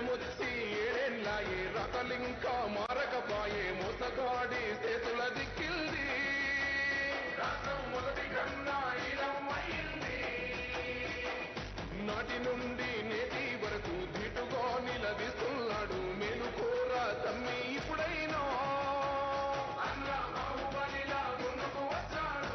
ముచ్చి ఏడేళ్ళాయే రతలింకా మారకపాయే మోసగాడి చేతుల దిక్కిల్ది రాష్ట్రం మొదటి కన్నా ఇలమైంది నాటి నుండి నేటి వరకు ధీటుగా నిలదీస్తున్నాడు మేలుకోరా తమ్మి ఇప్పుడైనా అన్న బాహుబలిలా ముందుకు వచ్చాడు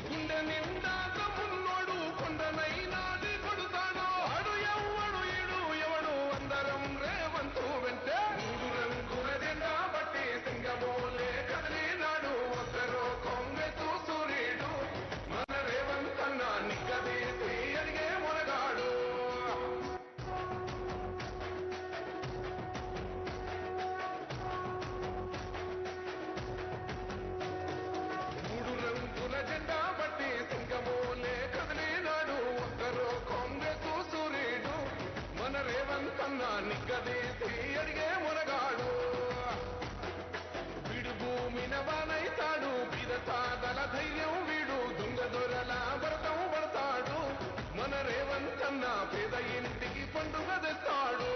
గుండె నిండా తమ్మున్నోడు కొండనైనా కొడుతాడు అడు ఎవడు ఇడు ఎవడు అందరం రేవంతు వెంటే మూడు రంగుల జెండా బట్టి సింగమోలే కదిలినాడు ఒక్కరో కాంగ్రెస్ సూర్యుడు మన రేవంత్ అన్న నిక్కదీసి అడిగే మునగాడు మూడు రంగుల జెండా బట్టి సింగమోలే కదిలినాడు ఒక్కరో కాంగ్రెస్ సూర్యుడు మన రేవంత్ అన్న నిక్కదీసి అడిగే మునగాడు వీడు భూమిన వానైతాడు బీద సాదల ధైర్యం వీడు దొంగ దొరల భరతం పడతాడు మన రేవంత్ అన్న పేద ఇంటికి పండుగ తెస్తాడు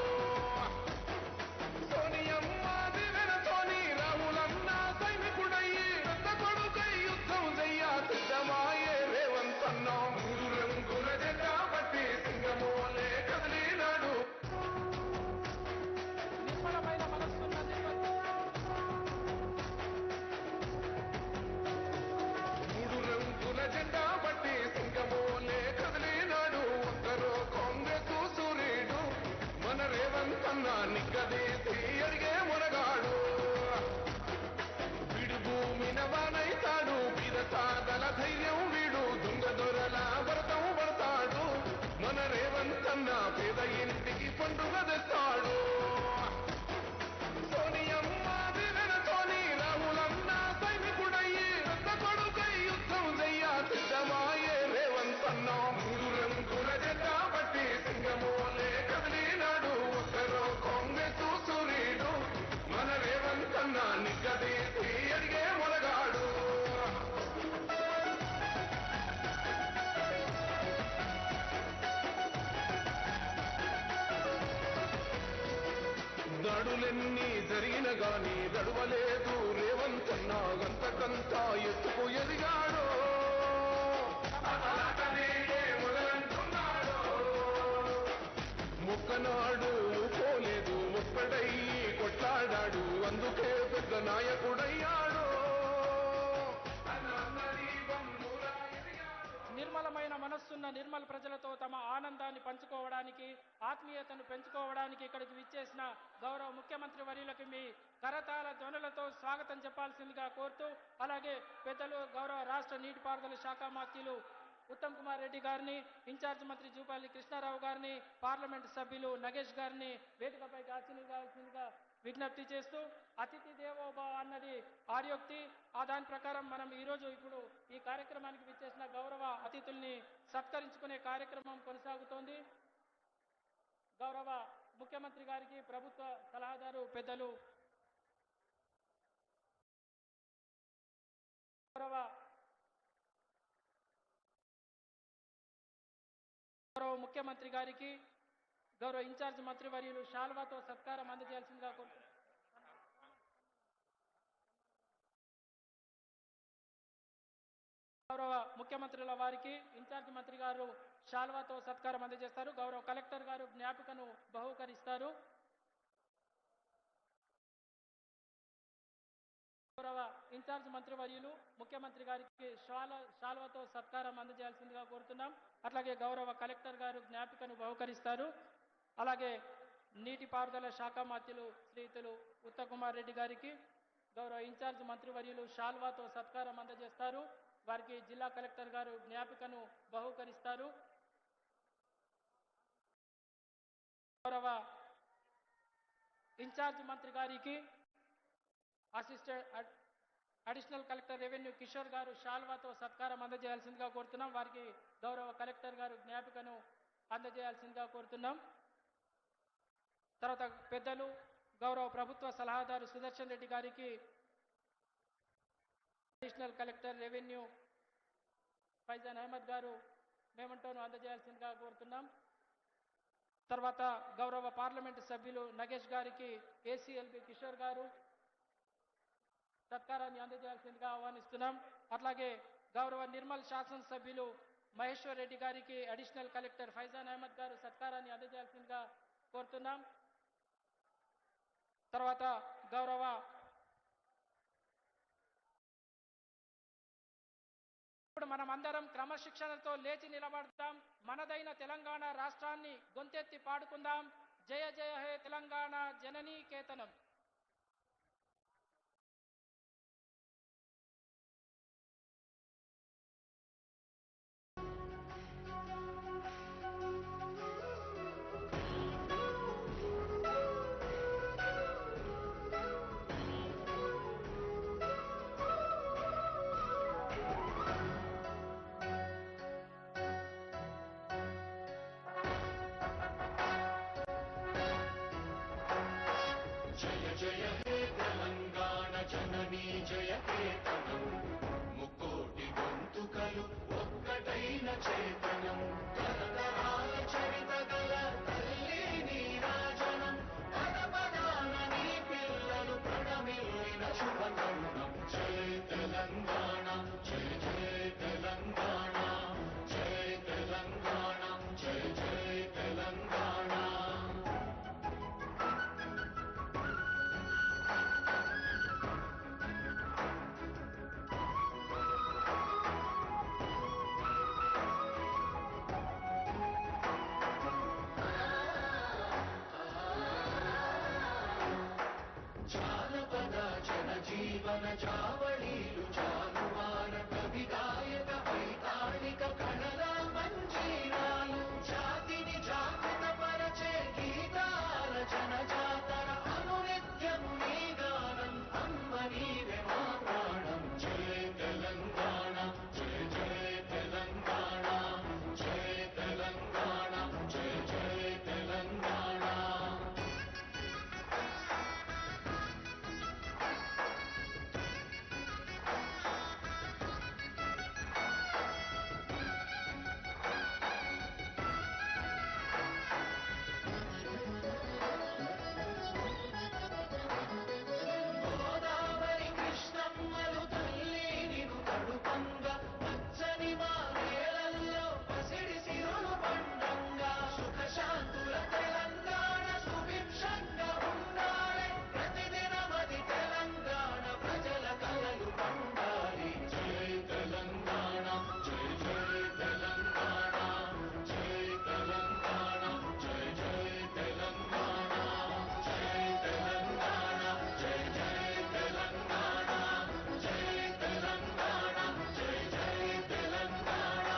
సోనియమ్మ దివెనతోని రాహులన్న సైనికుడయ్యి పెద్ద కొడుకై యుద్ధం చెయ్య సిద్ధమాయే రేవంత్ అన్న మూడు రంగుల జెండా బట్టి సింగమోలే కదిలినాడు నిర్మలమైన మనస్సున్న మూడు రంగుల జెండా బట్టి సింగమోలే కదిలినాడు ఒక్కరో కాంగ్రెస్ సూర్యుడు మన రేవంత్ అన్న నిక్కదీసి అడిగే మునగాడు వీడు భూమిన వానైతాడు బీద సాదల ధైర్యం వీడు దొంగ దొరల భరతం పడతాడు మన రేవంత్ అన్న పేద ఇంటికి పండుగ తెస్తాడు సోనియమ్మ దివెనతోని రాహులన్న సైనికుడయ్యి పెద్ద కొడుకై యుద్ధం చెయ్య సిద్ధమాయే రేవంత్ అన్న మూడు రంగుల జెండా బట్టి సింగమోలే కదిలినాడు ఒక్కరో కాంగ్రెస్ సూర్యుడు మన రేవంత్ అన్న నిక్కదీసి అడిగే మునగాడు దాడులెన్ని జరిగిన గాని దడవలేదు రేవంత్ అన్న గంతకంతా ఎత్తుకు ఎదిగాడు మొదలంటున్నాడు ముక్కనాడు పోలేదు ముక్కడయ్యి కొట్లాడాడు అందుకే పెద్ద నాయకుడయ్యాడు నిర్మలమైన మనస్సున్న నిర్మల ప్రజలతో తమ ఆనందాన్ని పంచుకోవడానికి ఆత్మీయతను పెంచుకోవడానికి ఇక్కడికి విచ్చేసిన గౌరవ ముఖ్యమంత్రి వర్యులకు మీ కరతాళ ధ్వనులతో స్వాగతం చెప్పాల్సిందిగా కోరుతూ అలాగే పెద్దలు గౌరవ రాష్ట్ర నీటిపారుదల శాఖ మంత్రులు ఉత్తమ్ కుమార్ రెడ్డి గారిని ఇన్ఛార్జ్ మంత్రి జూపల్లి కృష్ణారావు గారిని పార్లమెంటు సభ్యులు నగేష్ గారిని వేదికపైకి ఆశీర్వదించాల్సిందిగా విజ్ఞప్తి చేస్తూ అతిథి దేవోభవ అన్నది ఆర్యోక్తి దాని ప్రకారం మనం ఈరోజు ఇప్పుడు ఈ కార్యక్రమానికి విచ్చేసిన గౌరవ అతిథుల్ని సత్కరించుకునే కార్యక్రమం కొనసాగుతోంది గౌరవ ముఖ్యమంత్రి గారికి ప్రభుత్వ సలహాదారు పెద్దలు గౌరవ ముఖ్యమంత్రి గారికి గౌరవ ఇన్ఛార్జ్ మంత్రివర్యులు శాల్వాతో సత్కారం అందజేయాల్సిందిగా కోరుతున్నాను గౌరవ ముఖ్యమంత్రుల వారికి ఇన్ఛార్జ్ మంత్రి గారు శాల్వాతో సత్కారం అందజేస్తారు గౌరవ కలెక్టర్ గారు జ్ఞాపికను బహూకరిస్తారు గౌరవ ఇన్ఛార్జ్ మంత్రివర్యులు ముఖ్యమంత్రి గారికి శాల్వాతో సత్కారం అందజేయాల్సిందిగా కోరుతున్నాం అట్లాగే గౌరవ కలెక్టర్ గారు జ్ఞాపికను బహూకరిస్తారు అలాగే నీటిపారుదల శాఖ మంత్రులు శ్రీతులు ఉత్తమ్ కుమార్ రెడ్డి గారికి గౌరవ ఇన్ఛార్జ్ మంత్రివర్యులు శాల్వాతో సత్కారం అందజేస్తారు వారికి జిల్లా కలెక్టర్ గారు జ్ఞాపికను బహూకరిస్తారు గౌరవ ఇన్ఛార్జ్ మంత్రి గారికి assistant additional collector revenue Kishore గారు శాల్వాతో సత్కారం అందజేయాల్సిందిగా కోరుతున్నాం వారికి గౌరవ కలెక్టర్ గారు జ్ఞాపికను అందజేయాల్సిందిగా కోరుతున్నాం తర్వాత పెద్దలు గౌరవ ప్రభుత్వ సలహాదారు సుదర్శన్ రెడ్డి గారికి additional collector revenue Faizan Ahmed గారు మేమంటోను అందజేయాల్సిందిగా కోరుతున్నాం తర్వాత గౌరవ పార్లమెంటు సభ్యులు నగేష్ గారికి ఏసీఎల్బి కిషోర్ గారు సత్కారాన్ని అందజేయాల్సిందిగా ఆహ్వానిస్తున్నాం. అట్లాగే గౌరవ నిర్మల్ శాసనసభ్యులు మహేశ్వర్ రెడ్డి గారికి అడిషనల్ కలెక్టర్ ఫైజాన్ అహ్మద్ గారు సత్కారాన్ని అందజేయాల్సిందిగా కోరుతున్నాం. తర్వాత గౌరవ ఇప్పుడు మనం అందరం క్రమశిక్షణతో లేచి నిలబడతాం. మనదైన తెలంగాణ రాష్ట్రాన్ని గొంతెత్తి పాడుకుందాం. జయ జయ హే తెలంగాణ జననీ కేతనం. జయ జయ హే తెలంగాణ జననీ జయ కేతనం ముక్కోటి గొంతుకలు ఒక్కటైన చేతనం తరతరాల చరిత గల తల్లి నీరాజనం పద పదాన నీ పిల్లలు ప్రణమిల్లిన శుభతరుణం. జయ తెలంగాణ జయ జయ తెలంగాణ జయ తెలంగాణ జయ జయ తెలంగాణ. జానపద జనజీవన జావళీలు జానువార కవి గాయక వైతాళిక కళల మంజీరాలు జాతిని జాగృత పరచే గీతాల జనజాతర అనునిత్యము నీ గానం అమ్మ నీవే మా ప్రాణం. జయ తెలంగాణ జయ జయ తెలంగాణ జయ తెలంగాణ జయ జయ తెలంగాణ. గోదావరి కృష్ణమ్మలు తల్లి నిను తడుపంగా పచ్చని మా నేలల్లో పసిడి సిరులు పండంగా సుఖశాంతుల తెలంగాణ సుభిక్షంగా ఉండాలి. ప్రతిదినమది తెలంగాణ ప్రజల కలలు పండాలి. జై తెలంగాణ జై జై తెలంగాణ జై తెలంగాణ జై జై తెలంగాణ జై తెలంగాణ జై జై తెలంగాణ జై తెలంగాణ జై జై తెలంగాణ.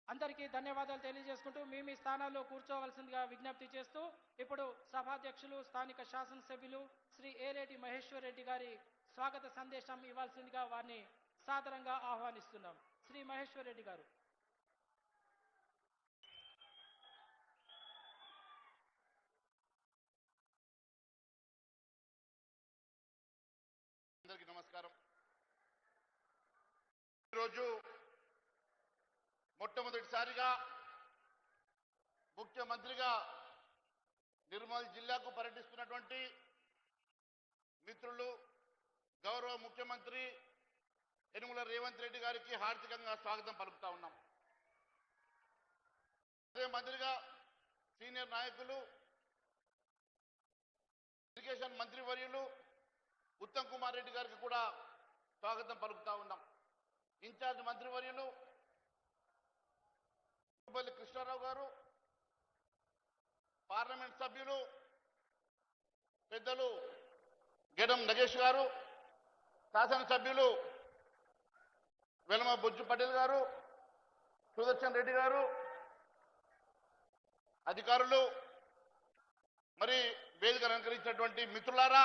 అందరికీ ధన్యవాదాలు తెలియజేసుకుంటూ మీ స్థానాల్లో కూర్చోవలసిందిగా విజ్ఞప్తి చేస్తూ ఇప్పుడు సభాధ్యక్షులు స్థానిక శాసనసభ్యులు శ్రీ ఏలేటి మహేశ్వర్ రెడ్డి గారి స్వాగత సందేశం ఇవ్వాల్సిందిగా వారిని సాదరంగా ఆహ్వానిస్తున్నాం. శ్రీ మహేశ్వర్ రెడ్డి గారు. అందరికీ నమస్కారం. ఈరోజు మొట్టమొదటిసారిగా ముఖ్యమంత్రిగా నిర్మల్ జిల్లాకు పర్యటిస్తున్నటువంటి మిత్రులు గౌరవ ముఖ్యమంత్రి యనుమల రేవంత్ రెడ్డి గారికి హార్దికంగా స్వాగతం పలుకుతా ఉన్నాం. అదే మంత్రిగా సీనియర్ నాయకులు ఇరిగేషన్ మంత్రివర్యులు ఉత్తమ్ కుమార్ రెడ్డి గారికి కూడా స్వాగతం పలుకుతా ఉన్నాం. ఇన్ఛార్జ్ మంత్రివర్యులు బల్లి కృష్ణారావు గారు, పార్లమెంట్ సభ్యులు పెద్దలు గెడం నగేష్ గారు, శాసనసభ్యులు వెలమ బొజ్జు పటేల్ గారు, సుదర్శన్ రెడ్డి గారు, అధికారులు, మరి వేదిక అలంకరించినటువంటి మిత్రులారా,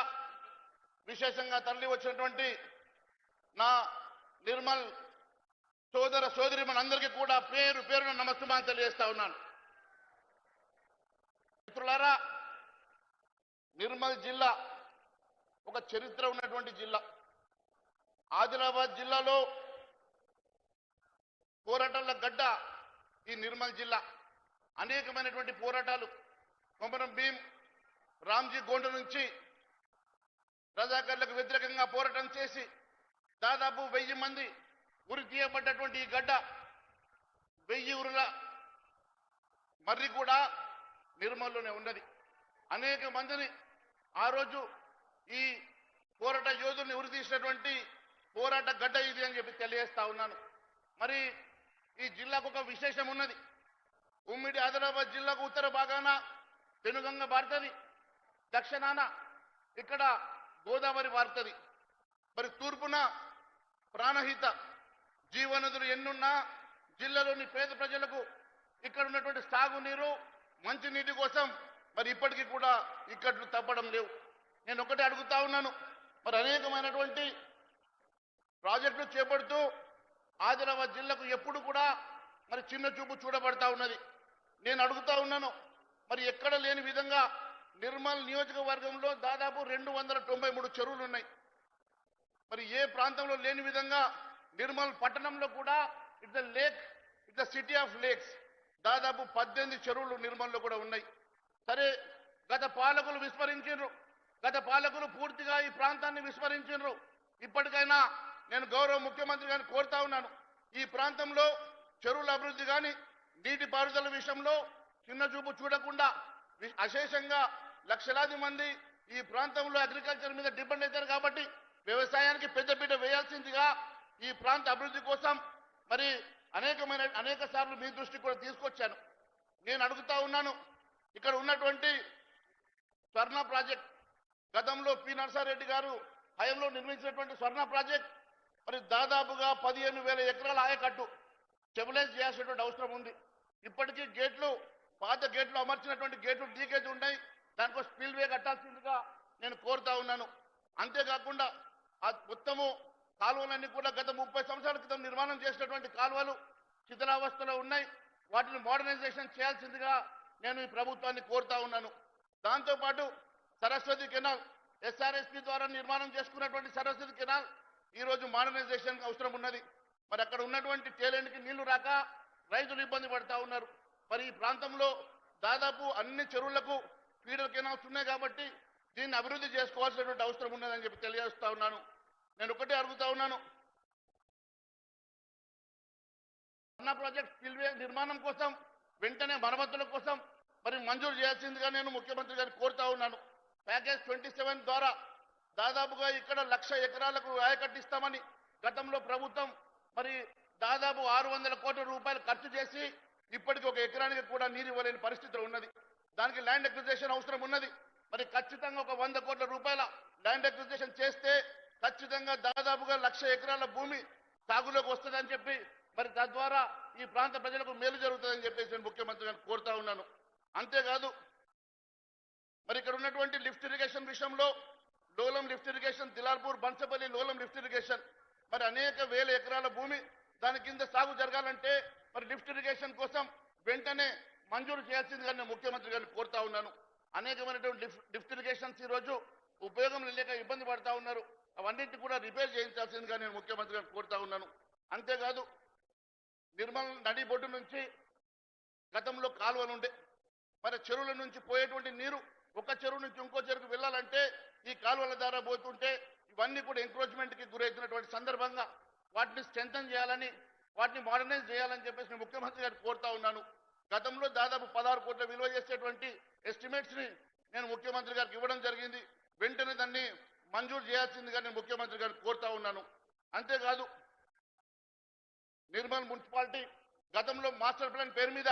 విశేషంగా తరలి వచ్చినటువంటి నా నిర్మల్ సోదర సోదరిమణులందరికీ కూడా పేరు పేరున నమస్కారం తెలియజేస్తా ఉన్నాను. మిత్రులారా, నిర్మల్ జిల్లా ఒక చరిత్ర ఉన్నటువంటి జిల్లా. ఆదిలాబాద్ జిల్లాలో పోరాటాల గడ్డ ఈ నిర్మల్ జిల్లా అనేకమైనటువంటి పోరాటాలు కొమరం భీం రామ్జీ గోండు నుంచి రజాకర్లకు వ్యతిరేకంగా పోరాటం చేసి దాదాపు 1000 మంది ఉరి తీయబడ్డటువంటి ఈ గడ్డ 1000 ఉరుల మర్రి కూడా నిర్మల్లోనే ఉన్నది. అనేక మందిని ఆ రోజు ఈ పోరాట యోధుల్ని ఉరితీసినటువంటి పోరాట గడ్డ ఇది అని చెప్పి తెలియజేస్తా ఉన్నాను. మరి ఈ జిల్లాకు ఒక విశేషం ఉన్నది. ఉమ్మడి ఆదిలాబాద్ జిల్లాకు ఉత్తర భాగాన పెనుగంగ పారుతుంది, దక్షిణాన ఇక్కడ గోదావరి పారుతుంది. మరి తూర్పున ప్రాణహిత జీవనదులు ఎన్నున్నా జిల్లాలోని పేద ప్రజలకు ఇక్కడ ఉన్నటువంటి సాగునీరు మంచినీటి కోసం మరి ఇప్పటికీ కూడా ఇక్కట్లు తప్పడం లేవు. నేను ఒకటే అడుగుతా ఉన్నాను, మరి అనేకమైనటువంటి ప్రాజెక్టులు చేపడుతూ ఆదిలాబాద్ జిల్లాకు ఎప్పుడు కూడా మరి చిన్న చూపు చూడబడతా ఉన్నది. నేను అడుగుతా ఉన్నాను, మరి ఎక్కడ లేని విధంగా నిర్మల్ నియోజకవర్గంలో దాదాపు 293 చెరువులు ఉన్నాయి. మరి ఏ ప్రాంతంలో లేని విధంగా నిర్మల్ పట్టణంలో కూడా it's lake, it's city of lakes, దాదాపు 18 చెరువులు నిర్మల్లో కూడా ఉన్నాయి. సరే, గత పాలకులు విస్మరించారు, గత పాలకులు పూర్తిగా ఈ ప్రాంతాన్ని విస్మరించారు. ఇప్పటికైనా నేను గౌరవ ముఖ్యమంత్రి గారిని కోరుతా ఉన్నాను, ఈ ప్రాంతంలో చెరువుల అభివృద్ధి కానీ నీటి పారుదల విషయంలో చిన్న చూపు చూడకుండా అశేషంగా లక్షలాది మంది ఈ ప్రాంతంలో అగ్రికల్చర్ మీద డిపెండ్ అవుతారు కాబట్టి వ్యవసాయానికి పెద్దపీట వేయాల్సిందిగా ఈ ప్రాంత అభివృద్ధి కోసం మరి అనేక సార్లు మీ దృష్టికి కూడా తీసుకొచ్చాను. నేను అడుగుతా ఉన్నాను, ఇక్కడ ఉన్నటువంటి స్వర్ణ ప్రాజెక్ట్ గతంలో పి నరసారెడ్డి గారు హయంలో నిర్మించినటువంటి స్వర్ణ ప్రాజెక్ట్ మరి దాదాపుగా 15,000 ఎకరాల ఆయకట్టు స్టెబిలైజ్ చేయాల్సినటువంటి అవసరం ఉంది. ఇప్పటికీ గేట్లు, పాత గేట్లు అమర్చినటువంటి గేట్లు లీకేజ్ ఉన్నాయి, దానికో స్పిల్ వే కట్టాల్సిందిగా నేను కోరుతా ఉన్నాను. అంతేకాకుండా ఆ మొత్తము కాలువలన్నీ కూడా గత 30 సంవత్సరాల క్రితం నిర్మాణం చేసినటువంటి కాలువలు శిథిలావస్థలో ఉన్నాయి, వాటిని మోడర్నైజేషన్ చేయాల్సిందిగా నేను ఈ ప్రభుత్వాన్ని కోరుతా ఉన్నాను. దాంతోపాటు సరస్వతి కెనాల్, ఎస్ఆర్ఎస్పి ద్వారా నిర్మాణం చేసుకున్నటువంటి సరస్వతి కెనాల్ ఈరోజు మోడర్నైజేషన్ అవసరం ఉన్నది. మరి అక్కడ ఉన్నటువంటి టేలెంట్కి నీళ్లు రాక రైతులు ఇబ్బంది పడతా ఉన్నారు. మరి ఈ ప్రాంతంలో దాదాపు అన్ని చెరువులకు ఫీడర్ కెనాల్స్ ఉన్నాయి కాబట్టి దీన్ని అభివృద్ధి చేసుకోవాల్సినటువంటి అవసరం ఉన్నదని చెప్పి తెలియజేస్తా ఉన్నాను. నేను ఒకటే అడుగుతా ఉన్నాను, అన్న ప్రాజెక్ట్ స్పిల్వే నిర్మాణం కోసం వెంటనే మరమ్మతుల కోసం మరి మంజూరు చేయాల్సిందిగా నేను ముఖ్యమంత్రి గారిని కోరుతా ఉన్నాను. ప్యాకేజ్ 27 ద్వారా దాదాపుగా ఇక్కడ 1,00,000 ఎకరాలకు ఆయకట్టిస్తామని గతంలో ప్రభుత్వం మరి దాదాపు 600 కోట్ల రూపాయలు ఖర్చు చేసి ఇప్పటికీ ఒక ఎకరానికి కూడా నీరు ఇవ్వలేని పరిస్థితిలో ఉన్నది. దానికి ల్యాండ్ అక్విజిషన్ అవసరం ఉన్నది. మరి ఖచ్చితంగా ఒక 100 కోట్ల రూపాయల ల్యాండ్ అక్విజిషన్ చేస్తే ఖచ్చితంగా దాదాపుగా 1,00,000 ఎకరాల భూమి సాగులోకి వస్తుందని చెప్పి మరి తద్వారా ఈ ప్రాంత ప్రజలకు మేలు జరుగుతుందని చెప్పేసి నేను ముఖ్యమంత్రి గారిని కోరుతా ఉన్నాను. అంతేకాదు మరి ఇక్కడ ఉన్నటువంటి లిఫ్ట్ ఇరిగేషన్ విషయంలో లోలం lift irrigation, Dilawarpur బంచపల్లి లోలం lift irrigation మరి అనేక వేల ఎకరాల భూమి దాని కింద సాగు జరగాలంటే మరి లిఫ్ట్ ఇరిగేషన్ కోసం వెంటనే మంజూరు చేయాల్సిందిగా నేను ముఖ్యమంత్రి గారిని కోరుతా ఉన్నాను. అనేకమైనటువంటి లిఫ్ట్ ఇరిగేషన్స్ ఈరోజు ఉపయోగం లేక ఇబ్బంది పడతా ఉన్నారు, అవన్నింటినీ కూడా రిపేర్ చేయించాల్సిందిగా నేను ముఖ్యమంత్రి గారిని కోరుతా ఉన్నాను. అంతేకాదు నిర్మల్ నడి బొడ్డు నుంచి గతంలో కాలువలు ఉండే మరి చెరువుల నుంచి పోయేటువంటి నీరు ఒక చెరువు నుంచి ఇంకో చెరువుకు వెళ్ళాలంటే ఈ కాలువల ద్వారా పోతుంటే ఇవన్నీ కూడా ఎంక్రోచ్మెంట్కి గురవుతున్నటువంటి సందర్భంగా వాటిని స్ట్రెంథన్ చేయాలని, వాటిని మోడర్నైజ్ చేయాలని చెప్పేసి నేను ముఖ్యమంత్రి గారిని కోరుతా ఉన్నాను. గతంలో దాదాపు 16 కోట్ల విలువ చేసేటువంటి ఎస్టిమేట్స్ని నేను ముఖ్యమంత్రి గారికి ఇవ్వడం జరిగింది. వెంటనే దాన్ని మంజూరు చేయాల్సిందిగా నేను ముఖ్యమంత్రి గారిని కోరుతా ఉన్నాను. అంతేకాదు నిర్మల్ మున్సిపాలిటీ గతంలో మాస్టర్ ప్లాన్ పేరు మీద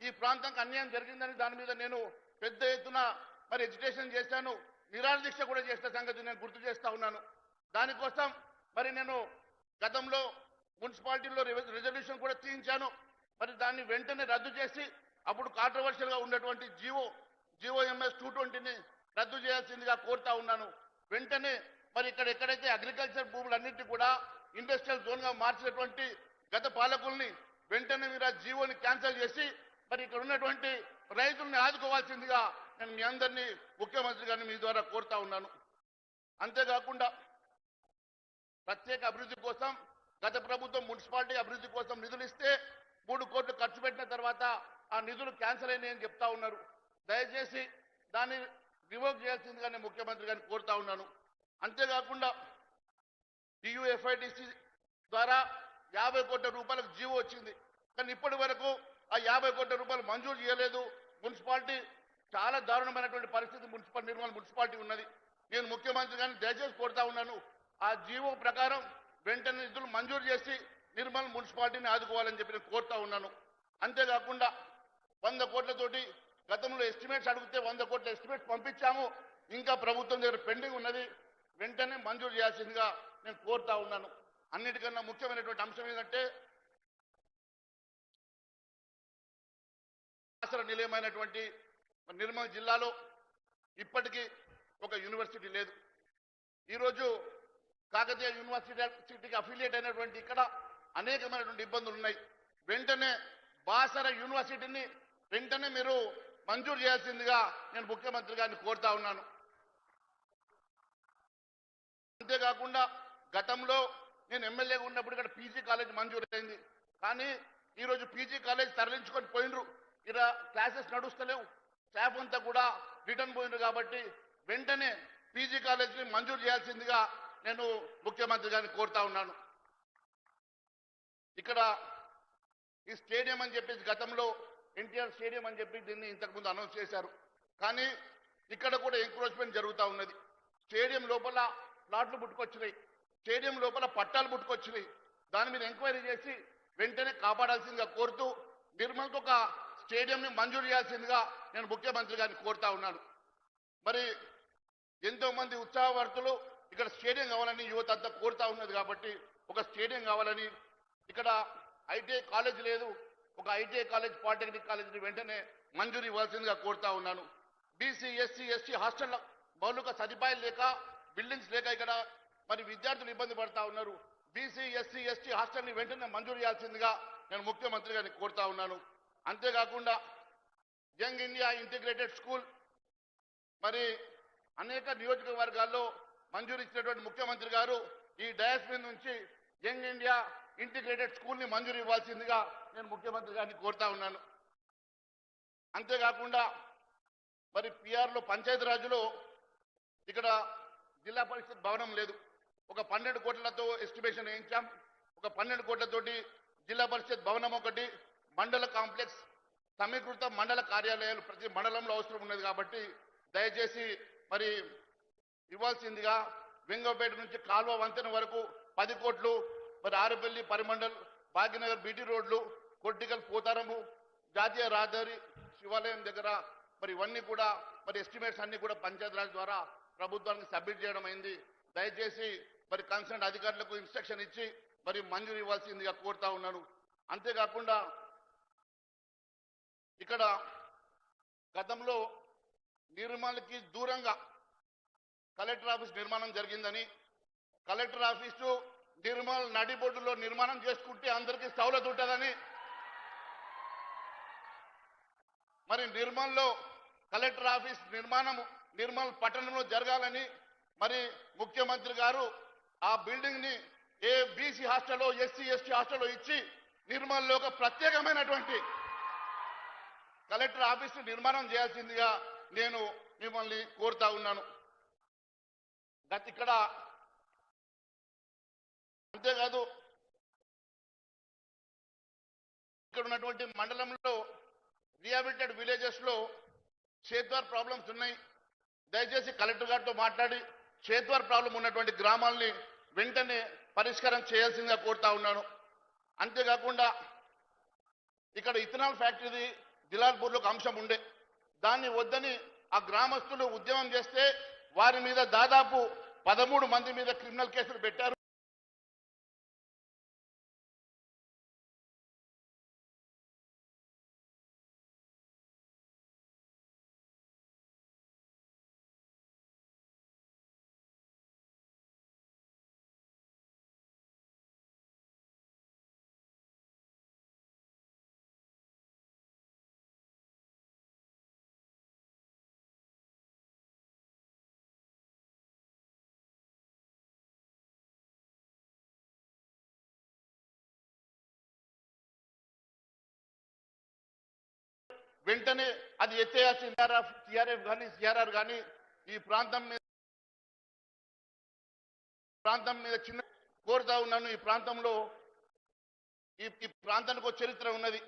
ఈ ప్రాంతానికి అన్యాయం జరిగిందని దాని మీద నేను పెద్ద ఎత్తున మరి ఎడ్యుకేషన్ చేశాను, నిరాహార దీక్ష కూడా చేసిన సంగతి నేను గుర్తు చేస్తా ఉన్నాను. దానికోసం మరి నేను గతంలో మున్సిపాలిటీలో రిజల్యూషన్ కూడా తీయించాను. మరి దాన్ని వెంటనే రద్దు చేసి అప్పుడు కాంట్రవర్షియల్గా ఉన్నటువంటి GOMS 220ని రద్దు చేయాల్సిందిగా కోరుతా ఉన్నాను. వెంటనే మరి ఇక్కడ ఎక్కడైతే అగ్రికల్చర్ భూములన్నింటినీ కూడా ఇండస్ట్రియల్ జోన్గా మార్చినటువంటి గత పాలకుల్ని వెంటనే మీరు ఆ జీవోని క్యాన్సిల్ చేసి మరి ఇక్కడ ఉన్నటువంటి రైతుల్ని ఆదుకోవాల్సిందిగా నేను మీ అందరినీ ముఖ్యమంత్రి గారిని మీ ద్వారా కోరుతా ఉన్నాను. అంతేకాకుండా ప్రత్యేక అభివృద్ధి కోసం గత ప్రభుత్వం మున్సిపాలిటీ అభివృద్ధి కోసం నిధులు ఇస్తే 3 కోట్లు ఖర్చు పెట్టిన తర్వాత ఆ నిధులు క్యాన్సిల్ అయినాయని చెప్తా ఉన్నారు. దయచేసి దాన్ని రివోక్ చేయాల్సిందిగా నేను ముఖ్యమంత్రి గారిని కోరుతా ఉన్నాను. అంతేకాకుండా టీయూఎఫ్ఐడిసి ద్వారా 50 కోట్ల రూపాయలకు జీవో వచ్చింది. కానీ ఇప్పటి వరకు ఆ 50 కోట్ల రూపాయలు మంజూరు చేయలేదు. మున్సిపాలిటీ చాలా దారుణమైనటువంటి పరిస్థితి నిర్మల్ మున్సిపాలిటీ ఉన్నది. నేను ముఖ్యమంత్రి గారిని దయచేసి కోరుతా ఉన్నాను, ఆ జీవో ప్రకారం వెంటనే నిధులు మంజూరు చేసి నిర్మల్ మున్సిపాలిటీని ఆదుకోవాలని చెప్పి నేను కోరుతా ఉన్నాను. అంతేకాకుండా 100 కోట్లతోటి గతంలో ఎస్టిమేట్స్ అడిగితే 100 కోట్ల ఎస్టిమేట్స్ పంపించాము. ఇంకా ప్రభుత్వం దగ్గర పెండింగ్ ఉన్నది. వెంటనే మంజూరు చేయాల్సిందిగా నేను కోరుతా ఉన్నాను. అన్నిటికన్నా ముఖ్యమైనటువంటి అంశం ఏంటంటే ఆసర నిలయమైనటువంటి నిర్మల్ జిల్లాలో ఇప్పటికీ ఒక యూనివర్సిటీ లేదు. ఈరోజు కాకతీయ యూనివర్సిటీకి అఫిలియేట్ అయినటువంటి ఇక్కడ అనేకమైనటువంటి ఇబ్బందులు ఉన్నాయి. వెంటనే బాసర యూనివర్సిటీని వెంటనే మీరు మంజూరు చేయాల్సిందిగా నేను ముఖ్యమంత్రి గారిని కోరుతా ఉన్నాను. అంతేకాకుండా గతంలో నేను ఎమ్మెల్యేగా ఉన్నప్పుడు ఇక్కడ పీజీ కాలేజ్ మంజూరు అయింది. కానీ ఈరోజు పీజీ కాలేజ్ తరలించుకొని పోయినరు. ఇక్కడ క్లాసెస్ నడుస్తలేవు. స్టాఫ్ అంతా కూడా రిటర్న్ పోయినరు. కాబట్టి వెంటనే పీజీ కాలేజ్ని మంజూరు చేయాల్సిందిగా నేను ముఖ్యమంత్రి గారిని కోరుతా ఉన్నాను. ఇక్కడ ఈ స్టేడియం అని చెప్పేసి గతంలో ఎన్టీఆర్ స్టేడియం అని చెప్పి దీన్ని ఇంతకుముందు అనౌన్స్ చేశారు. కానీ ఇక్కడ కూడా ఎంక్రోచ్మెంట్ జరుగుతూ ఉన్నది. స్టేడియం లోపల ప్లాట్లు పుట్టుకొచ్చినాయి, స్టేడియం లోపల పట్టాలు పుట్టుకొచ్చినాయి. దాని మీద ఎంక్వైరీ చేసి వెంటనే కాపాడాల్సిందిగా కోరుతూ నిర్మల్కి ఒక స్టేడియంని మంజూరు చేయాల్సిందిగా నేను ముఖ్యమంత్రి గారిని కోరుతా ఉన్నాను. మరి ఎంతో మంది ఉత్సాహవర్తులు ఇక్కడ స్టేడియం కావాలని యువత అంతా కోరుతా ఉన్నది. కాబట్టి ఒక స్టేడియం కావాలని, ఇక్కడ ఐటీఐ కాలేజ్ లేదు, ఒక ఐటీఐ కాలేజ్ పాలిటెక్నిక్ కాలేజీని వెంటనే మంజూరు ఇవ్వాల్సిందిగా కోరుతా ఉన్నాను. బీసీ ఎస్సీ ఎస్టీ హాస్టల్ మౌలిక సదుపాయాలు లేక, బిల్డింగ్స్ లేక ఇక్కడ మరి విద్యార్థులు ఇబ్బంది పడతా ఉన్నారు. బీసీ ఎస్సీ ఎస్టీ హాస్టల్ని వెంటనే మంజూరు చేయాల్సిందిగా నేను ముఖ్యమంత్రి గారిని కోరుతా ఉన్నాను. అంతేకాకుండా యంగ్ ఇండియా ఇంటిగ్రేటెడ్ స్కూల్ మరి అనేక నియోజకవర్గాల్లో మంజూరు ఇచ్చినటువంటి ముఖ్యమంత్రి గారు ఈ డయాస్ మీద నుంచి యంగ్ ఇండియా ఇంటిగ్రేటెడ్ స్కూల్ని మంజూరు ఇవ్వాల్సిందిగా నేను ముఖ్యమంత్రి గారిని కోరుతా ఉన్నాను. అంతేకాకుండా మరి పిఆర్లో పంచాయతీరాజ్లో ఇక్కడ జిల్లా పరిషత్ భవనం లేదు. ఒక 12 కోట్లతో ఎస్టిమేషన్ వేయించాం. ఒక 12 కోట్లతోటి జిల్లా పరిషత్ భవనం ఒకటి, మండల కాంప్లెక్స్, సమీకృత మండల కార్యాలయాలు ప్రతి మండలంలో అవసరం ఉన్నది. కాబట్టి దయచేసి మరి ఇవ్వాల్సిందిగా వెంగపేట నుంచి కాల్వ వంతెన వరకు 10 కోట్లు, మరి ఆరుపల్లి పరిమండల్, భాగ్యనగర్ బీటీ రోడ్లు, కొట్టికల్ పోతారము, జాతీయ రహదారి, శివాలయం దగ్గర మరి ఇవన్నీ కూడా మరి ఎస్టిమేట్స్ అన్ని కూడా పంచాయతీరాజ్ ద్వారా ప్రభుత్వానికి సబ్మిట్ చేయడం అయింది. దయచేసి మరి కన్సర్న్ అధికారులకు ఇన్స్ట్రక్షన్ ఇచ్చి మరి మంజూరు ఇవ్వాల్సిందిగా కోరుతా ఉన్నాను. అంతేకాకుండా ఇక్కడ గతంలో నిర్మల్కి దూరంగా కలెక్టర్ ఆఫీస్ నిర్మాణం జరిగిందని, కలెక్టర్ ఆఫీసు నిర్మల్ నడిబొడ్డులో నిర్మాణం చేసుకుంటే అందరికీ సౌలత్ ఉంటుందని, మరి నిర్మల్లో కలెక్టర్ ఆఫీస్ నిర్మాణం నిర్మల్ పట్టణంలో జరగాలని మరి ముఖ్యమంత్రి గారు ఆ బిల్డింగ్ ని ఏ బీసీ హాస్టల్లో, ఎస్సీ ఎస్టీ హాస్టల్లో ఇచ్చి నిర్మల్లో ఒక ప్రత్యేకమైనటువంటి కలెక్టర్ ఆఫీస్ నిర్మాణం చేయాల్సిందిగా నేను మిమ్మల్ని కోరుతా ఉన్నాను. ఇక్కడ అంతేకాదు ఇక్కడ ఉన్నటువంటి మండలంలో రిహాబిలిటెడ్ విలేజెస్ లో షేత్వార్ ప్రాబ్లమ్స్ ఉన్నాయి. దయచేసి కలెక్టర్ గారితో మాట్లాడి షేత్వార్ ప్రాబ్లం ఉన్నటువంటి గ్రామాలని వెంటనే పరిష్కారం చేయాల్సిందిగా కోరుతా ఉన్నాను. అంతేకాకుండా ఇక్కడ ఇథనాల్ ఫ్యాక్టరీ దిలాల్పూర్లో ఒక అంశం ఉండే, దాన్ని వద్దని ఆ గ్రామస్తులు ఉద్యమం చేస్తే వారి మీద దాదాపు 13 మంది మీద క్రిమినల్ కేసులు పెట్టారు. వెంటనే అది ఎత్తేయాల్సిన టీఆర్ఎఫ్ కానీ సిఆర్ఆర్ కానీ ఈ ప్రాంతం మీద చిన్న కోరుతా ఉన్నాను. ఈ ప్రాంతంలో ఈ ప్రాంతానికి ఒక చరిత్ర ఉన్నది.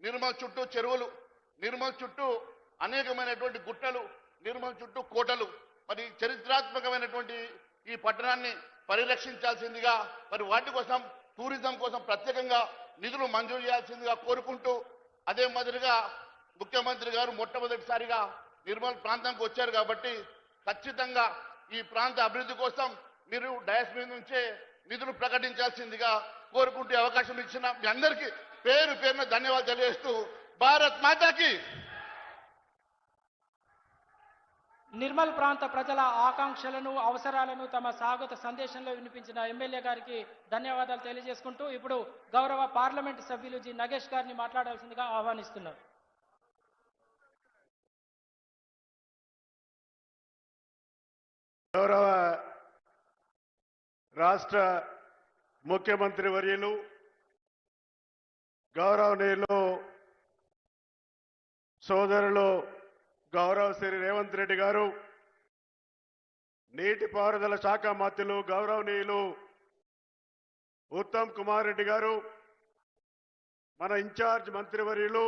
నిర్మల్ చుట్టూ చెరువులు, నిర్మల్ చుట్టూ అనేకమైనటువంటి గుట్టలు, నిర్మల్ చుట్టూ కోటలు. మరి చరిత్రాత్మకమైనటువంటి ఈ పట్టణాన్ని పరిరక్షించాల్సిందిగా, మరి వాటి కోసం టూరిజం కోసం ప్రత్యేకంగా నిధులు మంజూరు చేయాల్సిందిగా కోరుకుంటూ, అదే మాదిరిగా ముఖ్యమంత్రి గారు మొట్టమొదటిసారిగా నిర్మల్ ప్రాంతానికి వచ్చారు కాబట్టి ఖచ్చితంగా ఈ ప్రాంత అభివృద్ధి కోసం మీరు డయాస్ మీద నుంచే నిధులు ప్రకటించాల్సిందిగా కోరుకుంటూ అవకాశం ఇచ్చిన మీ అందరికీ పేరు పేరున ధన్యవాదాలు తెలియజేస్తూ భారత్ మాతాకి. నిర్మల్ ప్రాంత ప్రజల ఆకాంక్షలను అవసరాలను తమ స్వాగత సందేశంలో వినిపించిన ఎమ్మెల్యే గారికి ధన్యవాదాలు తెలియజేసుకుంటూ ఇప్పుడు గౌరవ పార్లమెంటు సభ్యులు జి నగేష్ గారిని మాట్లాడాల్సిందిగా ఆహ్వానిస్తున్నారు. గౌరవ రాష్ట్ర ముఖ్యమంత్రి వర్యులు గౌరవనీయులు సోదరులు గౌరవ శ్రీ రేవంత్ రెడ్డి గారు, నీటిపారుదల శాఖ మంత్రులు గౌరవనీయులు ఉత్తమ్ కుమార్ రెడ్డి గారు, మన ఇన్ఛార్జ్ మంత్రివర్యులు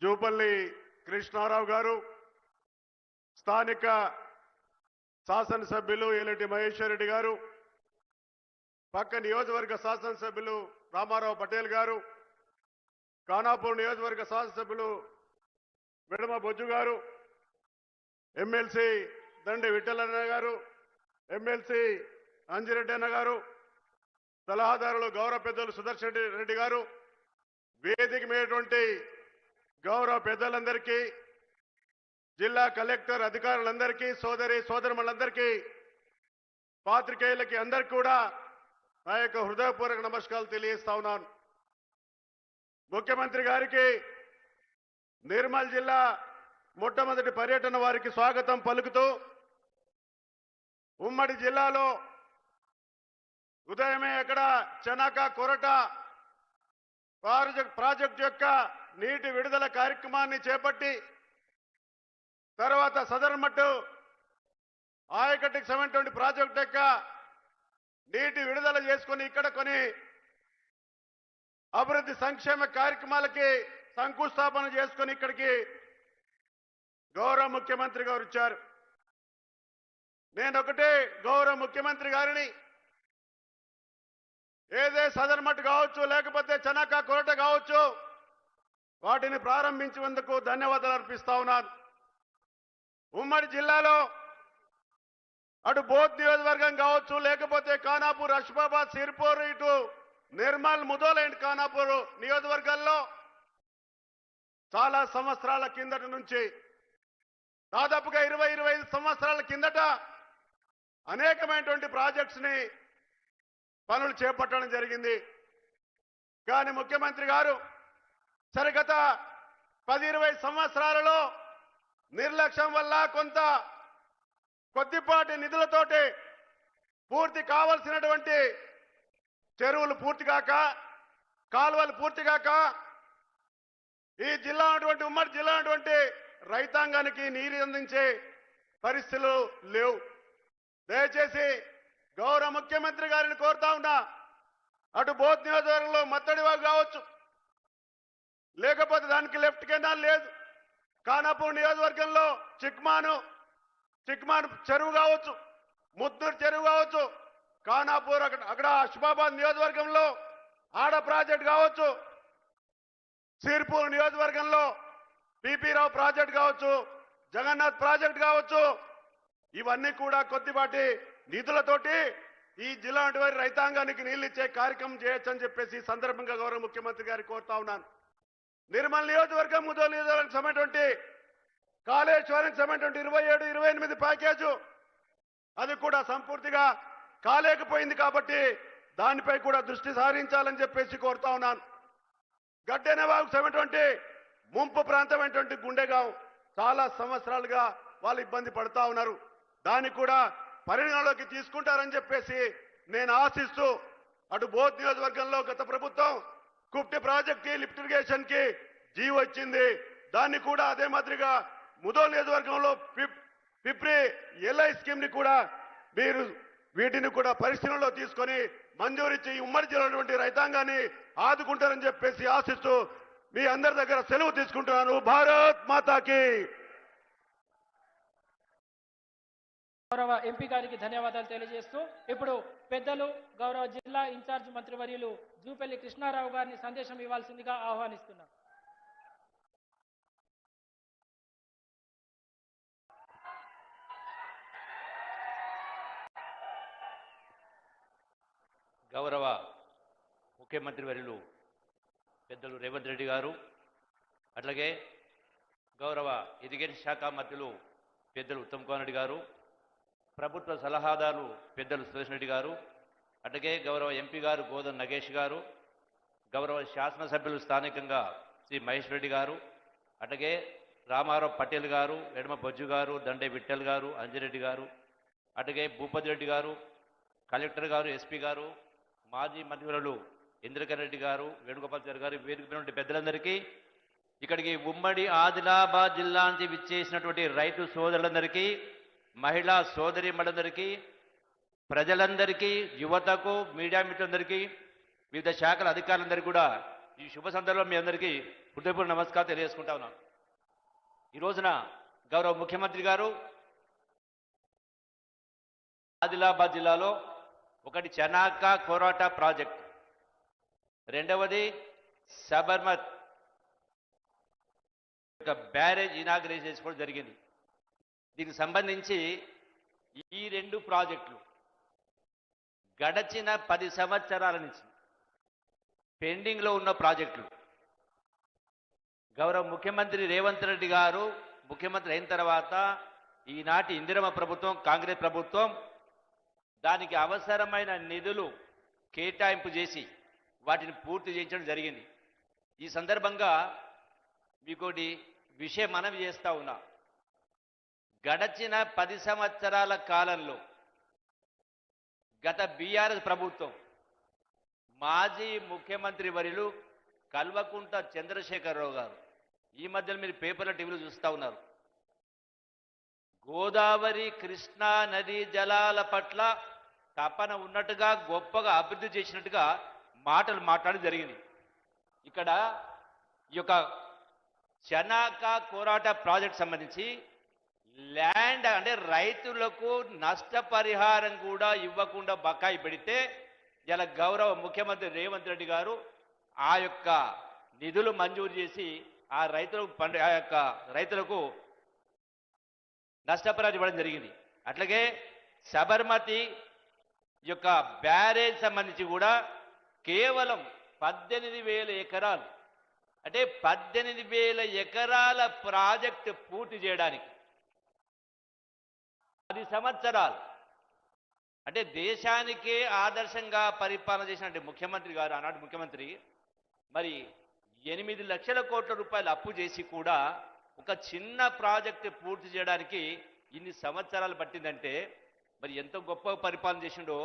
జూపల్లి కృష్ణారావు గారు, స్థానిక శాసనసభ్యులు ఎల్లటి మహేశ్వర్ రెడ్డి గారు, పక్క నియోజకవర్గ శాసనసభ్యులు రామారావు పటేల్ గారు, ఖానాపూర్ నియోజకవర్గ శాసనసభ్యులు విడమ బొజ్జు గారు, ఎమ్మెల్సీ దండి విఠలన్న గారు, ఎమ్మెల్సీ అంజిరెడ్డి అన్న గారు, సలహాదారులు గౌరవ పెద్దలు సుదర్శన్ రెడ్డి గారు, వేదిక మీదటువంటి గౌరవ పెద్దలందరికీ, జిల్లా కలెక్టర్ అధికారులందరికీ, సోదరులందరికీ, పాత్రికేయులకి అందరికీ కూడా నా యొక్క హృదయపూర్వక నమస్కారాలు తెలియజేస్తా ఉన్నాను. ముఖ్యమంత్రి గారికి నిర్మల్ జిల్లా మొట్టమొదటి పర్యటన వారికి స్వాగతం పలుకుతూ, ఉమ్మడి జిల్లాలో ఉదయమే అక్కడ చెనక కొరట ప్రాజెక్టు యొక్క నీటి విడుదల కార్యక్రమాన్ని చేపట్టి, తర్వాత సదర్మట్టు ఆయకట్టుకు సంబంధించిన ప్రాజెక్టు యొక్క నీటి విడుదల చేసుకుని ఇక్కడ కొన్ని అభివృద్ధి సంక్షేమ కార్యక్రమాలకి శంకుస్థాపన చేసుకుని ఇక్కడికి గౌరవ ముఖ్యమంత్రి గారు వచ్చారు. నేను ఒకటే గౌరవ ముఖ్యమంత్రి గారిని, ఏదే సదర్మట్ కావచ్చు, లేకపోతే చెనక కొరట కావచ్చు, వాటిని ప్రారంభించినందుకు ధన్యవాదాలు అర్పిస్తా ఉన్నాను. ఉమ్మడి జిల్లాలో అటు బోధ్ నియోజకవర్గం కావచ్చు, లేకపోతే ఖానాపూర్, అష్ఫాబాద్, సిర్పూర్, ఇటు నిర్మల్, ముదోల్ అండ్ ఖానాపూర్ నియోజకవర్గాల్లో చాలా సంవత్సరాల కిందట నుంచి, దాదాపుగా 20-25 సంవత్సరాల కిందట అనేకమైనటువంటి ప్రాజెక్ట్స్ ని పనులు చేపట్టడం జరిగింది. కానీ ముఖ్యమంత్రి గారు సరిగత 10-20 సంవత్సరాలలో నిర్లక్ష్యం వల్ల కొద్దిపాటి నిధులతోటి పూర్తి కావలసినటువంటి చెరువులు పూర్తి కాక, కాలువలు పూర్తి కాక, ఈ జిల్లా ఉన్నటువంటి ఉమ్మడి జిల్లా ఉన్నటువంటి రైతాంగానికి నీరు అందించే పరిస్థితులు లేవు. దయచేసి గౌరవ ముఖ్యమంత్రి గారిని కోరుతా ఉన్నా, అటు బోధ్ నియోజకవర్గంలో మత్తడివాగు కావచ్చు, లేకపోతే దానికి లెఫ్ట్ కెనాల్ లేదు, ఖానాపూర్ నియోజకవర్గంలో చిక్మాన్ చెరువు కావచ్చు, ముద్దూరు చెరువు కావచ్చు, ఖానాపూర్ అక్కడ అష్ఫాబాద్ నియోజకవర్గంలో ఆడ ప్రాజెక్ట్ కావచ్చు, సిర్పూర్ నియోజకవర్గంలో పిపి రావు ప్రాజెక్ట్ కావచ్చు, జగన్నాథ్ ప్రాజెక్ట్ కావచ్చు, ఇవన్నీ కూడా కొద్దిపాటి నిధులతోటి ఈ జిల్లా వారి రైతాంగానికి నీళ్లు ఇచ్చే కార్యక్రమం చేయొచ్చని చెప్పేసి సందర్భంగా గౌరవ ముఖ్యమంత్రి గారికి కోరుతా ఉన్నాను. నిర్మల్ నియోజకవర్గం, ముదోల్ నియోజకవర్గం సమేటువంటి కాళేశ్వరం సమేటువంటి 27-28 ప్యాకేజు అది కూడా సంపూర్తిగా కాలేకపోయింది కాబట్టి దానిపై కూడా దృష్టి సారించాలని చెప్పేసి కోరుతా ఉన్నాను. గడ్డెనవాగు సమేటువంటి ముంపు ప్రాంతమైనటువంటి గుండెగాం చాలా సంవత్సరాలుగా వాళ్ళు ఇబ్బంది పడుతూ ఉన్నారు. దాన్ని కూడా పరిగణలోకి తీసుకుంటారని చెప్పేసి నేను ఆశిస్తూ, అటు బోధ్ నియోజకవర్గంలో గత ప్రభుత్వం కుప్టి ప్రాజెక్ట్ లిఫ్ట్ ఇరిగేషన్ కి జీవో ఇచ్చింది. దాన్ని కూడా అదే మాదిరిగా ముదోల్ నియోజకవర్గంలో పిప్రి ఎల్ఐ స్కీమ్ ని కూడా మీరు వీటిని కూడా పరిశీలనలో తీసుకొని మంజూరిచ్చి ఉమ్మడి జిల్లా రైతాంగాన్ని ఆదుకుంటారని చెప్పేసి ఆశిస్తూ మీ అందరి దగ్గర సెలవు తీసుకుంటున్నాను. భారత్ మాతాకి. గౌరవ ఎంపీ గారికి ధన్యవాదాలు తెలియజేస్తూ ఇప్పుడు పెద్దలు గౌరవ జిల్లా ఇన్ఛార్జ్ మంత్రివర్యులు జూపల్లి కృష్ణారావు గారిని సందేశం ఇవ్వాల్సిందిగా ఆహ్వానిస్తున్నాం. గౌరవ ముఖ్యమంత్రి వర్యులు పెద్దలు రేవంత్ రెడ్డి గారు, అట్లాగే గౌరవ ఇరిగేషన్ శాఖ మంత్రులు పెద్దలు ఉత్తమ్ కుమార్ రెడ్డి గారు, ప్రభుత్వ సలహాదారు పెద్దలు సురేష్ రెడ్డి గారు, అట్లాగే గౌరవ ఎంపీ గారు గోదం నగేష్ గారు, గౌరవ శాసనసభ్యులు స్థానికంగా శ్రీ మహేష్ రెడ్డి గారు, అట్లాగే రామారావు పటేల్ గారు, ఎడమ బొజ్జు గారు, దండే విఠల్ గారు, అంజిరెడ్డి గారు, అట్లాగే భూపతి రెడ్డి గారు, కలెక్టర్ గారు, ఎస్పీ గారు, మాజీ మంత్రులు ఇంద్రకరణ్ రెడ్డి గారు, వేణుగోపాల్ గారు, వేదిక పెద్దలందరికీ, ఇక్కడికి ఉమ్మడి ఆదిలాబాద్ జిల్లా నుంచి విచ్చేసినటువంటి రైతు సోదరులందరికీ, మహిళా సోదరి మనందరికీ, ప్రజలందరికీ, యువతకు, మీడియా మిత్రులందరికీ, వివిధ శాఖల అధికారులందరికీ కూడా ఈ శుభ సందర్భంలో మీ అందరికీ హృదయపూర్వక నమస్కారం తెలియజేసుకుంటా ఉన్నాం. ఈ రోజున గౌరవ ముఖ్యమంత్రి గారు ఆదిలాబాద్ జిల్లాలో ఒకటి చనాకా కోరాటా ప్రాజెక్ట్, రెండవది సబర్మత్ బ్యారేజ్ ఇనాగ్రేట్ చేసుకోవడం జరిగింది. దీనికి సంబంధించి ఈ రెండు ప్రాజెక్టులు గడచిన 10 సంవత్సరాల నుంచి పెండింగ్లో ఉన్న ప్రాజెక్టులు. గౌరవ ముఖ్యమంత్రి రేవంత్ రెడ్డి గారు ముఖ్యమంత్రి అయిన తర్వాత ఈనాటి ఇందిరమ్మ ప్రభుత్వం, కాంగ్రెస్ ప్రభుత్వం దానికి అవసరమైన నిధులు కేటాయింపు చేసి వాటిని పూర్తి చేయించడం జరిగింది. ఈ సందర్భంగా మీకోటి విషయం మనవి చేస్తా ఉన్నా. గడచిన 10 సంవత్సరాల కాలంలో గత బీఆర్ఎస్ ప్రభుత్వం మాజీ ముఖ్యమంత్రి వర్యులు కల్వకుంట్ల చంద్రశేఖరరావు గారు, ఈ మధ్యలో మీరు పేపర్ల టీవీలో చూస్తూ ఉన్నారు, గోదావరి కృష్ణా నదీ జలాల పట్ల తపన ఉన్నట్టుగా గొప్పగా అభివృద్ధి చేసినట్టుగా మాటలు మాట్లాడడం జరిగింది. ఇక్కడ ఈ యొక్క చనాకా కోరాటా ప్రాజెక్ట్ సంబంధించి ల్యాండ్ అంటే రైతులకు నష్టపరిహారం కూడా ఇవ్వకుండా బకాయి పెడితే ఇలా గౌరవ ముఖ్యమంత్రి రేవంత్ రెడ్డి గారు ఆ యొక్క నిధులు మంజూరు చేసి ఆ రైతులకు నష్టపరిహారం ఇవ్వడం జరిగింది. అట్లాగే సబర్మతి యొక్క బ్యారేజ్ సంబంధించి కూడా కేవలం 18,000 ఎకరాలు అంటే 18,000 ఎకరాల ప్రాజెక్టు పూర్తి చేయడానికి 10 సంవత్సరాలు అంటే దేశానికే ఆదర్శంగా పరిపాలన చేసినటువంటి ముఖ్యమంత్రి గారు, ఆనాటి ముఖ్యమంత్రి, మరి 8 లక్షల కోట్ల రూపాయలు అప్పు చేసి కూడా ఒక చిన్న ప్రాజెక్టు పూర్తి చేయడానికి ఇన్ని సంవత్సరాలు పట్టిందంటే మరి ఎంత గొప్ప పరిపాలన చేసిండో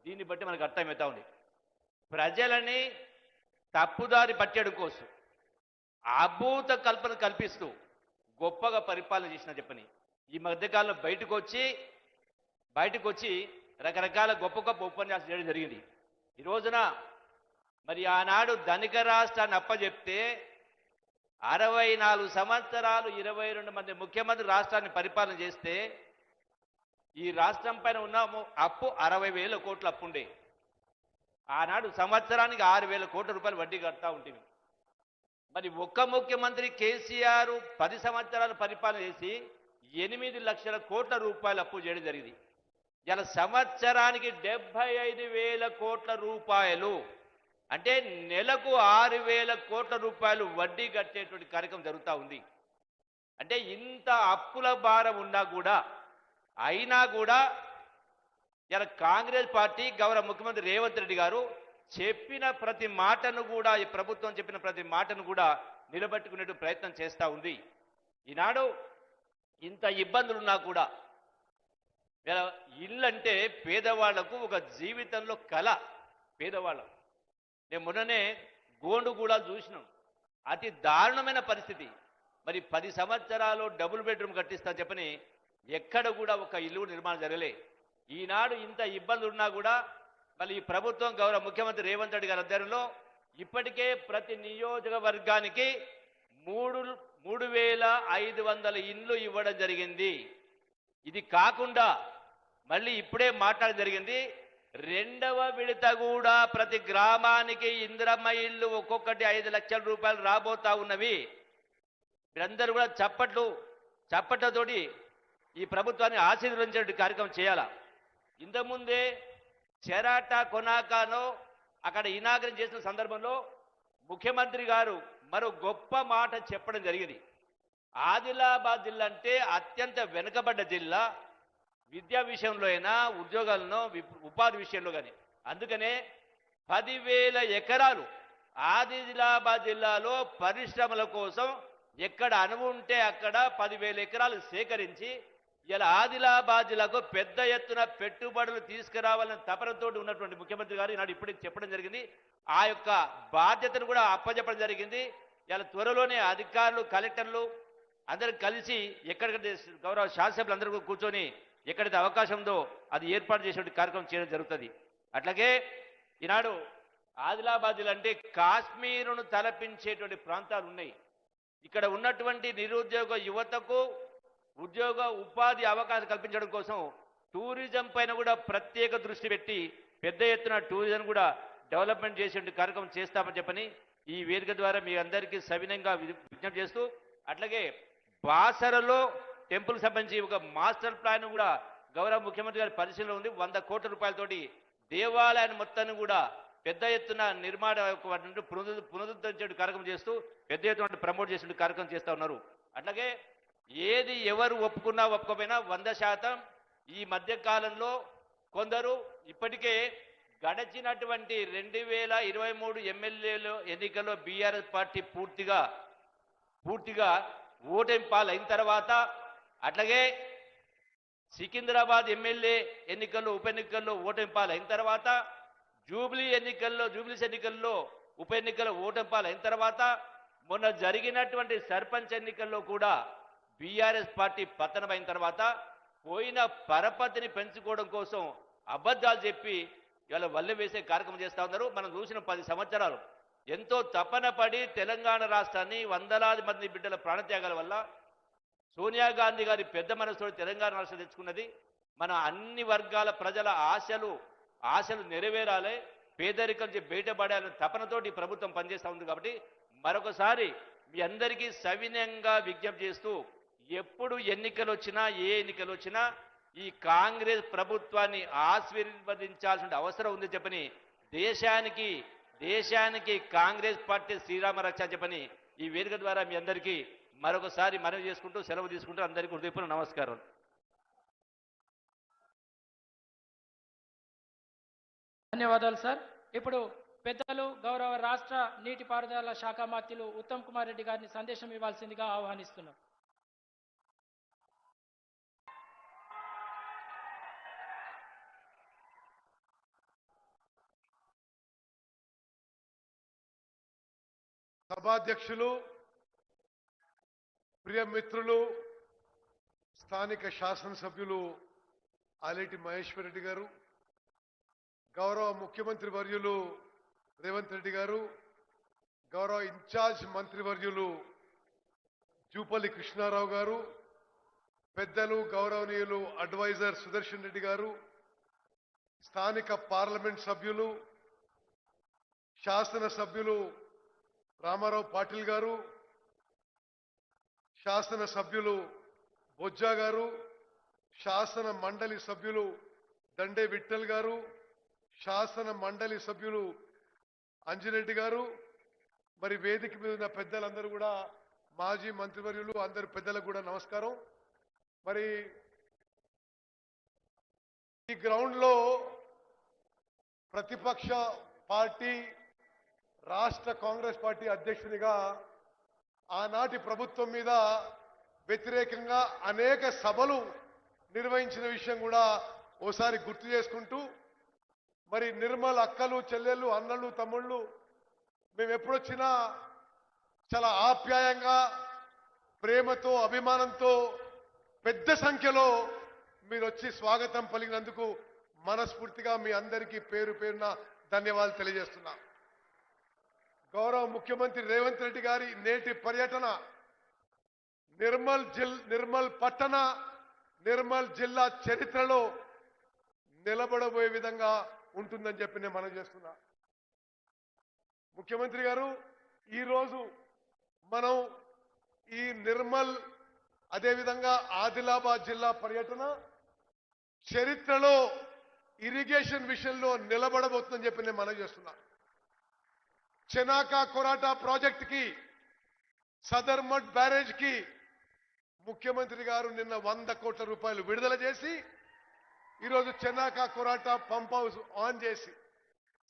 దీన్ని బట్టి మనకు అర్థమవుతా ఉంది. ప్రజలని తప్పుదారి పట్టేయడం కోసం అభూత కల్పన కల్పిస్తూ గొప్పగా పరిపాలన చేసిన చెప్పని ఈ మధ్యకాలంలో బయటకు వచ్చి రకరకాల గొప్ప గొప్ప ఉపన్యాసాలు చేయడం జరిగింది. ఈ రోజున మరి ఆనాడు ధనిక రాష్ట్రాన్ని అప్పచెప్తే 64 సంవత్సరాలు 22 మంది ముఖ్యమంత్రి రాష్ట్రాన్ని పరిపాలన చేస్తే ఈ రాష్ట్రం పైన ఉన్న అప్పు 60,000 కోట్ల అప్పు ఉండే. ఆనాడు సంవత్సరానికి 6,000 కోట్ల రూపాయలు వడ్డీ కడతా ఉంటుంది. మరి ఒక్క ముఖ్యమంత్రి కేసీఆర్ 10 సంవత్సరాలు పరిపాలన చేసి 8 లక్షల కోట్ల రూపాయలు అప్పు చేయడం జరిగింది. ఇలా సంవత్సరానికి 75,000 కోట్ల రూపాయలు అంటే నెలకు 6,000 కోట్ల రూపాయలు వడ్డీ కట్టేటువంటి కార్యక్రమం జరుగుతూ ఉంది. అంటే ఇంత అప్పుల భారం అయినా కూడా ఇలా కాంగ్రెస్ పార్టీ గౌరవ ముఖ్యమంత్రి రేవంత్ రెడ్డి గారు చెప్పిన ప్రతి మాటను కూడా, ఈ ప్రభుత్వం చెప్పిన ప్రతి మాటను కూడా నిలబెట్టుకునే ప్రయత్నం చేస్తూ ఉంది. ఈనాడు ఇంత ఇబ్బందులున్నా కూడా ఇల్లు అంటే పేదవాళ్లకు ఒక జీవితంలో కళ. పేదవాళ్ళం నేను మొన్ననే గోండుగూడ చూసినాం, అతి దారుణమైన పరిస్థితి. మరి 10 సంవత్సరాలు డబుల్ బెడ్రూమ్ కట్టిస్తా చెప్పని ఎక్కడ కూడా ఒక ఇల్లు నిర్మాణం జరగలే. ఈనాడు ఇంత ఇబ్బందులు ఉన్నా కూడా మళ్ళీ ఈ ప్రభుత్వం గౌరవ ముఖ్యమంత్రి రేవంత్ రెడ్డి గారి ఆధ్వర్యంలో ఇప్పటికే ప్రతి నియోజకవర్గానికి 3,500 ఇండ్లు ఇవ్వడం జరిగింది. ఇది కాకుండా మళ్ళీ ఇప్పుడే మాట్లాడడం జరిగింది, రెండవ విడత కూడా ప్రతి గ్రామానికి ఇందిరమ్మ ఇల్లు ఒక్కొక్కటి 5 లక్షల రూపాయలు రాబోతా ఉన్నవి. మీరందరూ కూడా చప్పట్లతోటి ఈ ప్రభుత్వాన్ని ఆశీర్వదించే కార్యక్రమం చేయాలా. ఇంతకుముందే చెరాట కొనాకాలో అక్కడ ఇనాగ్రేషన్ చేసిన సందర్భంలో ముఖ్యమంత్రి గారు మరో గొప్ప మాట చెప్పడం జరిగింది. ఆదిలాబాద్ జిల్లా అంటే అత్యంత వెనుకబడ్డ జిల్లా, విద్యా విషయంలో అయినా ఉద్యోగాలను ఉపాధి విషయంలో కానీ. అందుకనే 10,000 ఎకరాలు ఆదిలాబాద్ జిల్లాలో పరిశ్రమల కోసం ఎక్కడ అనువు ఉంటే అక్కడ 10,000 ఎకరాలు సేకరించి ఇలా ఆదిలాబాద్ జిల్లాకు పెద్ద ఎత్తున పెట్టుబడులు తీసుకురావాలని తపనతో ఉన్నటువంటి ముఖ్యమంత్రి గారు ఈనాడు ఇప్పటికి చెప్పడం జరిగింది. ఆ యొక్క బాధ్యతను కూడా అప్పచెప్పడం జరిగింది. ఇలా త్వరలోనే అధికారులు, కలెక్టర్లు అందరూ కలిసి ఎక్కడికైతే గౌరవ శాసనసభ్యులు అందరూ కూర్చొని ఎక్కడైతే అవకాశం ఉందో అది ఏర్పాటు చేసేటువంటి కార్యక్రమం చేయడం జరుగుతుంది. అట్లాగే ఈనాడు ఆదిలాబాద్ జిల్లా అంటే కాశ్మీరును తలపించేటువంటి ప్రాంతాలు ఉన్నాయి. ఇక్కడ ఉన్నటువంటి నిరుద్యోగ యువతకు ఉద్యోగ ఉపాధి అవకాశం కల్పించడం కోసం టూరిజం పైన కూడా ప్రత్యేక దృష్టి పెట్టి పెద్ద ఎత్తున టూరిజం కూడా డెవలప్మెంట్ చేసే కార్యక్రమం చేస్తామని చెప్పని ఈ వేదిక ద్వారా మీ అందరికీ సవినంగా విజ్ఞప్తి చేస్తూ, అట్లాగే బాసరలో టెంపుల్ సంబంధించి ఒక మాస్టర్ ప్లాన్ కూడా గౌరవ ముఖ్యమంత్రి గారి పరిశీలన ఉంది. 100 కోట్ల రూపాయలతోటి దేవాలయాన్ని మొత్తాన్ని కూడా పెద్ద ఎత్తున నిర్మాణ పునరుద్ధరించే కార్యక్రమం చేస్తూ పెద్ద ఎత్తున ప్రమోట్ చేసే కార్యక్రమం చేస్తూ ఉన్నారు. అట్లాగే ఏది ఎవరు ఒప్పుకున్నా ఒప్పుకోపోయినా 100% ఈ మధ్య కాలంలో కొందరు ఇప్పటికే గడచినటువంటి 2023 ఎమ్మెల్యేలు ఎన్నికల్లో బీఆర్ఎస్ పార్టీ పూర్తిగా ఓటమి పాలైన తర్వాత, అట్లాగే సికింద్రాబాద్ ఎమ్మెల్యే ఎన్నికల్లో ఉప ఎన్నికల్లో ఓటమి పాలైన తర్వాత, జూబ్లీస్ ఎన్నికల్లో ఉప ఎన్నికల్లో ఓటమి పాలైన తర్వాత, మొన్న జరిగినటువంటి సర్పంచ్ ఎన్నికల్లో కూడా బీఆర్ఎస్ పార్టీ పతనమైన తర్వాత పోయిన పరపతిని పెంచుకోవడం కోసం అబద్ధాలు చెప్పి ఇవాళ వల్లె వేసే కార్యక్రమం చేస్తూ ఉన్నారు. మనం చూసిన 10 సంవత్సరాలు ఎంతో తపన పడి తెలంగాణ రాష్ట్రాన్ని వందలాది మంది బిడ్డల ప్రాణత్యాగాల వల్ల సోనియా గాంధీ గారి పెద్ద మనసుతో తెలంగాణ రాష్ట్రం తెచ్చుకున్నది. మన అన్ని వర్గాల ప్రజల ఆశలు నెరవేరాలి, పేదరికం నుంచి బయటపడాలని తపనతోటి ప్రభుత్వం పనిచేస్తూ ఉంది. కాబట్టి మరొకసారి మీ అందరికీ సవినయంగా విజ్ఞప్తి చేస్తూ, ఎప్పుడు ఎన్నికలు వచ్చినా ఏ ఎన్నికలు వచ్చినా ఈ కాంగ్రెస్ ప్రభుత్వాన్ని ఆశీర్వదించాల్సిన అవసరం ఉంది చెప్పని దేశానికి కాంగ్రెస్ పార్టీ శ్రీరామ రక్ష చెప్పని ఈ వేదిక ద్వారా మీ అందరికీ మరొకసారి మనవి చేసుకుంటూ సెలవు తీసుకుంటూ అందరికీ హృదయపూర్వక నమస్కారం. ధన్యవాదాలు సార్. ఇప్పుడు పెద్దలు గౌరవ రాష్ట్ర నీటిపారుదల శాఖ మంత్రులు ఉత్తమ్ కుమార్ రెడ్డి గారిని సందేశం ఇవ్వాల్సిందిగా ఆహ్వానిస్తున్నాం. సభాధ్యక్షులు, ప్రియ మిత్రులు, స్థానిక శాసనసభ్యులు ఆలేటి మహేశ్వర్ రెడ్డి గారు, గౌరవ ముఖ్యమంత్రి వర్యులు రేవంత్ రెడ్డి గారు, గౌరవ ఇన్ఛార్జ్ మంత్రివర్యులు జూపల్లి కృష్ణారావు గారు, పెద్దలు గౌరవనీయులు అడ్వైజర్ సుదర్శన్ రెడ్డి గారు, స్థానిక పార్లమెంట్ సభ్యులు, శాసనసభ్యులు రామారావు పాటిల్ గారు, శాసనసభ్యులు బొజ్జా గారు, శాసన మండలి సభ్యులు దండే విఠల్ గారు, శాసన మండలి సభ్యులు అంజిరెడ్డి గారు, మరి వేదిక మీద ఉన్న పెద్దలందరూ కూడా మాజీ మంత్రివర్యులు అందరు పెద్దలకు కూడా నమస్కారం. మరి ఈ గ్రౌండ్ లో ప్రతిపక్ష పార్టీ రాష్ట్ర కాంగ్రెస్ పార్టీ అధ్యక్షునిగా ఆనాటి ప్రభుత్వం మీద వ్యతిరేకంగా అనేక సభలు నిర్వహించిన విషయం కూడా ఓసారి గుర్తు చేసుకుంటూ, మరి నిర్మల్ అక్కలు, చెల్లెళ్ళు, అన్నలు, తమ్ముళ్ళు మేము ఎప్పుడొచ్చినా చాలా ఆప్యాయంగా ప్రేమతో అభిమానంతో పెద్ద సంఖ్యలో మీరు వచ్చి స్వాగతం పలికినందుకు మనస్ఫూర్తిగా మీ అందరికీ పేరు పేరున ధన్యవాదాలు తెలియజేస్తున్నా. గౌరవ ముఖ్యమంత్రి రేవంత్ రెడ్డి గారి నేటి పర్యటన నిర్మల్ జిల్లా చరిత్రలో నిలబడబోయే విధంగా ఉంటుందని చెప్పి నేను మనం చేస్తున్నా. ముఖ్యమంత్రి గారు, ఈరోజు మనం ఈ నిర్మల్ అదేవిధంగా ఆదిలాబాద్ జిల్లా పర్యటన చరిత్రలో ఇరిగేషన్ విషయంలో నిలబడబోతుందని చెప్పి నేను మనం చేస్తున్నా. చెనాకా కొరాటా ప్రాజెక్టుకి, సదర్మట్ బ్యారేజ్ కి ముఖ్యమంత్రి గారు నిన్న 100 కోట్ల రూపాయలు విడుదల చేసి ఈరోజు Chanaka Korata pump house on చేసి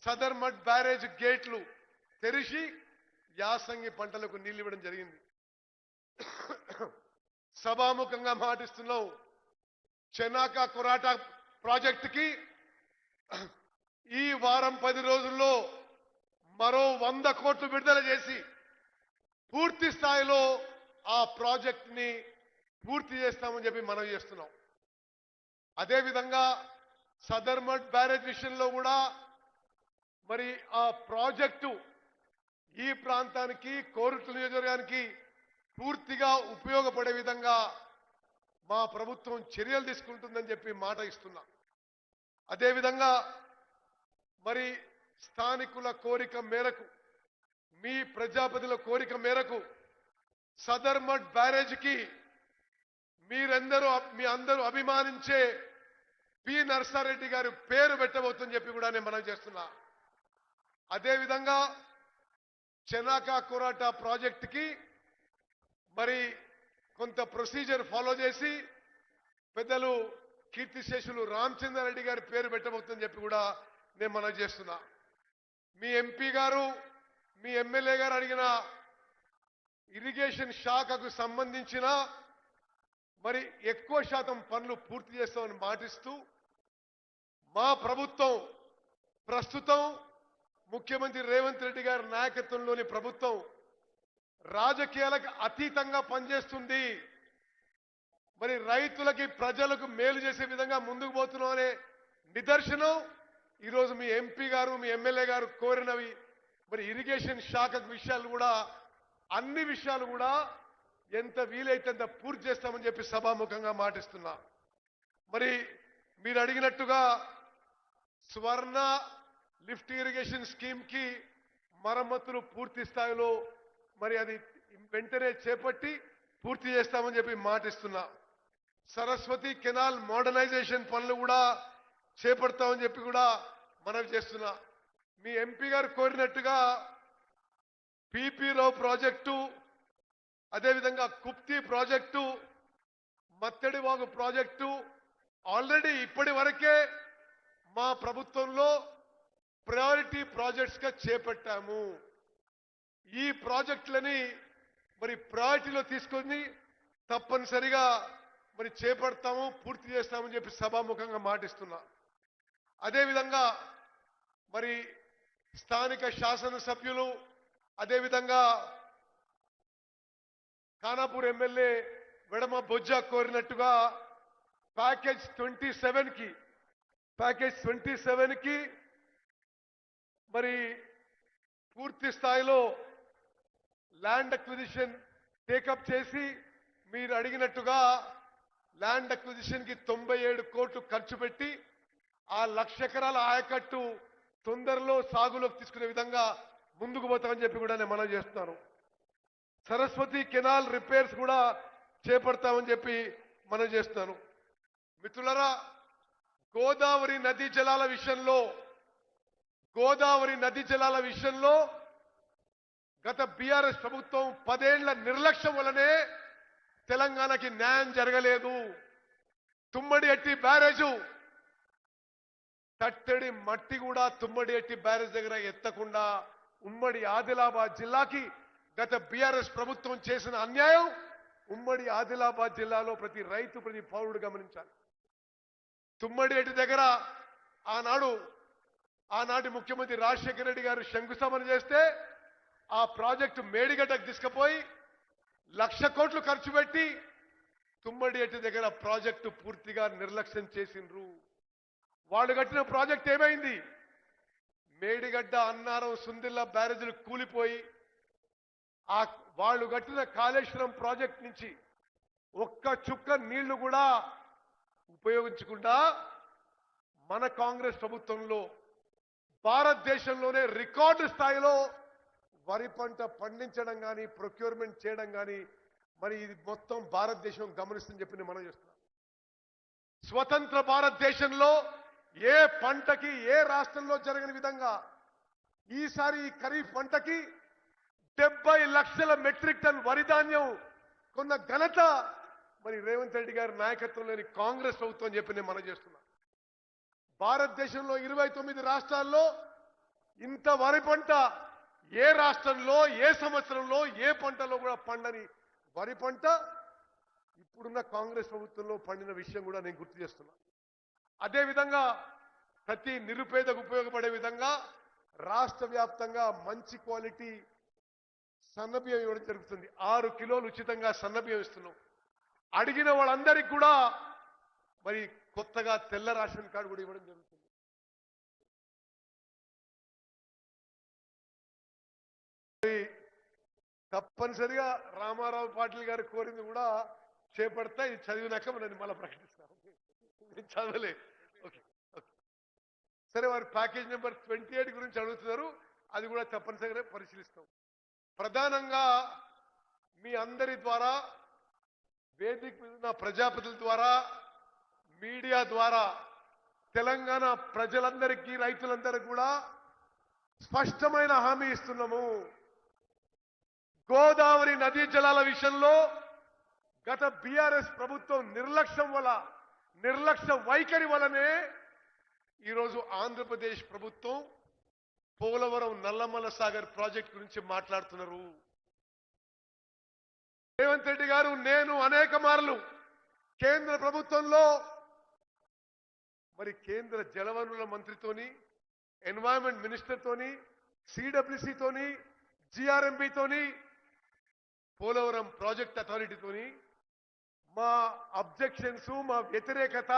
సదర్మట్ బ్యారేజ్ గేట్లు తెరిచి యాసంగి పంటలకు నీళ్లు ఇవ్వడం జరిగింది. సభాముఖంగా మాటిస్తున్నాం, చెనాకా కొరాటా ప్రాజెక్టుకి ఈ వారం 10 రోజుల్లో మరో 100 కోట్లు విడుదల చేసి పూర్తి స్థాయిలో ఆ ప్రాజెక్ట్ ని పూర్తి చేస్తామని చెప్పి మనం చేస్తున్నాం. అదేవిధంగా సదర్మట్ బ్యారేజ్ విషయంలో కూడా మరి ఆ ప్రాజెక్టు ఈ ప్రాంతానికి, కోరుట్ల నియోజకవర్గానికి పూర్తిగా ఉపయోగపడే విధంగా మా ప్రభుత్వం చర్యలు తీసుకుంటుందని చెప్పి మాట ఇస్తున్నా. అదేవిధంగా మరి స్థానికుల కోరిక మేరకు, మీ ప్రజాపతిల కోరిక మేరకు సదర్మట్ బ్యారేజ్కి మీ అందరూ అభిమానించే పి నర్సారెడ్డి గారి పేరు పెట్టబోతుందని చెప్పి కూడా నేను మనం చేస్తున్నా. అదేవిధంగా చెనాకా కొరాటా ప్రాజెక్టుకి మరి కొంత ప్రొసీజర్ ఫాలో చేసి పెద్దలు కీర్తిశేషులు రామచంద్రారెడ్డి గారి పేరు పెట్టబోతుందని చెప్పి కూడా నేను మనం చేస్తున్నా. మీ ఎంపీ గారు, మీ ఎమ్మెల్యే గారు అడిగిన ఇరిగేషన్ శాఖకు సంబంధించిన మరి ఎక్కువ శాతం పనులు పూర్తి చేస్తామని మాటిస్తూ మా ప్రభుత్వం ప్రస్తుతం ముఖ్యమంత్రి రేవంత్ రెడ్డి గారి నాయకత్వంలోని ప్రభుత్వం రాజకీయాలకు అతీతంగా పనిచేస్తుంది. మరి రైతులకి, ప్రజలకు మేలు చేసే విధంగా ముందుకు పోతున్నాం అనే నిదర్శనం ఈరోజు మీ ఎంపీ గారు, మీ ఎమ్మెల్యే గారు కోరినవి మరి ఇరిగేషన్ శాఖ విషయాలు కూడా, అన్ని విషయాలు కూడా ఎంత వీలైతే అంత పూర్తి చేస్తామని చెప్పి సభాముఖంగా మాటిస్తున్నా. మరి మీరు అడిగినట్టుగా స్వర్ణ లిఫ్ట్ ఇరిగేషన్ స్కీమ్ కి మరమ్మతులు పూర్తి స్థాయిలో మరి అది వెంటనే చేపట్టి పూర్తి చేస్తామని చెప్పి మాటిస్తున్నా. సరస్వతి కెనాల్ మోడర్నైజేషన్ పనులు కూడా చేపడతామని చెప్పి కూడా మనవి చేస్తున్నా. మీ ఎంపీ గారు కోరినట్టుగా పిపి రావు ప్రాజెక్టు, అదేవిధంగా కుప్తి ప్రాజెక్టు, మత్తడివాగు ప్రాజెక్టు ఆల్రెడీ ఇప్పటి వరకే మా ప్రభుత్వంలో ప్రయారిటీ ప్రాజెక్ట్స్ గా చేపట్టాము. ఈ ప్రాజెక్టులని మరి ప్రయారిటీలో తీసుకొని తప్పనిసరిగా మరి చేపడతాము, పూర్తి చేస్తామని చెప్పి సభాముఖంగా మాటిస్తున్నా. అదేవిధంగా మరి స్థానిక శాసనసభ్యులు, అదేవిధంగా ఖానాపూర్ ఎమ్మెల్యే వెడమ బొజ్జ కోరినట్టుగా ప్యాకేజ్ 27 కి మరి పూర్తి స్థాయిలో ల్యాండ్ అక్విజిషన్ టేకప్ చేసి మీరు అడిగినట్టుగా ల్యాండ్ అక్విజిషన్ కి 97 కోట్లు ఖర్చు పెట్టి ఆ 1,00,000 ఎకరాల ఆయకట్టు తొందరలో సాగులోకి తీసుకునే విధంగా ముందుకు పోతామని చెప్పి కూడా నేను మనం చేస్తున్నాను. సరస్వతి కెనాల్ రిపేర్స్ కూడా చేపడతామని చెప్పి మనం చేస్తున్నాను. మిత్రులారా, గోదావరి నదీ జలాల విషయంలో గత బీఆర్ఎస్ ప్రభుత్వం 10 ఏళ్ల నిర్లక్ష్యం వల్లనే తెలంగాణకి న్యాయం జరగలేదు. తుమ్మడి ఎట్టి బ్యారేజు, తట్టడి మట్టి కూడా తుమ్మడి ఎట్టి బ్యారేజ్ దగ్గర ఎత్తకుండా ఉమ్మడి ఆదిలాబాద్ జిల్లాకి గత బీఆర్ఎస్ ప్రభుత్వం చేసిన అన్యాయం ఉమ్మడి ఆదిలాబాద్ జిల్లాలో ప్రతి రైతు, ప్రతి పౌరుడు గమనించాలి. తుమ్మడి ఎట్టి దగ్గర ఆనాటి ముఖ్యమంత్రి రాజశేఖర రెడ్డి గారు శంకుస్థాపన చేస్తే ఆ ప్రాజెక్టు మేడిగడ్డకు తీసుకుపోయి 1,00,000 కోట్లు ఖర్చు పెట్టి తుమ్మడి ఎట్టి దగ్గర ప్రాజెక్టు పూర్తిగా నిర్లక్ష్యం చేసిండ్రు. వాళ్ళు కట్టిన ప్రాజెక్ట్ ఏమైంది? మేడిగడ్డ, అన్నారం, సుందిల్లా బ్యారేజీలు కూలిపోయి వాళ్ళు కట్టిన కాళేశ్వరం ప్రాజెక్ట్ నుంచి ఒక్క చుక్క నీళ్లు కూడా ఉపయోగించకుండా మన కాంగ్రెస్ ప్రభుత్వంలో భారతదేశంలోనే రికార్డు స్థాయిలో వరి పంట పండించడం కానీ ప్రొక్యూర్మెంట్ చేయడం కానీ మరి ఇది మొత్తం భారతదేశం గమనిస్తుందని చెప్పి నేను మనం చేస్తున్నాను. స్వతంత్ర భారతదేశంలో ఏ పంటకి ఏ రాష్ట్రంలో జరగని విధంగా ఈసారి ఈ ఖరీఫ్ పంటకి 70 లక్షల మెట్రిక్ టన్ వరి ధాన్యం కొన్న ఘనత మరి రేవంత్ రెడ్డి గారి నాయకత్వంలోని కాంగ్రెస్ ప్రభుత్వం అని చెప్పి నేను మనం చేస్తున్నా. భారతదేశంలో 29 రాష్ట్రాల్లో ఇంత వరి పంట ఏ రాష్ట్రంలో ఏ సంవత్సరంలో ఏ పంటలో కూడా పండని వరి పంట ఇప్పుడున్న కాంగ్రెస్ ప్రభుత్వంలో పండిన విషయం కూడా నేను గుర్తు చేస్తున్నా. అదేవిధంగా ప్రతి నిరుపేదకు ఉపయోగపడే విధంగా రాష్ట్ర వ్యాప్తంగా మంచి క్వాలిటీ సన్నబియ్యం ఇవ్వడం జరుగుతుంది. 6 కిలోలు ఉచితంగా సన్నబియ్యం ఇస్తున్నాం. అడిగిన వాళ్ళందరికీ కూడా మరి కొత్తగా తెల్ల రేషన్ కార్డు కూడా ఇవ్వడం జరుగుతుంది. తప్పనిసరిగా రామారావు పాటిల్ గారు కోరింది కూడా చేపడతా. ఇది చదివినాక నేను మళ్ళీ ప్రకటిస్తాను. నేను చదవలే. ఓకే సరే, వారి ప్యాకేజ్ నెంబర్ 28 గురించి అడుగుతున్నారు. అది కూడా తప్పనిసరిగా పరిశీలిస్తాం. ప్రధానంగా మీ అందరి ద్వారా, వేదిక మీద ఉన్న ప్రజాప్రతినిధుల ద్వారా, మీడియా ద్వారా తెలంగాణ ప్రజలందరికీ రైతులందరికీ కూడా స్పష్టమైన హామీ ఇస్తున్నాము. గోదావరి నదీ జలాల విషయంలో గత బీఆర్ఎస్ ప్రభుత్వం నిర్లక్ష్య వైఖరి వలనే ఈరోజు ఆంధ్రప్రదేశ్ ప్రభుత్వం పోలవరం నల్లమల్ల సాగర్ ప్రాజెక్ట్ గురించి మాట్లాడుతున్నారు. రేవంత్ రెడ్డి గారు, నేను అనేక మార్లు కేంద్ర ప్రభుత్వంలో మరి కేంద్ర జలవనరుల మంత్రితోని, ఎన్వైరన్మెంట్ మినిస్టర్తోని, సిడబ్ల్యూసితోని, జిఆర్ఎంబితోని, పోలవరం ప్రాజెక్ట్ అథారిటీతోని మా అబ్జెక్షన్స్, మా వ్యతిరేకత,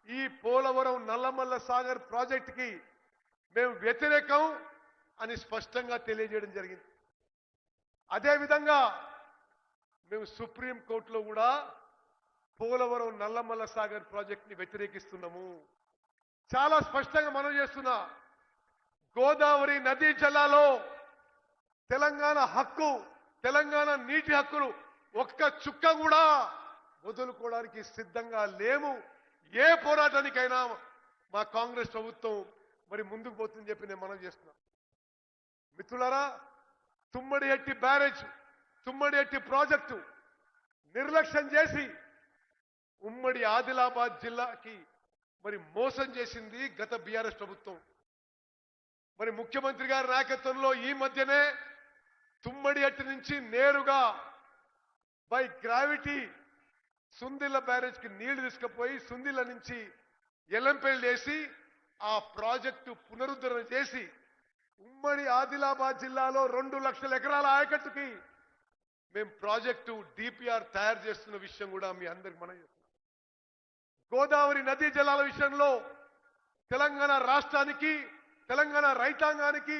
ఈ పోలవరం నల్లమల్ల సాగర్ ప్రాజెక్టుకి మేము వ్యతిరేకం అని స్పష్టంగా తెలియజేయడం జరిగింది. అదేవిధంగా మేము సుప్రీం కోర్టులో కూడా పోలవరం నల్లమల్ల సాగర్ ప్రాజెక్టుని వ్యతిరేకిస్తున్నాము. చాలా స్పష్టంగా మనం చేస్తున్నా, గోదావరి నదీ జలాలో తెలంగాణ హక్కు, తెలంగాణ నీటి హక్కులు ఒక్క చుక్క కూడా వదులుకోవడానికి సిద్ధంగా లేము. ఏ పోరాటానికైనా మా కాంగ్రెస్ ప్రభుత్వం మరి ముందుకు పోతుందని చెప్పి నేను మనం చేస్తున్నా. మిత్రులారా, తుమ్మడి ఎట్టి బ్యారేజ్, తుమ్మడి ఎట్టి ప్రాజెక్టు నిర్లక్ష్యం చేసి ఉమ్మడి ఆదిలాబాద్ జిల్లాకి మరి మోసం చేసింది గత బీఆర్ఎస్ ప్రభుత్వం. మరి ముఖ్యమంత్రి గారి నాయకత్వంలో ఈ మధ్యనే తుమ్మడి ఎట్టి నుంచి నేరుగా బై గ్రావిటీ సుందిల్ల బ్యారేజ్ కి నీళ్లు తీసుకుపోయి సుందిల్ల నుంచి ఎల్లంపల్లి వేసి ఆ ప్రాజెక్టు పునరుద్ధరణ చేసి ఉమ్మడి ఆదిలాబాద్ జిల్లాలో 2 లక్షల ఎకరాల ఆయకట్టుకి మేము ప్రాజెక్టు డిపిఆర్ తయారు చేస్తున్న విషయం కూడా మీ అందరికి మనం చేస్తున్నాం. గోదావరి నదీ జలాల విషయంలో తెలంగాణ రాష్ట్రానికి, తెలంగాణ రైతాంగానికి,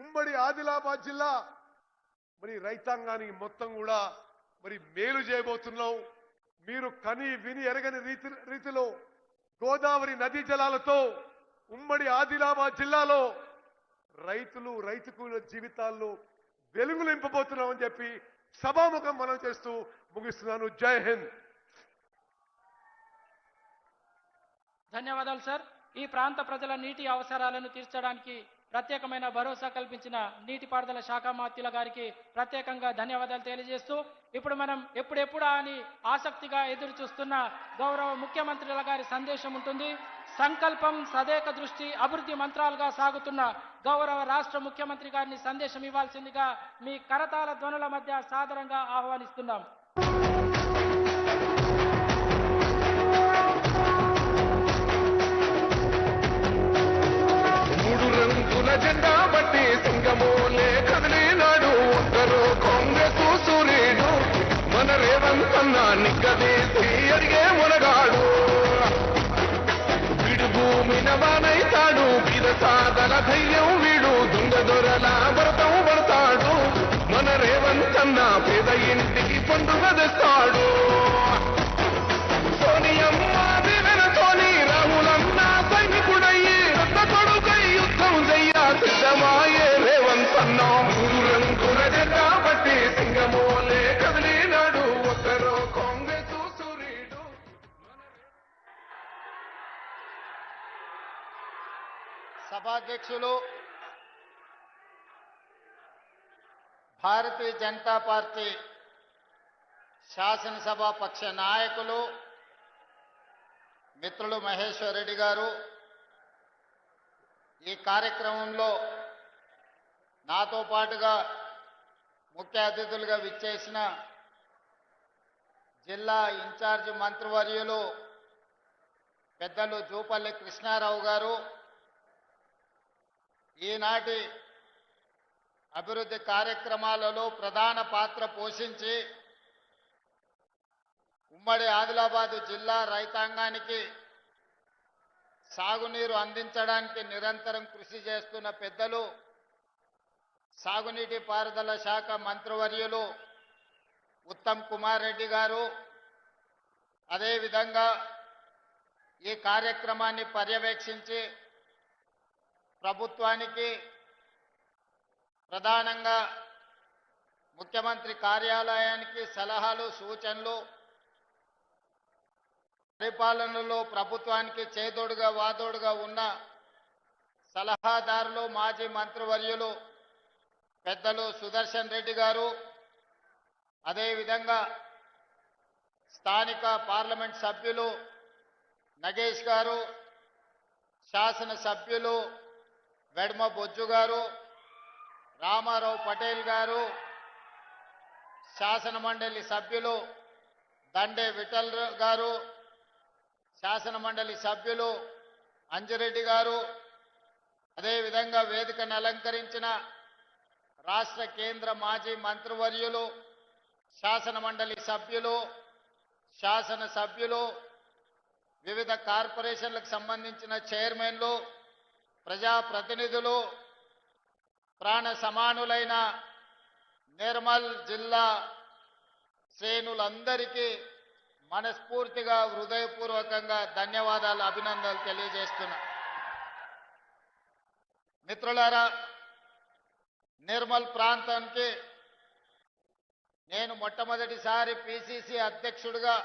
ఉమ్మడి ఆదిలాబాద్ జిల్లా మరి రైతాంగానికి మొత్తం కూడా మరి మేలు చేయబోతున్నాం. మీరు కని విని ఎరగని రీతిలో గోదావరి నదీ జలాలతో ఉమ్మడి ఆదిలాబాద్ జిల్లాలో రైతు కూలీల జీవితాల్లో వెలుగులు నింపబోతున్నామని చెప్పి సభాముఖం మనం చేస్తూ ముగిస్తున్నాను. జై హింద్. ధన్యవాదాలు సార్. ఈ ప్రాంత ప్రజల నీటి అవసరాలను తీర్చడానికి ప్రత్యేకమైన భరోసా కల్పించిన నీటిపారుదల శాఖ మంత్రుల గారికి ప్రత్యేకంగా ధన్యవాదాలు తెలియజేస్తూ, ఇప్పుడు మనం ఎప్పుడెప్పుడా అని ఆసక్తిగా ఎదురు చూస్తున్న గౌరవ ముఖ్యమంత్రుల గారి సందేశం ఉంటుంది. సంకల్పం, సదేక దృష్టి, అభివృద్ధి మంత్రాలుగా సాగుతున్న గౌరవ రాష్ట్ర ముఖ్యమంత్రి గారిని సందేశం ఇవ్వాల్సిందిగా మీ కరతాళ ధ్వనుల మధ్య సాదరంగా ఆహ్వానిస్తున్నాం. జెండా బట్టి సింగమోలే కదిలినాడు ఒక్కరు కాంగ్రెస్ సూర్యుడు. నిగ్గదీసి అడిగే మునగాడు వీడు భూమిన వానైతాడు బీదసాదల ధైర్యం వీడు దొంగ దొరల వ్రతం పడతాడు మన రేవంతన్న పేద ఇంటికి పండుగ తెస్తాడు సోనియమ్మ దివెనతోని రాములన్న సైనికుడయ్యి రత్న కొడుకై యుద్ధం చెయ్య సిద్ధమాయే రేవంతన్న మూడు రంగుల జెండా బట్టి సింగమోలే కదిలినాడు ఒక్కరో కాంగ్రెస్ సూర్యుడు సభాధ్యక్షులు భారతీయ జనతా పార్టీ శాసనసభ పక్ష నాయకులు మిత్రులు మహేశ్వర్ రెడ్డి గారు, ఈ కార్యక్రమంలో నాతో పాటుగా ముఖ్య అతిథులుగా విచ్చేసిన జిల్లా ఇన్ఛార్జ్ మంత్రివర్యులు పెద్దలు జూపల్లి కృష్ణారావు గారు, ఈనాటి అభివృద్ధి కార్యక్రమాలలో ప్రధాన పాత్ర పోషించి ఉమ్మడి ఆదిలాబాదు జిల్లా రైతాంగానికి సాగునీరు అందించడానికి నిరంతరం కృషి చేస్తున్న పెద్దలు సాగునీటి పారుదల శాఖ మంత్రివర్యులు ఉత్తమ్ కుమార్ రెడ్డి గారు, అదేవిధంగా ఈ కార్యక్రమాన్ని పర్యవేక్షించి ప్రభుత్వానికి ప్రధానంగా ముఖ్యమంత్రి కార్యాలయానికి సలహాలు సూచనలు, పరిపాలనలో ప్రభుత్వానికి చేదోడుగా వాదోడుగా ఉన్న సలహాదారులు మాజీ మంత్రివర్యులు పెద్దలు సుదర్శన్ రెడ్డి గారు, అదేవిధంగా స్థానిక పార్లమెంట్ సభ్యులు నగేష్ గారు, శాసనసభ్యులు వెడ్మ బొజ్జు గారు, రామారావు పటేల్ గారు, శాసన మండలి సభ్యులు దండే విఠల్ గారు, శాసన మండలి సభ్యులు అంజిరెడ్డి గారు, అదేవిధంగా వేదికను అలంకరించిన రాష్ట్ర కేంద్ర మాజీ మంత్రివర్యులు శాసన మండలి సభ్యులు శాసనసభ్యులు వివిధ కార్పొరేషన్లకు సంబంధించిన చైర్మన్లు ప్రజాప్రతినిధులు ప్రాణ సమానులైన నిర్మల్ జిల్లా శ్రేణులందరికీ మనస్ఫూర్తిగా హృదయపూర్వకంగా ధన్యవాదాలు అభినందనలు తెలియజేస్తున్నా. మిత్రులారా, నిర్మల్ ప్రాంతానికి నేను మొట్టమొదటిసారి పిసిసి అధ్యక్షుడిగా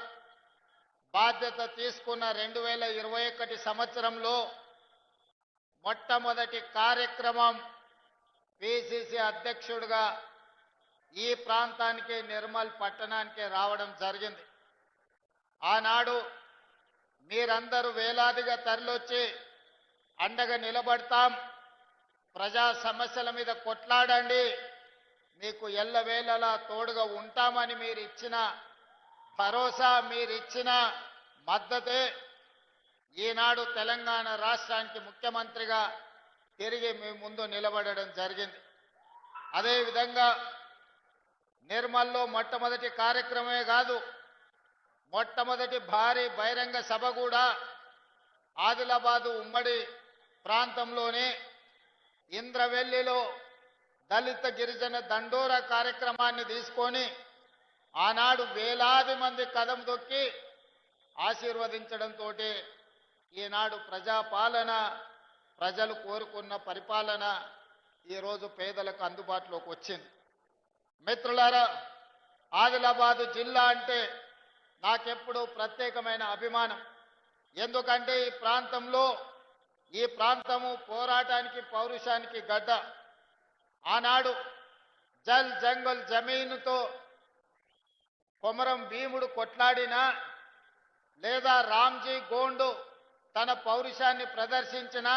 బాధ్యత తీసుకున్న 2021 సంవత్సరంలో మొట్టమొదటి కార్యక్రమం పిసిసి అధ్యక్షుడిగా ఈ ప్రాంతానికి నిర్మల్ పట్టణానికి రావడం జరిగింది. ఆనాడు మీరందరూ వేలాదిగా తరలొచ్చి అండగా నిలబడతాం, ప్రజా సమస్యల మీద కొట్లాడండి, మీకు ఎల్లవేళలా తోడుగా ఉంటామని మీరు ఇచ్చిన భరోసా, మీరిచ్చిన మద్దతే ఈనాడు తెలంగాణ రాష్ట్రానికి ముఖ్యమంత్రిగా తిరిగి మీ ముందు నిలబడడం జరిగింది. అదేవిధంగా నిర్మల్లో మొట్టమొదటి కార్యక్రమమే కాదు, మొట్టమొదటి భారీ బహిరంగ సభ కూడా ఆదిలాబాదు ఉమ్మడి ప్రాంతంలోనే ఇంద్రవెల్లిలో దళిత గిరిజన దండోరా కార్యక్రమాన్ని తీసుకొని ఆనాడు వేలాది మంది కదం దొక్కి ఆశీర్వదించడంతో ఈనాడు ప్రజాపాలన, ప్రజలు కోరుకున్న పరిపాలన ఈరోజు పేదలకు అందుబాటులోకి వచ్చింది. మిత్రులారా, ఆదిలాబాదు జిల్లా అంటే నాకెప్పుడు ప్రత్యేకమైన అభిమానం. ఎందుకంటే ఈ ప్రాంతము పోరాటానికి పౌరుషానికి గడ్డ. ఆనాడు జల్ జంగల్ జమీనుతో కొమరం భీముడు కొట్లాడినా, లేదా రామ్జీ గోండు తన పౌరుషాన్ని ప్రదర్శించిన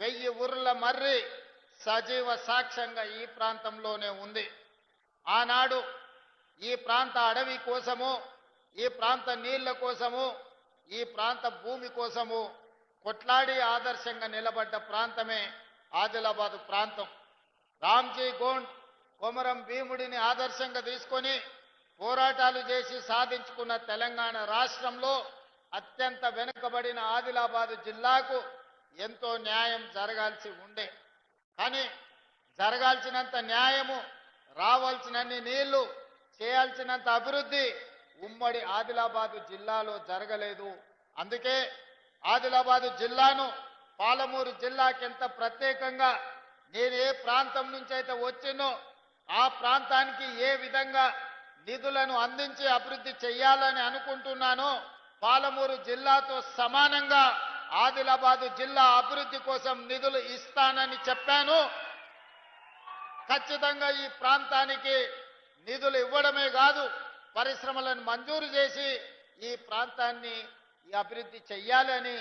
1000 ఊర్ల మర్రి సజీవ సాక్ష్యంగా ఈ ప్రాంతంలోనే ఉంది. ఆనాడు ఈ ప్రాంత అడవి కోసము, ఈ ప్రాంత నీళ్ల కోసము, ఈ ప్రాంత భూమి కోసము కొట్లాడి ఆదర్శంగా నిలబడ్డ ప్రాంతమే ఆదిలాబాదు ప్రాంతం. రామ్జీ గోండ్ కొమరం భీముడిని ఆదర్శంగా తీసుకొని పోరాటాలు చేసి సాధించుకున్న తెలంగాణ రాష్ట్రంలో అత్యంత వెనుకబడిన ఆదిలాబాద్ జిల్లాకు ఎంతో న్యాయం జరగాల్సి ఉండే. కానీ జరగాల్సినంత న్యాయము, రావాల్సినన్ని నీళ్లు, చేయాల్సినంత అభివృద్ధి ఉమ్మడి ఆదిలాబాద్ జిల్లాలో జరగలేదు. అందుకే ఆదిలాబాద్ జిల్లాను పాలమూరు జిల్లాకి ఎంత ప్రత్యేకంగా నేను ఏ ప్రాంతం నుంచి అయితే వచ్చినో ఆ ప్రాంతానికి ఏ విధంగా నిధులను అందించి అభివృద్ధి చేయాలని అనుకుంటున్నానో పాలమూరు జిల్లాతో సమానంగా ఆదిలాబాద్ జిల్లా అభివృద్ధి కోసం నిధులు ఇస్తానని చెప్పాను. ఖచ్చితంగా ఈ ప్రాంతానికి నిధులు ఇవ్వడమే కాదు, పరిశ్రమలను మంజూరు చేసి ఈ ప్రాంతాన్ని అభివృద్ధి చెయ్యాలని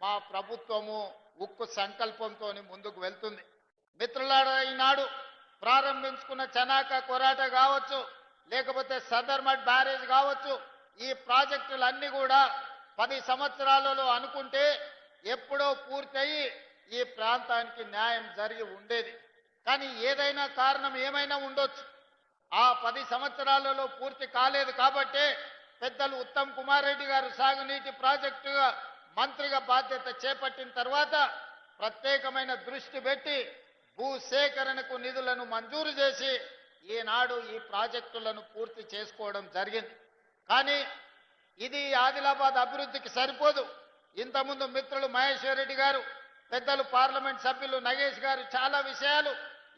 మా ప్రభుత్వము ఉక్కు సంకల్పంతో ముందుకు వెళ్తుంది. మిత్రులారా, ఈనాడు ప్రారంభించుకున్న చనాక కొరాట కావచ్చు, లేకపోతే సదర్మట్ బ్యారేజ్ కావచ్చు, ఈ ప్రాజెక్టులన్నీ కూడా 10 సంవత్సరాలలో అనుకుంటే ఎప్పుడో పూర్తయి ఈ ప్రాంతానికి న్యాయం జరిగి ఉండేది. కానీ ఏదైనా కారణం ఏమైనా ఉండొచ్చు, ఆ 10 సంవత్సరాలలో పూర్తి కాలేదు. కాబట్టే పెద్దలు ఉత్తమ్ కుమార్ రెడ్డి గారు సాగునీటి ప్రాజెక్టుగా మంత్రిగా బాధ్యత చేపట్టిన తర్వాత ప్రత్యేకమైన దృష్టి పెట్టి భూసేకరణకు నిధులను మంజూరు చేసి ఈనాడు ఈ ప్రాజెక్టులను పూర్తి చేసుకోవడం జరిగింది. కానీ ఇది ఆదిలాబాద్ అభివృద్ధికి సరిపోదు. ఇంతకుముందు మిత్రులు మహేశ్వర్ రెడ్డి గారు, పెద్దలు పార్లమెంట్ సభ్యులు నగేష్ గారు చాలా విషయాలు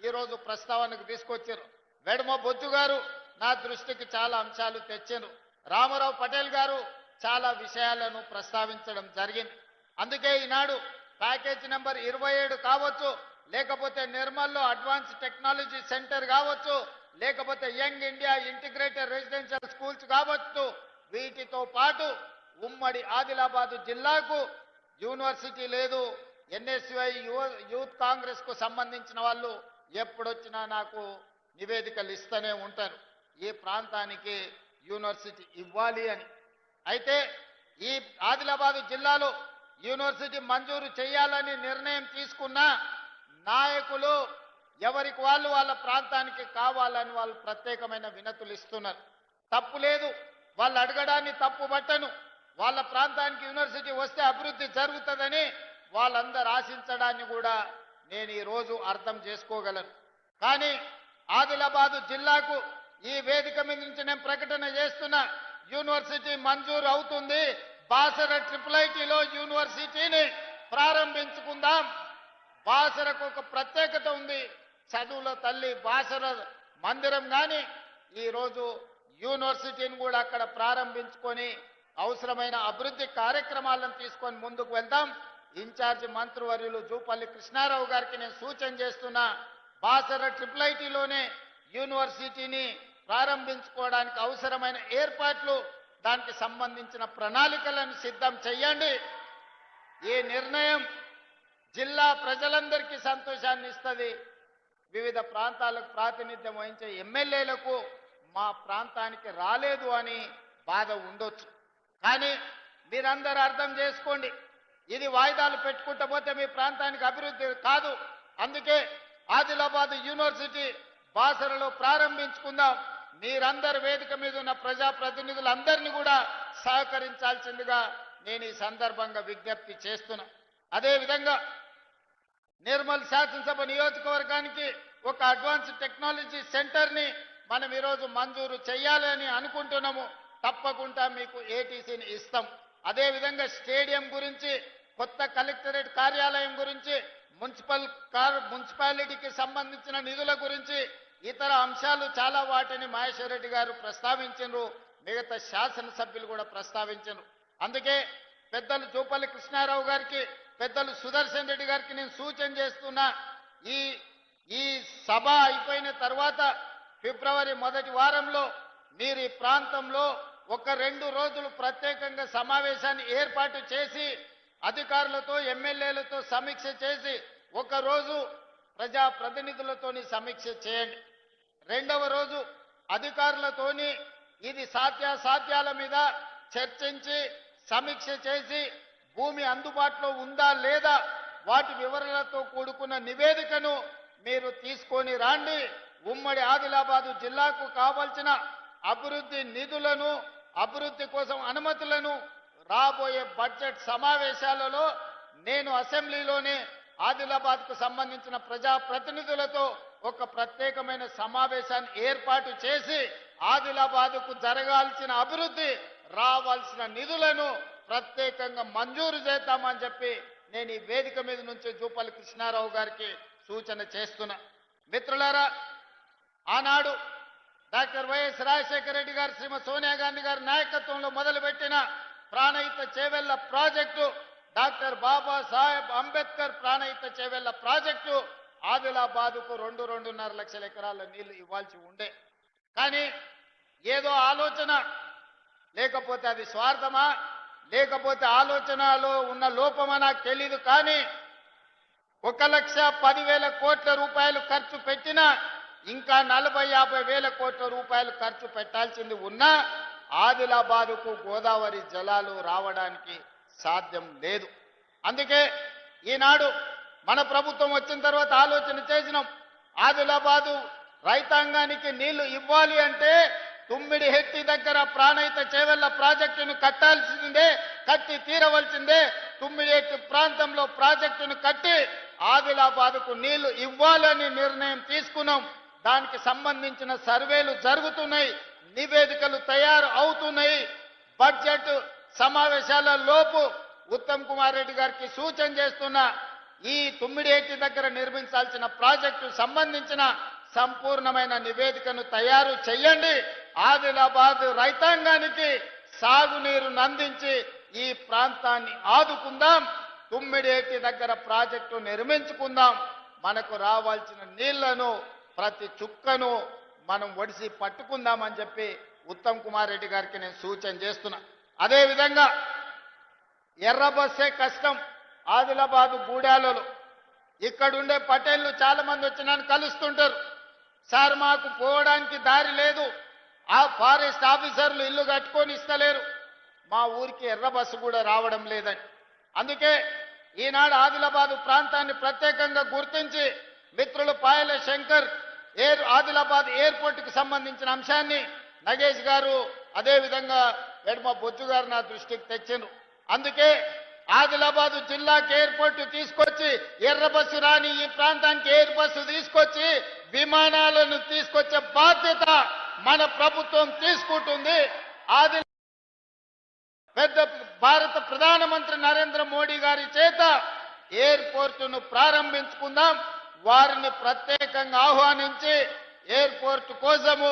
ఈరోజు ప్రస్తావనకు తీసుకొచ్చారు. వెడమ బొజ్జు గారు నా దృష్టికి చాలా అంశాలు తెచ్చారు. రామారావు పటేల్ గారు చాలా విషయాలను ప్రస్తావించడం జరిగింది. అందుకే ఈనాడు ప్యాకేజ్ నెంబర్ 27 కావచ్చు, లేకపోతే నిర్మల్లో అడ్వాన్స్ టెక్నాలజీ సెంటర్ కావచ్చు, లేకపోతే young India integrated residential schools కావచ్చు, వీటితో పాటు ఉమ్మడి ఆదిలాబాద్ జిల్లాకు యూనివర్సిటీ లేదు. ఎన్ఎస్యుఐ యూత్ కాంగ్రెస్ కు సంబంధించిన వాళ్ళు ఎప్పుడొచ్చినా నాకు నివేదికలు ఇస్తూనే ఉంటారు, ఈ ప్రాంతానికి యూనివర్సిటీ ఇవ్వాలి అని. అయితే ఈ ఆదిలాబాద్ జిల్లాలో యూనివర్సిటీ మంజూరు చేయాలని నిర్ణయం తీసుకున్న నాయకులు ఎవరికి వాళ్ళు వాళ్ళ ప్రాంతానికి కావాలని వాళ్ళు ప్రత్యేకమైన వినతులు ఇస్తున్నారు. తప్పు లేదు, వాళ్ళు అడగడాన్ని తప్పు పట్టను. వాళ్ళ ప్రాంతానికి యూనివర్సిటీ వస్తే అభివృద్ధి జరుగుతుందని వాళ్ళందరూ ఆశించడాన్ని కూడా నేను ఈరోజు అర్థం చేసుకోగలను. కానీ ఆదిలాబాదు జిల్లాకు ఈ వేదిక మీద నుంచి నేను ప్రకటన చేస్తున్నా, యూనివర్సిటీ మంజూరు అవుతుంది. బాసర ట్రిపుల్-ఐటీలో యూనివర్సిటీని ప్రారంభించుకుందాం. బాసరకు ఒక ప్రత్యేకత ఉంది, చదువుల తల్లి బాసర మందిరం. కానీ ఈరోజు యూనివర్సిటీని కూడా అక్కడ ప్రారంభించుకొని అవసరమైన అభివృద్ధి కార్యక్రమాలను తీసుకొని ముందుకు వెళ్దాం. ఇన్ఛార్జి మంత్రివర్యులు జూపల్లి కృష్ణారావు గారికి నేను సూచన చేస్తున్నా, బాసర ట్రిపుల్-ఐటీలోనే యూనివర్సిటీని ప్రారంభించుకోవడానికి అవసరమైన ఏర్పాట్లు, దానికి సంబంధించిన ప్రణాళికలను సిద్ధం చేయండి. ఈ నిర్ణయం జిల్లా ప్రజలందరికీ సంతోషాన్ని ఇస్తుంది. వివిధ ప్రాంతాలకు ప్రాతినిధ్యం వహించే ఎమ్మెల్యేలకు మా ప్రాంతానికి రాలేదు అని బాధ ఉండొచ్చు. కానీ మీరందరూ అర్థం చేసుకోండి, ఇది వాయిదాలు పెట్టుకుంటూ పోతే మీ ప్రాంతానికి అభివృద్ధి కాదు. అందుకే ఆదిలాబాద్ యూనివర్సిటీ బాసరలో ప్రారంభించుకుందాం. మీరందరు వేదిక మీద ఉన్న ప్రజాప్రతినిధులందరినీ కూడా సహకరించాల్సిందిగా నేను ఈ సందర్భంగా విజ్ఞప్తి చేస్తున్నా. అదేవిధంగా నిర్మల్ శాసనసభ నియోజకవర్గానికి ఒక అడ్వాన్స్ టెక్నాలజీ సెంటర్ని మనం ఈరోజు మంజూరు చేయాలని అనుకుంటున్నాము. తప్పకుండా మీకు ఏటీసీని ఇస్తాం. అదేవిధంగా స్టేడియం గురించి, కొత్త కలెక్టరేట్ కార్యాలయం గురించి, మున్సిపాలిటీకి సంబంధించిన నిధుల గురించి, ఇతర అంశాలు చాలా వాటిని మహేశ్వర్ రెడ్డి గారు ప్రస్తావించారు, మిగతా శాసనసభ్యులు కూడా ప్రస్తావించారు. అందుకే పెద్దలు జూపల్లి కృష్ణారావు గారికి, పెద్దలు సుదర్శన్ రెడ్డి గారికి నేను సూచన చేస్తున్నా, ఈ సభ అయిపోయిన తర్వాత ఫిబ్రవరి మొదటి వారంలో మీరు ఈ ప్రాంతంలో 1-2 రోజులు ప్రత్యేకంగా సమావేశాన్ని ఏర్పాటు చేసి అధికారులతో, ఎమ్మెల్యేలతో సమీక్ష చేసి, 1 రోజు ప్రజాప్రతినిధులతోని సమీక్ష చేయండి. 2వ రోజు అధికారులతోని ఇది సాధ్యాసాధ్యాల మీద చర్చించి సమీక్ష చేసి భూమి అందుబాటులో ఉందా లేదా వాటి వివరాలతో కూడుకున్న నివేదికను మీరు తీసుకొని రండి. ఉమ్మడి ఆదిలాబాదు జిల్లాకు కావాల్సిన అభివృద్ధి నిధులను, అభివృద్ధి కోసం అనుమతులను రాబోయే బడ్జెట్ సమావేశాలలో నేను అసెంబ్లీలోనే ఆదిలాబాద్కు సంబంధించిన ప్రజాప్రతినిధులతో ఒక ప్రత్యేకమైన సమావేశాన్ని ఏర్పాటు చేసి ఆదిలాబాద్కు జరగాల్సిన అభివృద్ధి, రావాల్సిన నిధులను ప్రత్యేకంగా మంజూరు చేద్దామని చెప్పి నేను ఈ వేదిక మీద నుంచి జూపల్లి కృష్ణారావు గారికి సూచన చేస్తున్నా. మిత్రులారా, ఆనాడు డాక్టర్ వైఎస్ రాజశేఖర రెడ్డి గారు, శ్రీమతి సోనియా గాంధీ గారి నాయకత్వంలో మొదలుపెట్టిన Pranahita Chevella project, doctor Babasaheb Ambedkar Pranahita Chevella project ఆదిలాబాద్కు 2.5 లక్షల ఎకరాల నీళ్లు ఇవ్వాల్సి ఉండే. కానీ ఏదో ఆలోచన, లేకపోతే అది స్వార్థమా, లేకపోతే ఆలోచనలో ఉన్న లోపమా నాకు తెలీదు. కానీ 1,10,000 కోట్ల రూపాయలు ఖర్చు పెట్టినా ఇంకా 40-50 వేల కోట్ల రూపాయలు ఖర్చు పెట్టాల్సింది ఉన్నా ఆదిలాబాదుకు గోదావరి జలాలు రావడానికి సాధ్యం లేదు. అందుకే ఈనాడు మన ప్రభుత్వం వచ్చిన తర్వాత ఆలోచన చేసినాం. ఆదిలాబాదు రైతాంగానికి నీళ్లు ఇవ్వాలి అంటే తుమ్మిడిహెట్టి దగ్గర ప్రాణహిత చేవెళ్ల ప్రాజెక్టును కట్టాల్సిందే, కట్టి తీరవలసిందే. తుమ్మిడిహెట్టి ప్రాంతంలో ప్రాజెక్టును కట్టి ఆదిలాబాదుకు నీళ్లు ఇవ్వాలని నిర్ణయం తీసుకున్నాం. దానికి సంబంధించిన సర్వేలు జరుగుతున్నాయి, నివేదికలు తయారు అవుతున్నాయి. బడ్జెట్ సమావేశాల లోపు ఉత్తమ్ కుమార్ రెడ్డి గారికి సూచన చేస్తున్నా, ఈ తుమ్మిడిహెట్టి దగ్గర నిర్మించాల్సిన ప్రాజెక్టు సంబంధించిన సంపూర్ణమైన నివేదికను తయారు చేయండి. ఆదిలాబాద్ రైతాంగానికి సాగునీరును అందించి ఈ ప్రాంతాన్ని ఆదుకుందాం. తుమ్మిడిహెట్టి దగ్గర ప్రాజెక్టు నిర్మించుకుందాం. మనకు రావాల్సిన నీళ్లను, ప్రతి చుక్కను మనం ఒడిసి పట్టుకుందామని చెప్పి ఉత్తమ్ కుమార్ రెడ్డి గారికి నేను సూచన చేస్తున్నా. అదేవిధంగా ఎర్ర బస్సే కష్టం. ఆదిలాబాదు గూడాలలో ఇక్కడుండే పటేళ్లు చాలా మంది వచ్చి నన్ను కలుస్తుంటారు. సార్, మాకు పోవడానికి దారి లేదు, ఆ ఫారెస్ట్ ఆఫీసర్లు ఇల్లు కట్టుకొని ఇస్తలేరు, మా ఊరికి ఎర్ర బస్సు కూడా రావడం లేదని. అందుకే ఈనాడు ఆదిలాబాదు ప్రాంతాన్ని ప్రత్యేకంగా గుర్తించి మిత్రులు పాయల శంకర్ ఆదిలాబాద్ ఎయిర్పోర్టుకు సంబంధించిన అంశాన్ని నగేష్ గారు, అదేవిధంగా ఎడమ బొజ్జు గారు నా దృష్టికి తెచ్చిండ్రు. అందుకే ఆదిలాబాదు జిల్లాకి ఎయిర్పోర్టు తీసుకొచ్చి, ఎర్ర బస్సు రాని ఈ ప్రాంతానికి ఎయిర్ బస్సు తీసుకొచ్చి విమానాలను తీసుకొచ్చే బాధ్యత మన ప్రభుత్వం తీసుకుంటుంది. పెద్ద భారత ప్రధానమంత్రి నరేంద్ర మోడీ గారి చేత ఎయిర్పోర్టును ప్రారంభించుకుందాం. వారిని ప్రత్యేకంగా ఆహ్వానించి ఎయిర్పోర్టు కోసము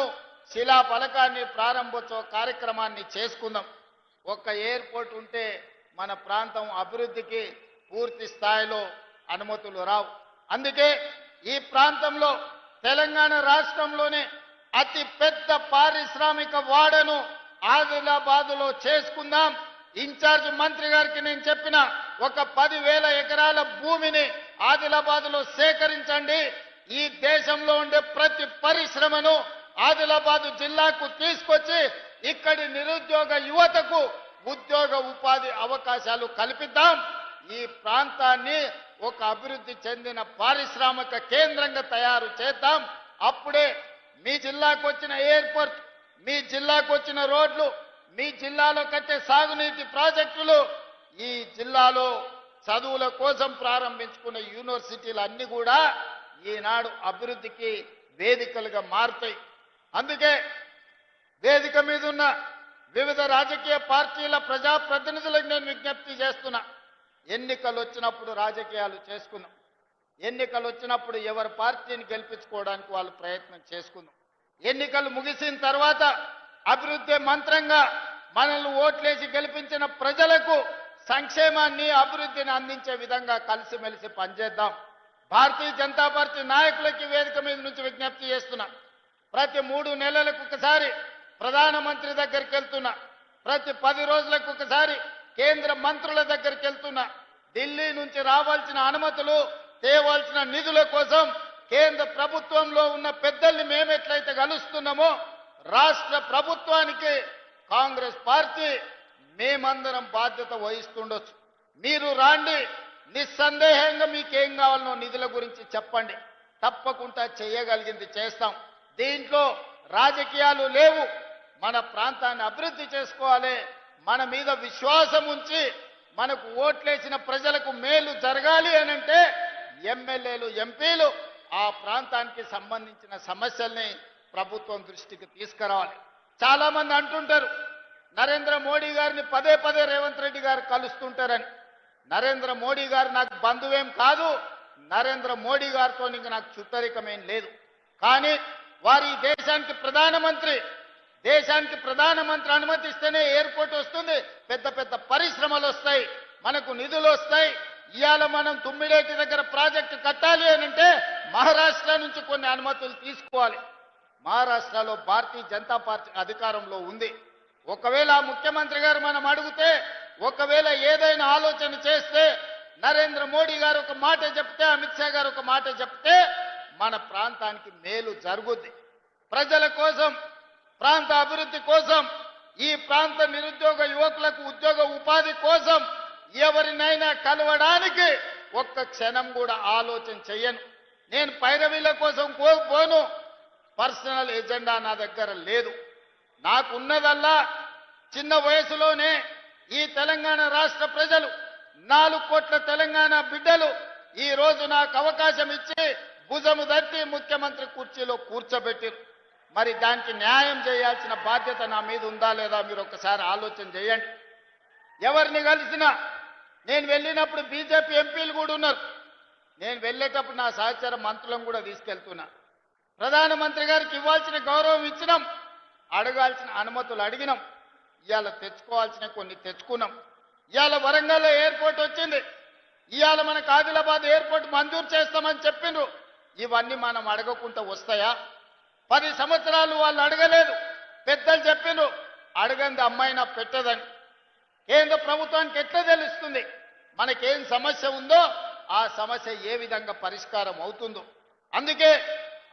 శిలా ఫలకాన్ని, ప్రారంభోత్సవ కార్యక్రమాన్ని చేసుకుందాం. ఒక్క ఎయిర్పోర్ట్ ఉంటే మన ప్రాంతం అభివృద్ధికి పూర్తి స్థాయిలో అనుమతులు రావు. అందుకే ఈ ప్రాంతంలో తెలంగాణ రాష్ట్రంలోనే అతి పెద్ద పారిశ్రామిక వాడను ఆదిలాబాదులో చేసుకుందాం. ఇన్ఛార్జ్ మంత్రి గారికి నేను చెప్పిన, ఒక 10,000 ఎకరాల భూమిని ఆదిలాబాదులో సేకరించండి. ఈ దేశంలో ఉండే ప్రతి పరిశ్రమను ఆదిలాబాదు జిల్లాకు తీసుకొచ్చి ఇక్కడి నిరుద్యోగ యువతకు ఉద్యోగ ఉపాధి అవకాశాలు కల్పిద్దాం. ఈ ప్రాంతాన్ని ఒక అభివృద్ధి చెందిన పారిశ్రామిక కేంద్రంగా తయారు చేద్దాం. అప్పుడే మీ జిల్లాకు వచ్చిన ఎయిర్పోర్ట్, మీ జిల్లాకు వచ్చిన రోడ్లు, మీ జిల్లాలో కట్టే సాగునీటి ప్రాజెక్టులు, ఈ జిల్లాలో చదువుల కోసం ప్రారంభించుకున్న యూనివర్సిటీలు అన్ని కూడా ఈనాడు అభివృద్ధికి వేదికలుగా మారుతాయి. అందుకే వేదిక మీద ఉన్న వివిధ రాజకీయ పార్టీల ప్రజాప్రతినిధులకు నేను విజ్ఞప్తి చేస్తున్నా, ఎన్నికలు వచ్చినప్పుడు రాజకీయాలు చేసుకుందాం. ఎన్నికలు వచ్చినప్పుడు ఎవరి పార్టీని గెలిపించుకోవడానికి వాళ్ళు ప్రయత్నం చేసుకుందాం. ఎన్నికలు ముగిసిన తర్వాత అభివృద్ధి మంత్రంగా మనల్ని ఓట్లేసి గెలిపించిన ప్రజలకు సంక్షేమాన్ని, అభివృద్ధిని అందించే విధంగా కలిసిమెలిసి పనిచేద్దాం. భారతీయ జనతా పార్టీ నాయకులకి వేదిక మీద నుంచి విజ్ఞప్తి చేస్తున్నా, ప్రతి 3 నెలలకు ఒకసారి ప్రధానమంత్రి దగ్గరికి వెళ్తున్నా, ప్రతి 10 రోజులకు ఒకసారి కేంద్ర మంత్రుల దగ్గరికి వెళ్తున్నా. ఢిల్లీ నుంచి రావాల్సిన అనుమతులు, తేవాల్సిన నిధుల కోసం కేంద్ర ప్రభుత్వంలో ఉన్న పెద్దల్ని మేమెట్లయితే కలుస్తున్నామో రాష్ట్ర ప్రభుత్వానికి కాంగ్రెస్ పార్టీ మేమందరం బాధ్యత వహిస్తుండొచ్చు. మీరు రాండి, నిస్సందేహంగా మీకేం కావాలనో నిధుల గురించి చెప్పండి, తప్పకుండా చేయగలిగింది చేస్తాం. దీంట్లో రాజకీయాలు లేవు, మన ప్రాంతాన్ని అభివృద్ధి చేసుకోవాలి. మన మీద విశ్వాసం ఉంచి మనకు ఓట్లేసిన ప్రజలకు మేలు జరగాలి అనంటే ఎమ్మెల్యేలు, ఎంపీలు ఆ ప్రాంతానికి సంబంధించిన సమస్యల్ని ప్రభుత్వం దృష్టికి తీసుకురావాలి. చాలా మంది అంటుంటారు నరేంద్ర మోడీ గారిని పదే పదే రేవంత్ రెడ్డి గారు కలుస్తుంటారని. నరేంద్ర మోడీ గారు నాకు బంధువేం కాదు, నరేంద్ర మోడీ గారితో ఇంక నాకు చుట్టరికమేం లేదు. కానీ వారి దేశానికి ప్రధానమంత్రి అనుమతిస్తేనే ఎయిర్పోర్ట్ వస్తుంది, పెద్ద పెద్ద పరిశ్రమలు వస్తాయి, మనకు నిధులు వస్తాయి. ఇవాళ మనం తుమ్మిడేటి దగ్గర ప్రాజెక్టు కట్టాలి అనంటే మహారాష్ట్ర నుంచి కొన్ని అనుమతులు తీసుకోవాలి. మహారాష్ట్రలో భారతీయ జనతా పార్టీ అధికారంలో ఉంది. ఒకవేళ ఆ ముఖ్యమంత్రి గారు మనం అడిగితే, ఒకవేళ ఏదైనా ఆలోచన చేస్తే, నరేంద్ర మోడీ గారు ఒక మాట చెప్తే, అమిత్ షా గారు ఒక మాట చెప్తే మన ప్రాంతానికి మేలు జరుగుద్ది. ప్రజల కోసం, ప్రాంత అభివృద్ధి కోసం, ఈ ప్రాంత నిరుద్యోగ యువకులకు ఉద్యోగ ఉపాధి కోసం ఎవరినైనా కలవడానికి ఒక్క క్షణం కూడా ఆలోచన చెయ్యను. నేను పైరవీల కోసం పోను. పర్సనల్ ఎజెండా నా దగ్గర లేదు. నాకున్నదల్లా చిన్న వయసులోనే ఈ తెలంగాణ రాష్ట్ర ప్రజలు 4 కోట్ల తెలంగాణ బిడ్డలు ఈ రోజు నాకు అవకాశం ఇచ్చి భుజము తట్టి ముఖ్యమంత్రి కుర్చీలో కూర్చోబెట్టారు. మరి దానికి న్యాయం చేయాల్సిన బాధ్యత నా మీద ఉందా లేదా మీరు ఒక్కసారి ఆలోచన చేయండి. ఎవరిని కలిసినా, నేను వెళ్ళినప్పుడు బీజేపీ ఎంపీలు కూడా ఉన్నారు. నేను వెళ్ళేటప్పుడు నా సహచర మంత్రులను కూడా తీసుకెళ్తున్నా. ప్రధానమంత్రి గారికి ఇవ్వాల్సిన గౌరవం ఇచ్చినాం, అడగాల్సిన అనుమతులు అడిగినాం. ఇవాళ తెచ్చుకోవాల్సిన కొన్ని తెచ్చుకున్నాం. ఇవాళ వరంగల్లో ఎయిర్పోర్ట్ వచ్చింది. ఇవాళ మనకు ఆదిలాబాద్ ఎయిర్పోర్ట్ మంజూరు చేస్తామని చెప్పిండ్రు. ఇవన్నీ మనం అడగకుండా వస్తాయా? 10 సంవత్సరాలు వాళ్ళు అడగలేదు. పెద్దలు చెప్పిండ్రు అడగంది అమ్మాయినా పెట్టదని. కేంద్ర ప్రభుత్వానికి ఎట్లా తెలుస్తుంది మనకేం సమస్య ఉందో, ఆ సమస్య ఏ విధంగా పరిష్కారం అవుతుందో? అందుకే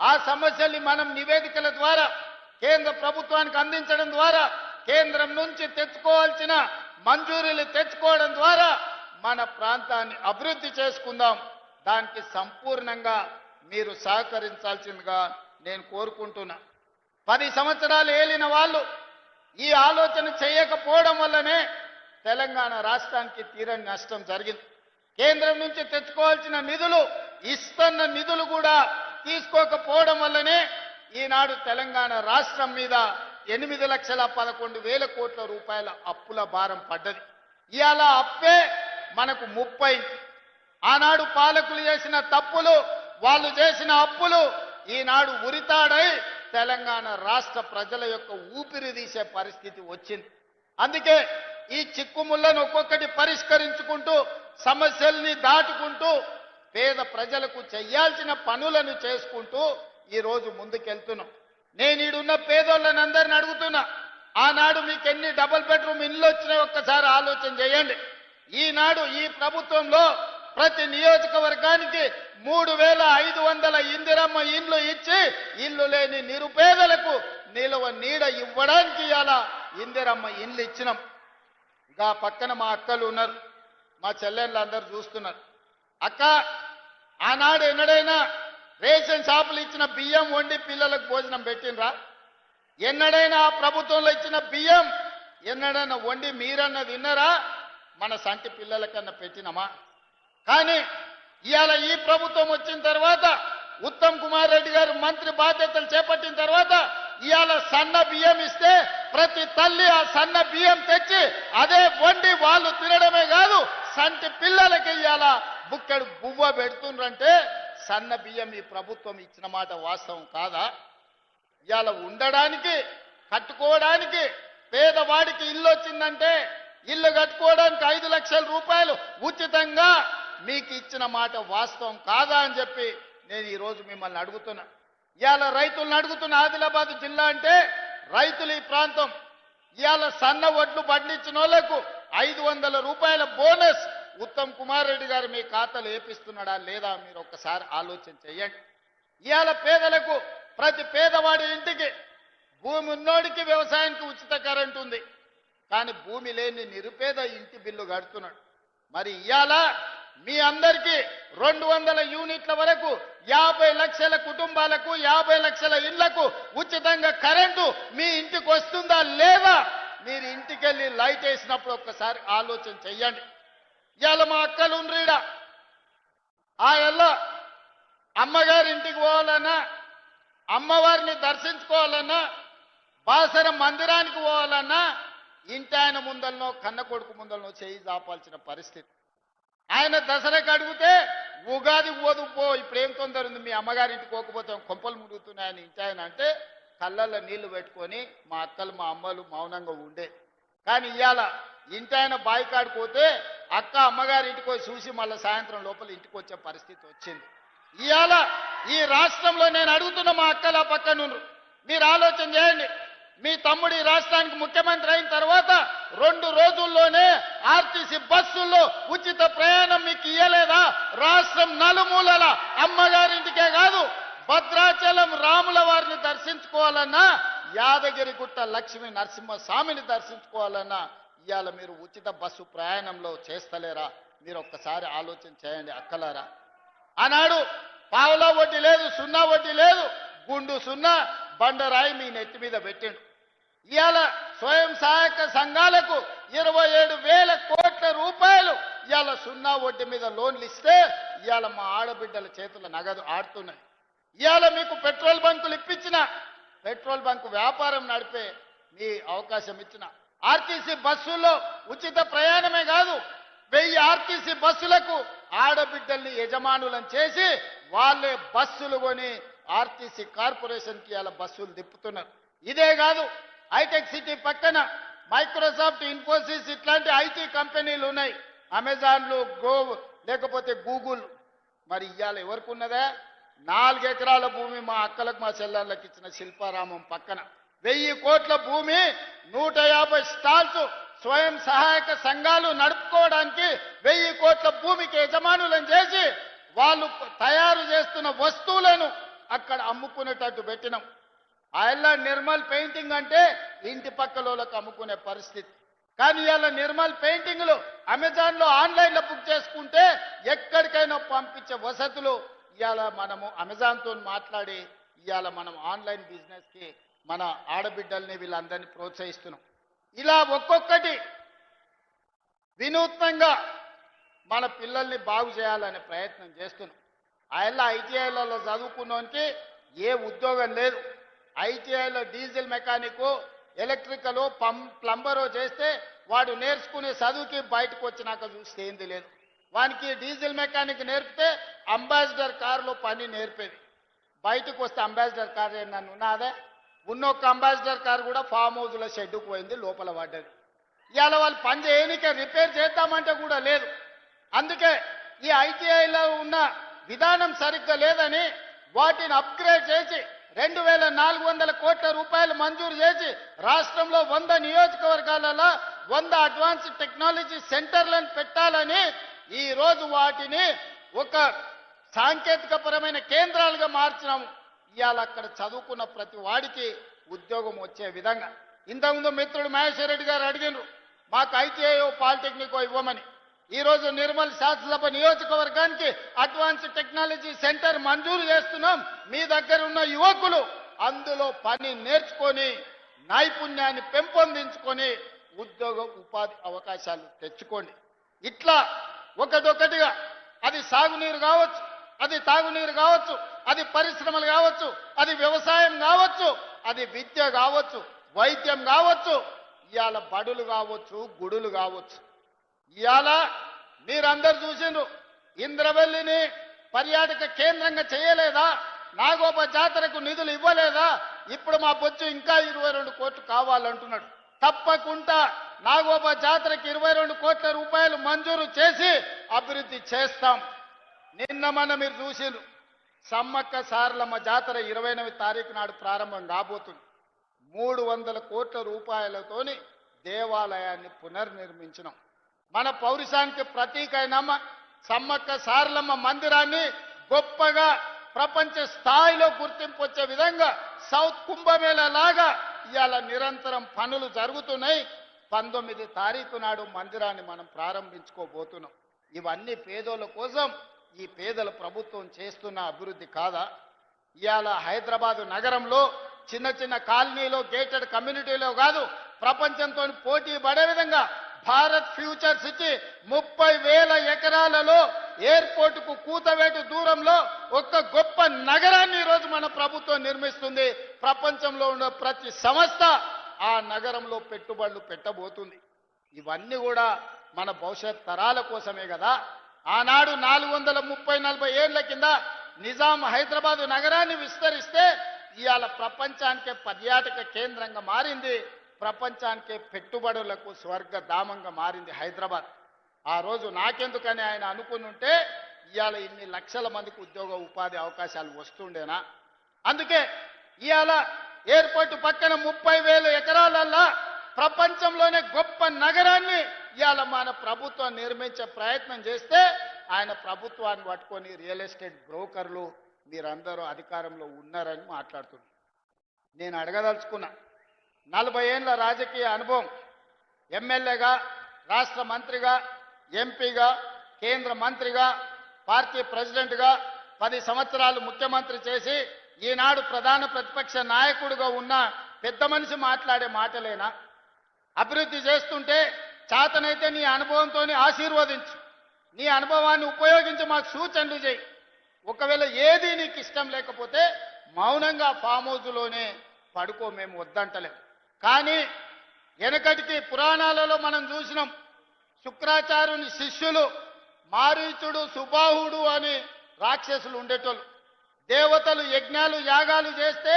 ఆ సమస్యల్ని మనం నివేదికల ద్వారా కేంద్ర ప్రభుత్వానికి అందించడం ద్వారా, కేంద్రం నుంచి తెచ్చుకోవాల్సిన మంజూరీలు తెచ్చుకోవడం ద్వారా మన ప్రాంతాన్ని అభివృద్ధి చేసుకుందాం. దానికి సంపూర్ణంగా మీరు సహకరించాల్సిందిగా నేను కోరుకుంటున్నా. 10 సంవత్సరాలు ఏలిన వాళ్ళు ఈ ఆలోచన చేయకపోవడం వల్లనే తెలంగాణ రాష్ట్రానికి తీరని నష్టం జరిగింది. కేంద్రం నుంచి తెచ్చుకోవాల్సిన నిధులు, ఇస్తున్న నిధులు కూడా తీసుకోకపోవడం వల్లనే ఈనాడు తెలంగాణ రాష్ట్రం మీద 8,11,000 కోట్ల రూపాయల అప్పుల భారం పడ్డది. ఇవాళ అప్పే మనకు 30. ఆనాడు పాలకులు చేసిన తప్పులు, వాళ్ళు చేసిన అప్పులు ఈనాడు ఉరితాడై తెలంగాణ రాష్ట్ర ప్రజల యొక్క ఊపిరి తీసే పరిస్థితి వచ్చింది. అందుకే ఈ చిక్కుముళ్లను ఒక్కొక్కటి పరిష్కరించుకుంటూ, సమస్యల్ని దాటుకుంటూ, పేద ప్రజలకు చేయాల్సిన పనులను చేసుకుంటూ ఈరోజు ముందుకెళ్తున్నాం. నేను ఈడున్న పేదోళ్ళని అందరిని అడుగుతున్నా, ఆనాడు మీకు ఎన్ని డబుల్ బెడ్రూమ్ ఇళ్ళు వచ్చినాయి ఒక్కసారి ఆలోచన చేయండి. ఈనాడు ఈ ప్రభుత్వంలో ప్రతి నియోజకవర్గానికి 3,500 ఇందిరమ్మ ఇండ్లు ఇచ్చి ఇల్లు లేని నిరుపేదలకు నిలువ నీడ ఇవ్వడానికి ఇలా ఇందిరమ్మ ఇండ్లు ఇచ్చినాం. ఇంకా పక్కన మా అక్కలు ఉన్నారు, మా చెల్లెళ్ళు అందరూ చూస్తున్నారు. అక్క, ఆనాడు ఎన్నడైనా రేషన్ షాపులు ఇచ్చిన బియ్యం వండి పిల్లలకు భోజనం పెట్టినరా? ఎన్నడైనా ఆ ప్రభుత్వంలో ఇచ్చిన బియ్యం ఎన్నడైనా వండి మీరన్నా తిన్నరా? మన సంటి పిల్లలకన్నా పెట్టినమా? కానీ ఇవాళ ఈ ప్రభుత్వం వచ్చిన తర్వాత, ఉత్తమ్ కుమార్ రెడ్డి గారు మంత్రి బాధ్యతలు చేపట్టిన తర్వాత ఇవాళ సన్న బియ్యం ఇస్తే ప్రతి తల్లి ఆ సన్న బియ్యం తెచ్చి అదే వండి వాళ్ళు తినడమే కాదు, సంటి పిల్లలకి ఇవాళ బుక్కెడు బువ్వ పెడుతుండ్రంటే సన్న బియ్యం ఈ ప్రభుత్వం ఇచ్చిన మాట వాస్తవం కాదా? ఇవాళ ఉండడానికి, కట్టుకోవడానికి, పేదవాడికి ఇల్లు వచ్చిందంటే ఇల్లు కట్టుకోవడానికి 5 లక్షల రూపాయలు ఉచితంగా మీకు ఇచ్చిన మాట వాస్తవం కాదా అని చెప్పి నేను ఈరోజు మిమ్మల్ని అడుగుతున్నా. ఇవాళ రైతులను అడుగుతున్న, ఆదిలాబాద్ జిల్లా అంటే రైతులు ఈ ప్రాంతం. ఇవాళ సన్న వడ్లు పండించిన వాళ్ళకు 500 రూపాయల బోనస్ ఉత్తమ్ కుమార్ రెడ్డి గారు మీ ఖాతాలు వేపిస్తున్నాడా లేదా మీరు ఒక్కసారి ఆలోచన చేయండి. ఇవాళ పేదలకు, ప్రతి పేదవాడి ఇంటికి, భూమి ఉన్నోడికి వ్యవసాయానికి ఉచిత కరెంటు ఉంది, కానీ భూమి లేని నిరుపేద ఇంటి బిల్లు కడుతున్నాడు. మరి ఇవాళ మీ అందరికీ 200 యూనిట్ల వరకు 50 లక్షల కుటుంబాలకు 50 లక్షల ఇళ్లకు ఉచితంగా కరెంటు మీ ఇంటికి వస్తుందా లేదా? మీరు ఇంటికెళ్ళి లైట్ వేసినప్పుడు ఒక్కసారి ఆలోచన చెయ్యండి. ఇవాళ మా అక్కలు ఉండ్రీడ ఆ ఎల్ల అమ్మగారి ఇంటికి పోవాలన్నా, అమ్మవారిని దర్శించుకోవాలన్నా, బాసర మందిరానికి పోవాలన్నా ఇంటి ఆయన ముందలనో కన్న కొడుకు ముందలనో చేయి చాపాల్సిన పరిస్థితి. ఆయన దసరాకి అడిగితే ఉగాది పోదు పో, ఇప్పుడేం తొందర ఉంది, మీ అమ్మగారింటికి పోకపోతే కొంపలు మురుగుతున్నాయని ఇంటి ఆయన అంటే కళ్ళల్లో నీళ్లు పెట్టుకొని మా అక్కలు మా అమ్మలు మౌనంగా ఉండే. కానీ ఇవాళ ఇంటి ఆయన బాయికాడికి పోతే అక్క అమ్మగారింటికి పోయి చూసి మళ్ళీ సాయంత్రం లోపల ఇంటికి వచ్చే పరిస్థితి వచ్చింది. ఇవాళ ఈ రాష్ట్రంలో నేను అడుగుతున్న మా అక్కల పక్కన మీరు ఆలోచన చేయండి. మీ తమ్ముడు ఈ రాష్ట్రానికి ముఖ్యమంత్రి అయిన తర్వాత 2 రోజుల్లోనే ఆర్టీసీ బస్సుల్లో ఉచిత ప్రయాణం మీకు ఇయ్యలేదా? రాష్ట్రం నలుమూలల అమ్మగారింటికే కాదు, భద్రాచలం రాముల వారిని దర్శించుకోవాలన్నా, యాదగిరిగుట్ట లక్ష్మీ నరసింహస్వామిని దర్శించుకోవాలన్నా ఇవాళ మీరు ఉచిత బస్సు ప్రయాణంలో చేస్తలేరా? మీరు ఒక్కసారి ఆలోచన చేయండి అక్కలారా. ఆనాడు పావులా వడ్డీ లేదు, సున్నా వడ్డీ లేదు, గుండు సున్నా బండరాయి మీ నెత్తి మీద పెట్టిండు. ఇవాళ స్వయం సహాయక సంఘాలకు 27,000 కోట్ల రూపాయలు ఇవాళ సున్నా వడ్డీ మీద లోన్లు ఇస్తే ఇవాళ మా ఆడబిడ్డల చేతుల నగదు ఆడుతున్నాయి. ఇవాళ మీకు పెట్రోల్ బంకులు ఇప్పించిన, పెట్రోల్ బంకు వ్యాపారం నడిపే మీ అవకాశం ఇచ్చిన, ఆర్టీసీ బస్సుల్లో ఉచిత ప్రయాణమే కాదు 1000 ఆర్టీసీ బస్సులకు ఆడబిడ్డల్ని యజమానులను చేసి వాళ్ళే బస్సులు కొని ఆర్టీసీ కార్పొరేషన్కి ఇలా బస్సులు తిప్పుతున్నారు. ఇదే కాదు, హైటెక్ సిటీ పక్కన మైక్రోసాఫ్ట్, ఇన్ఫోసిస్ ఇట్లాంటి ఐటీ కంపెనీలు ఉన్నాయి, అమెజాన్లు, గో లేకపోతే గూగుల్. మరి ఇవాళ ఎవరికి ఉన్నదా? 4 ఎకరాల భూమి మా అక్కలకు మా చెల్లెళ్ళకి ఇచ్చిన శిల్పారామం పక్కన 1000 కోట్ల భూమి, 150 స్టాల్స్ స్వయం సహాయక సంఘాలు నడుపుకోవడానికి 1000 కోట్ల భూమికి యజమానులను చేసి వాళ్ళు తయారు చేస్తున్న వస్తువులను అక్కడ అమ్ముకునేటట్టు పెట్టినాం. అలా నిర్మల్ పెయింటింగ్ అంటే ఇంటి పక్కలోకి అమ్ముకునే పరిస్థితి. కానీ ఇవాళ నిర్మల్ పెయింటింగ్లు అమెజాన్లో ఆన్లైన్లో బుక్ చేసుకుంటే ఎక్కడికైనా పంపించే వసతులు ఇవాళ మనము అమెజాన్తో మాట్లాడి ఇవాళ మనం ఆన్లైన్ బిజినెస్కి మన ఆడబిడ్డల్ని వీళ్ళందరినీ ప్రోత్సహిస్తున్నాం. ఇలా ఒక్కొక్కటి వినూత్నంగా మన పిల్లల్ని బాగు చేయాలనే ప్రయత్నం చేస్తున్నాం. ఆయన ఐటీఐలలో చదువుకున్నోనికి ఏ ఉద్యోగం లేదు. ఐటీఐలో డీజిల్ మెకానిక్, ఎలక్ట్రికల్, ప్లంబరో చేస్తే వాడు నేర్చుకునే చదువుకి బయటకు వచ్చినాక చూస్తే ఏంది లేదు. వానికి డీజిల్ మెకానిక్ నేర్పితే అంబాసిడర్ కారులో పని నేర్పేది, బయటకు వస్తే అంబాసిడర్ కారు నన్ను ఉన్నదే ఉన్నొక్క అంబాసిడర్ కారు కూడా ఫామ్ హౌస్లో షెడ్డుకు పోయింది, లోపల పడ్డది. ఇవాళ వాళ్ళు పని చేయనికే రిపేర్ చేద్దామంటే కూడా లేదు. అందుకే ఈ ఐటీఐలో ఉన్న విధానం సరిగ్గా లేదని వాటిని అప్గ్రేడ్ చేసి 2400 కోట్ల రూపాయలు మంజూరు చేసి రాష్ట్రంలో 100 నియోజకవర్గాలలో 100 అడ్వాన్స్డ్ టెక్నాలజీ సెంటర్లను పెట్టాలని ఈ రోజు వాటిని ఒక సాంకేతికపరమైన కేంద్రాలుగా మార్చినాము. ఇవాళ అక్కడ చదువుకున్న ప్రతి వాడికి ఉద్యోగం వచ్చే విధంగా. ఇంతకుముందు మిత్రుడు మహేశ్వర్ రెడ్డి గారు అడిగినారు మాకు ఐటీఐఓ పాలిటెక్నిక్ ఇవ్వమని. ఈరోజు నిర్మల్ శాసనసభ నియోజకవర్గానికి అడ్వాన్స్డ్ టెక్నాలజీ సెంటర్ మంజూరు చేస్తున్నాం. మీ దగ్గర ఉన్న యువకులు అందులో పని నేర్చుకొని నైపుణ్యాన్ని పెంపొందించుకొని ఉద్యోగ ఉపాధి అవకాశాలు తెచ్చుకోండి. ఇట్లా ఒకటొకటిగా అది సాగునీరు కావచ్చు, అది తాగునీరు కావచ్చు, అది పరిశ్రమలు కావచ్చు, అది వ్యవసాయం కావచ్చు, అది విద్య కావచ్చు, వైద్యం కావచ్చు, ఇవాళ బడులు కావచ్చు, గుడులు కావచ్చు. ఇవాళ మీరందరూ చూసిండ్రు ఇంద్రవెల్లిని పర్యాటక కేంద్రంగా చేయలేదా? నాగోప జాతరకు నిధులు ఇవ్వలేదా? ఇప్పుడు మా బొచ్చు ఇంకా 22 కోట్లు కావాలంటున్నాడు. తప్పకుండా నాగోప జాతరకి 22 కోట్ల రూపాయలు మంజూరు చేసి అభివృద్ధి చేస్తాం. నిన్న మన మీరు చూసిండ్రు సమ్మక్క సారలమ్మ జాతర 29వ తారీఖు నాడు ప్రారంభం కాబోతుంది. 300 కోట్ల రూపాయలతోని దేవాలయాన్ని పునర్నిర్మించినాం. మన పౌరుషానికి ప్రతీక అయిన సమ్మక్క సారలమ్మ మందిరాన్ని గొప్పగా ప్రపంచ స్థాయిలో గుర్తింపు వచ్చే విధంగా సౌత్ కుంభమేళ లాగా ఇవాళ నిరంతరం పనులు జరుగుతున్నాయి. 19వ తారీఖు నాడు మందిరాన్ని మనం ప్రారంభించుకోబోతున్నాం. ఇవన్నీ పేదోళ్ళ కోసం ఈ పేదల ప్రభుత్వం చేస్తున్న అభివృద్ధి కాదా? ఇవాళ హైదరాబాదు నగరంలో చిన్న చిన్న కాలనీలో గేటెడ్ కమ్యూనిటీలో కాదు, ప్రపంచంతో పోటీ పడే విధంగా భారత్ ఫ్యూచర్ సిటీ 30,000 ఎకరాలలో ఎయిర్పోర్టుకు కూతవేటు దూరంలో ఒక గొప్ప నగరాన్ని ఈరోజు మన ప్రభుత్వం నిర్మిస్తుంది. ప్రపంచంలో ఉన్న ప్రతి సంస్థ ఆ నగరంలో పెట్టుబడులు పెట్టబోతుంది. ఇవన్నీ కూడా మన భవిష్యత్ తరాల కోసమే కదా. ఆనాడు 430-40 ఏళ్ల కింద నిజాం హైదరాబాదు నగరాన్ని విస్తరిస్తే ఇవాళ ప్రపంచానికే పర్యాటక కేంద్రంగా మారింది, ప్రపంచానికే పెట్టుబడులకు స్వర్గధామంగా మారింది హైదరాబాద్. ఆ రోజు నాకెందుకని ఆయన అనుకుని ఉంటే ఇవాళ ఇన్ని లక్షల మందికి ఉద్యోగ ఉపాధి అవకాశాలు వస్తుండేనా? అందుకే ఇవాళ ఎయిర్పోర్టు పక్కన 30,000 ఎకరాలల్లా ప్రపంచంలోనే గొప్ప నగరాన్ని ఇవాళ మన ప్రభుత్వం నిర్మించే ప్రయత్నం చేస్తే ఆయన ప్రభుత్వాన్ని పట్టుకొని రియల్ ఎస్టేట్ బ్రోకర్లు మీరందరూ అధికారంలో ఉన్నారని మాట్లాడుతున్నారు. నేను అడగదలుచుకున్నా, 40 ఏళ్ల రాజకీయ అనుభవం, ఎమ్మెల్యేగా, రాష్ట్ర మంత్రిగా, ఎంపీగా, కేంద్ర మంత్రిగా, పార్టీ ప్రెసిడెంట్గా 10 సంవత్సరాలు ముఖ్యమంత్రి చేసి ఈనాడు ప్రధాన ప్రతిపక్ష నాయకుడిగా ఉన్న పెద్ద మనిషి మాట్లాడే మాటలేనా? అభివృద్ధి చేస్తుంటే చేతనైతే నీ అనుభవంతో ఆశీర్వదించు, నీ అనుభవాన్ని ఉపయోగించి మాకు సూచనలు చేయి. ఒకవేళ ఏది నీకు ఇష్టం లేకపోతే మౌనంగా ఫామ్ హౌస్లోనే పడుకో, మేము వద్దంటలేం. కానీ వెనకటికి పురాణాలలో మనం చూసినాం, శుక్రాచార్యుని శిష్యులు మారీచుడు, సుబాహుడు అని రాక్షసులు ఉండేటోళ్ళు. దేవతలు యజ్ఞాలు యాగాలు చేస్తే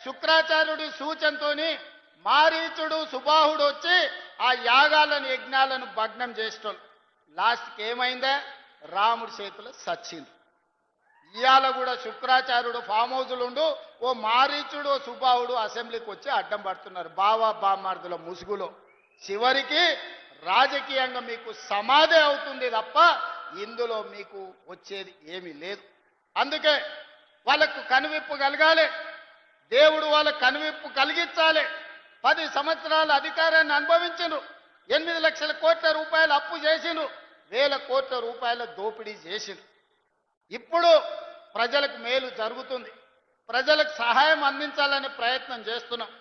శుక్రాచార్యుడి సూచనతోని మారీచుడు, సుబాహుడు వచ్చి ఆ యాగాలను యజ్ఞాలను భగ్నం చేసేటోళ్ళు. లాస్ట్కి ఏమైందే? రాముడి చేతిలో సచ్చింది. ఇవాళ కూడా శుక్రాచార్యుడు ఫామ్ హౌజులు ఉండు, ఓ మారీచుడు, ఓ సుబాహుడు అసెంబ్లీకి వచ్చి అడ్డం పడుతున్నారు బావా బామ్మార్దుల ముసుగులో. చివరికి రాజకీయంగా మీకు సమాధి అవుతుంది తప్ప ఇందులో మీకు వచ్చేది ఏమీ లేదు. అందుకే వాళ్ళకు కనువిప్పు కలగాలి, దేవుడు వాళ్ళకు కనువిప్పు కలిగించాలి. 10 సంవత్సరాల అధికారాన్ని అనుభవించను, 8 లక్షల కోట్ల రూపాయలు అప్పు చేసిను, 1,000 కోట్ల రూపాయల దోపిడీ చేసిను. ఇప్పుడు ప్రజలకు మేలు జరుగుతుంది, ప్రజలకు సహాయం అందించాలనే ప్రయత్నం చేస్తున్నాం.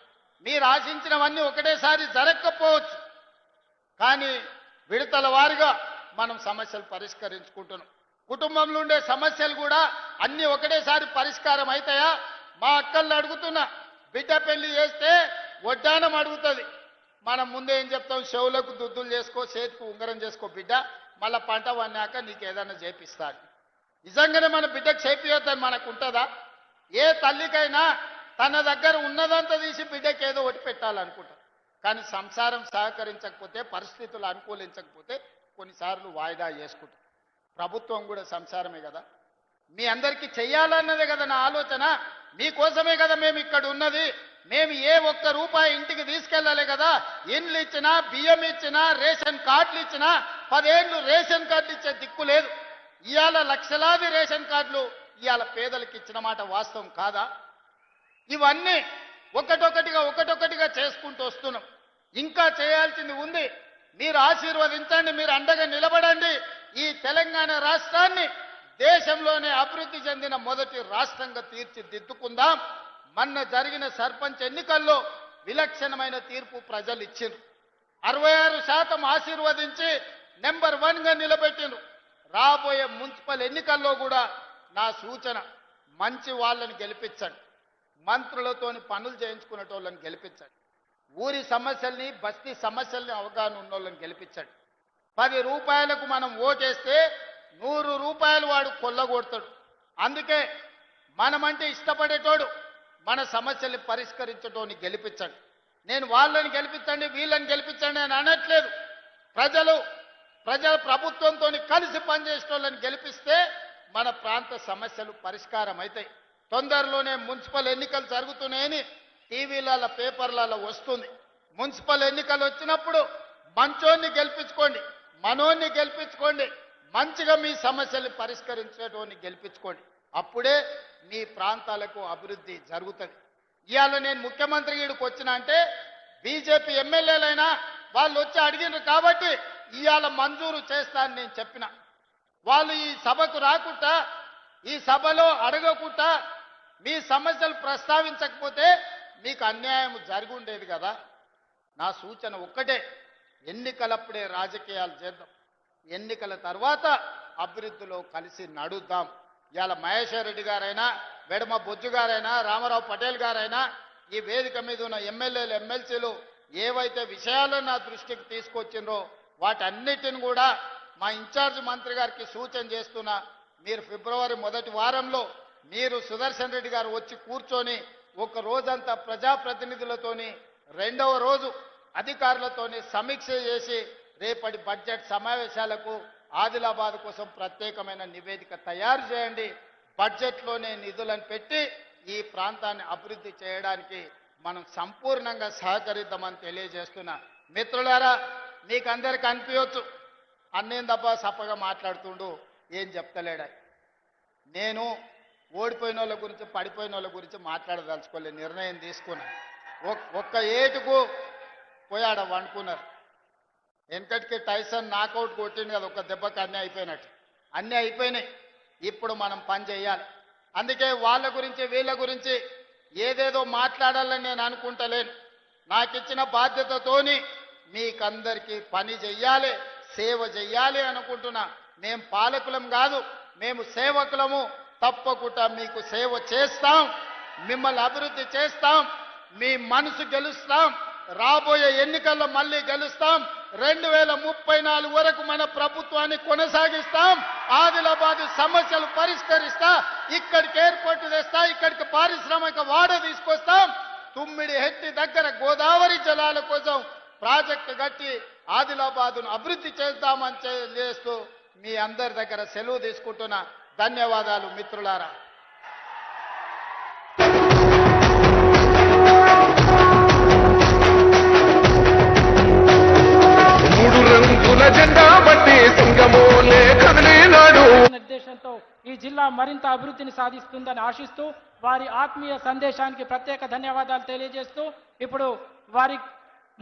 మీరు ఆశించినవన్నీ ఒకటేసారి జరగకపోవచ్చు, కానీ విడతల వారిగా మనం సమస్యలు పరిష్కరించుకుంటున్నాం. కుటుంబంలో ఉండే సమస్యలు కూడా అన్ని ఒకటేసారి పరిష్కారం అవుతాయా? మా అక్కళ్ళు అడుగుతున్నా, బిడ్డ పెళ్లి చేస్తే వడ్డానం అడుగుతుంది, మనం ముందే ఏం చెప్తాం, చెవులకు దుద్దులు చేసుకో, చేతికి ఉంగరం చేసుకో బిడ్డ, మళ్ళీ పంట వన్నాక నీకు ఏదైనా చేపిస్తాను. నిజంగానే మన బిడ్డకు చేపియొద్దని మనకు ఉంటుందా? ఏ తల్లికైనా తన దగ్గర ఉన్నదంతా తీసి బిడ్డకి ఏదో ఒకటి పెట్టాలనుకుంటారు. కానీ సంసారం సహకరించకపోతే, పరిస్థితులు అనుకూలించకపోతే కొన్నిసార్లు వాయిదా చేసుకుంటారు. ప్రభుత్వం కూడా సంసారమే కదా, మీ అందరికీ చెయ్యాలన్నదే కదా నా ఆలోచన. మీకోసమే కదా మేము ఇక్కడ ఉన్నది. మేము ఏ ఒక్క రూపాయి ఇంటికి తీసుకెళ్ళాలి కదా. ఇండ్లు ఇచ్చినా, బియ్యం ఇచ్చినా, రేషన్ కార్డులు ఇచ్చినా, 10 ఏళ్ళు రేషన్ కార్డులు ఇచ్చే దిక్కు లేదు. ఇవాళ లక్షలాది రేషన్ కార్డులు ఇవాళ పేదలకు ఇచ్చిన మాట వాస్తవం కాదా? ఇవన్నీ ఒకటొకటిగా చేసుకుంటూ వస్తున్నాం. ఇంకా చేయాల్సింది ఉంది. మీరు ఆశీర్వదించండి, మీరు అండగా నిలబడండి. ఈ తెలంగాణ రాష్ట్రాన్ని దేశంలోనే అభివృద్ధి చెందిన మొదటి రాష్ట్రంగా తీర్చిదిద్దుకుందాం. మొన్న జరిగిన సర్పంచ్ ఎన్నికల్లో విలక్షణమైన తీర్పు ప్రజలు ఇచ్చిండ్రు. 66% ఆశీర్వదించి నెంబర్ 1గా నిలబెట్టిండ్రు. రాబోయే మున్సిపల్ ఎన్నికల్లో కూడా నా సూచన, మంచి వాళ్ళని గెలిపించండి, మంత్రులతోని పనులు చేయించుకునేటోళ్ళని గెలిపించండి, ఊరి సమస్యల్ని, బస్తీ సమస్యల్ని అవగాహన ఉన్నోళ్ళని గెలిపించండి. 10 రూపాయలకు మనం ఓటేస్తే 100 రూపాయలు వాడు కొల్లగొడతాడు. అందుకే మనమంటే ఇష్టపడేటోడు, మన సమస్యల్ని పరిష్కరించటోని గెలిపించండి. నేను వాళ్ళని గెలిపించండి, వీళ్ళని గెలిపించండి అని అనట్లేదు. ప్రజల ప్రభుత్వంతో కలిసి పనిచేసేటోళ్ళని గెలిపిస్తే మన ప్రాంత సమస్యలు పరిష్కారం అవుతాయి. తొందరలోనే మున్సిపల్ ఎన్నికలు జరుగుతున్నాయని టీవీలలో, పేపర్లలో వస్తుంది. మున్సిపల్ ఎన్నికలు వచ్చినప్పుడు మంచోన్ని గెలిపించుకోండి, మనోన్ని గెలిపించుకోండి, మంచిగా మీ సమస్యల్ని పరిష్కరించేటోని గెలిపించుకోండి. అప్పుడే మీ ప్రాంతాలకు అభివృద్ధి జరుగుతుంది. ఇవాళ నేను ముఖ్యమంత్రి ఈడికి వచ్చిన అంటే బీజేపీ ఎమ్మెల్యేలైనా వాళ్ళు వచ్చి అడిగినారు కాబట్టి ఇవాళ మంజూరు చేస్తానని నేను చెప్పిన. వాళ్ళు ఈ సభకు రాకుండా, ఈ సభలో అడగకుండా, మీ సమస్యలు ప్రస్తావించకపోతే మీకు అన్యాయం జరిగి ఉండేది కదా. నా సూచన ఒక్కటే, ఎన్నికలప్పుడే రాజకీయాలు చేద్దాం, ఎన్నికల తర్వాత అభివృద్ధిలో కలిసి నడుద్దాం. ఇవాళ మహేశ్వర్ రెడ్డి గారైనా, వెడమ బొజ్జు గారైనా, రామారావు పటేల్ గారైనా, ఈ వేదిక మీద ఉన్న ఎమ్మెల్యేలు ఎమ్మెల్సీలు ఏవైతే విషయాలను నా దృష్టికి తీసుకొచ్చిండ్రో వాటన్నిటిని కూడా మా ఇన్ఛార్జ్ మంత్రి గారికి సూచన చేస్తున్నా. మీరు ఫిబ్రవరి మొదటి వారంలో మీరు సుదర్శన్ రెడ్డి గారు వచ్చి కూర్చొని ఒక రోజంతా ప్రజాప్రతినిధులతోని, రెండవ రోజు అధికారులతోని సమీక్ష చేసి రేపటి బడ్జెట్ సమావేశాలకు ఆదిలాబాద్ కోసం ప్రత్యేకమైన నివేదిక తయారు చేయండి. బడ్జెట్లోనే నిధులను పెట్టి ఈ ప్రాంతాన్ని అభివృద్ధి చేయడానికి మనం సంపూర్ణంగా సహకరిద్దామని తెలియజేస్తున్నా. మిత్రులారా, మీకు అందరికీ అనిపించవచ్చు అన్నేందబ్బా సప్పగా మాట్లాడుతుండు, ఏం చెప్తలేడా. నేను ఓడిపోయిన వాళ్ళ గురించి, పడిపోయిన వాళ్ళ గురించి మాట్లాడదలుచుకోలేదు. నిర్ణయం తీసుకున్నా. ఒక్క ఏటుకు పోయాడ వండుకున్నారు. వెనకటికి టైసన్ నాకౌట్ కొట్టింది కదా, ఒక దెబ్బకి అన్నీ అయిపోయినట్టు. అన్నీ అయిపోయినాయి. ఇప్పుడు మనం పని చేయాలి. అందుకే వాళ్ళ గురించి వీళ్ళ గురించి ఏదేదో మాట్లాడాలని నేను అనుకుంటలేను. నాకు ఇచ్చిన బాధ్యతతోని మీకందరికీ పని చెయ్యాలి, సేవ చెయ్యాలి అనుకుంటున్నా. మేము పాలకులం కాదు, మేము సేవకులము. తప్పకుండా మీకు సేవ చేస్తాం, మిమ్మల్ని అభివృద్ధి చేస్తాం, మీ మనసు గెలుస్తాం. రాబోయే ఎన్నికల్లో మళ్ళీ గెలుస్తాం. 2034 వరకు మన ప్రభుత్వాన్ని కొనసాగిస్తాం. ఆదిలాబాద్ సమస్యలు పరిష్కరిస్తా, ఇక్కడికి ఎయిర్పోర్ట్ తెస్తా, ఇక్కడికి పారిశ్రామిక వాడ తీసుకొస్తాం. తుమ్మిడి హెట్టి దగ్గర గోదావరి జలాల కోసం ప్రాజెక్టు కట్టి ఆదిలాబాద్ను అభివృద్ధి చేద్దామని చేస్తూ మీ అందరి దగ్గర సెలవు తీసుకుంటున్నా. ధన్యవాదాలు మిత్రులారా. నిర్దేశంతో ఈ జిల్లా మరింత అభివృద్ధిని సాధిస్తుందని ఆశిస్తూ వారి ఆత్మీయ సందేశానికి ప్రత్యేక ధన్యవాదాలు తెలియజేస్తూ ఇప్పుడు వారి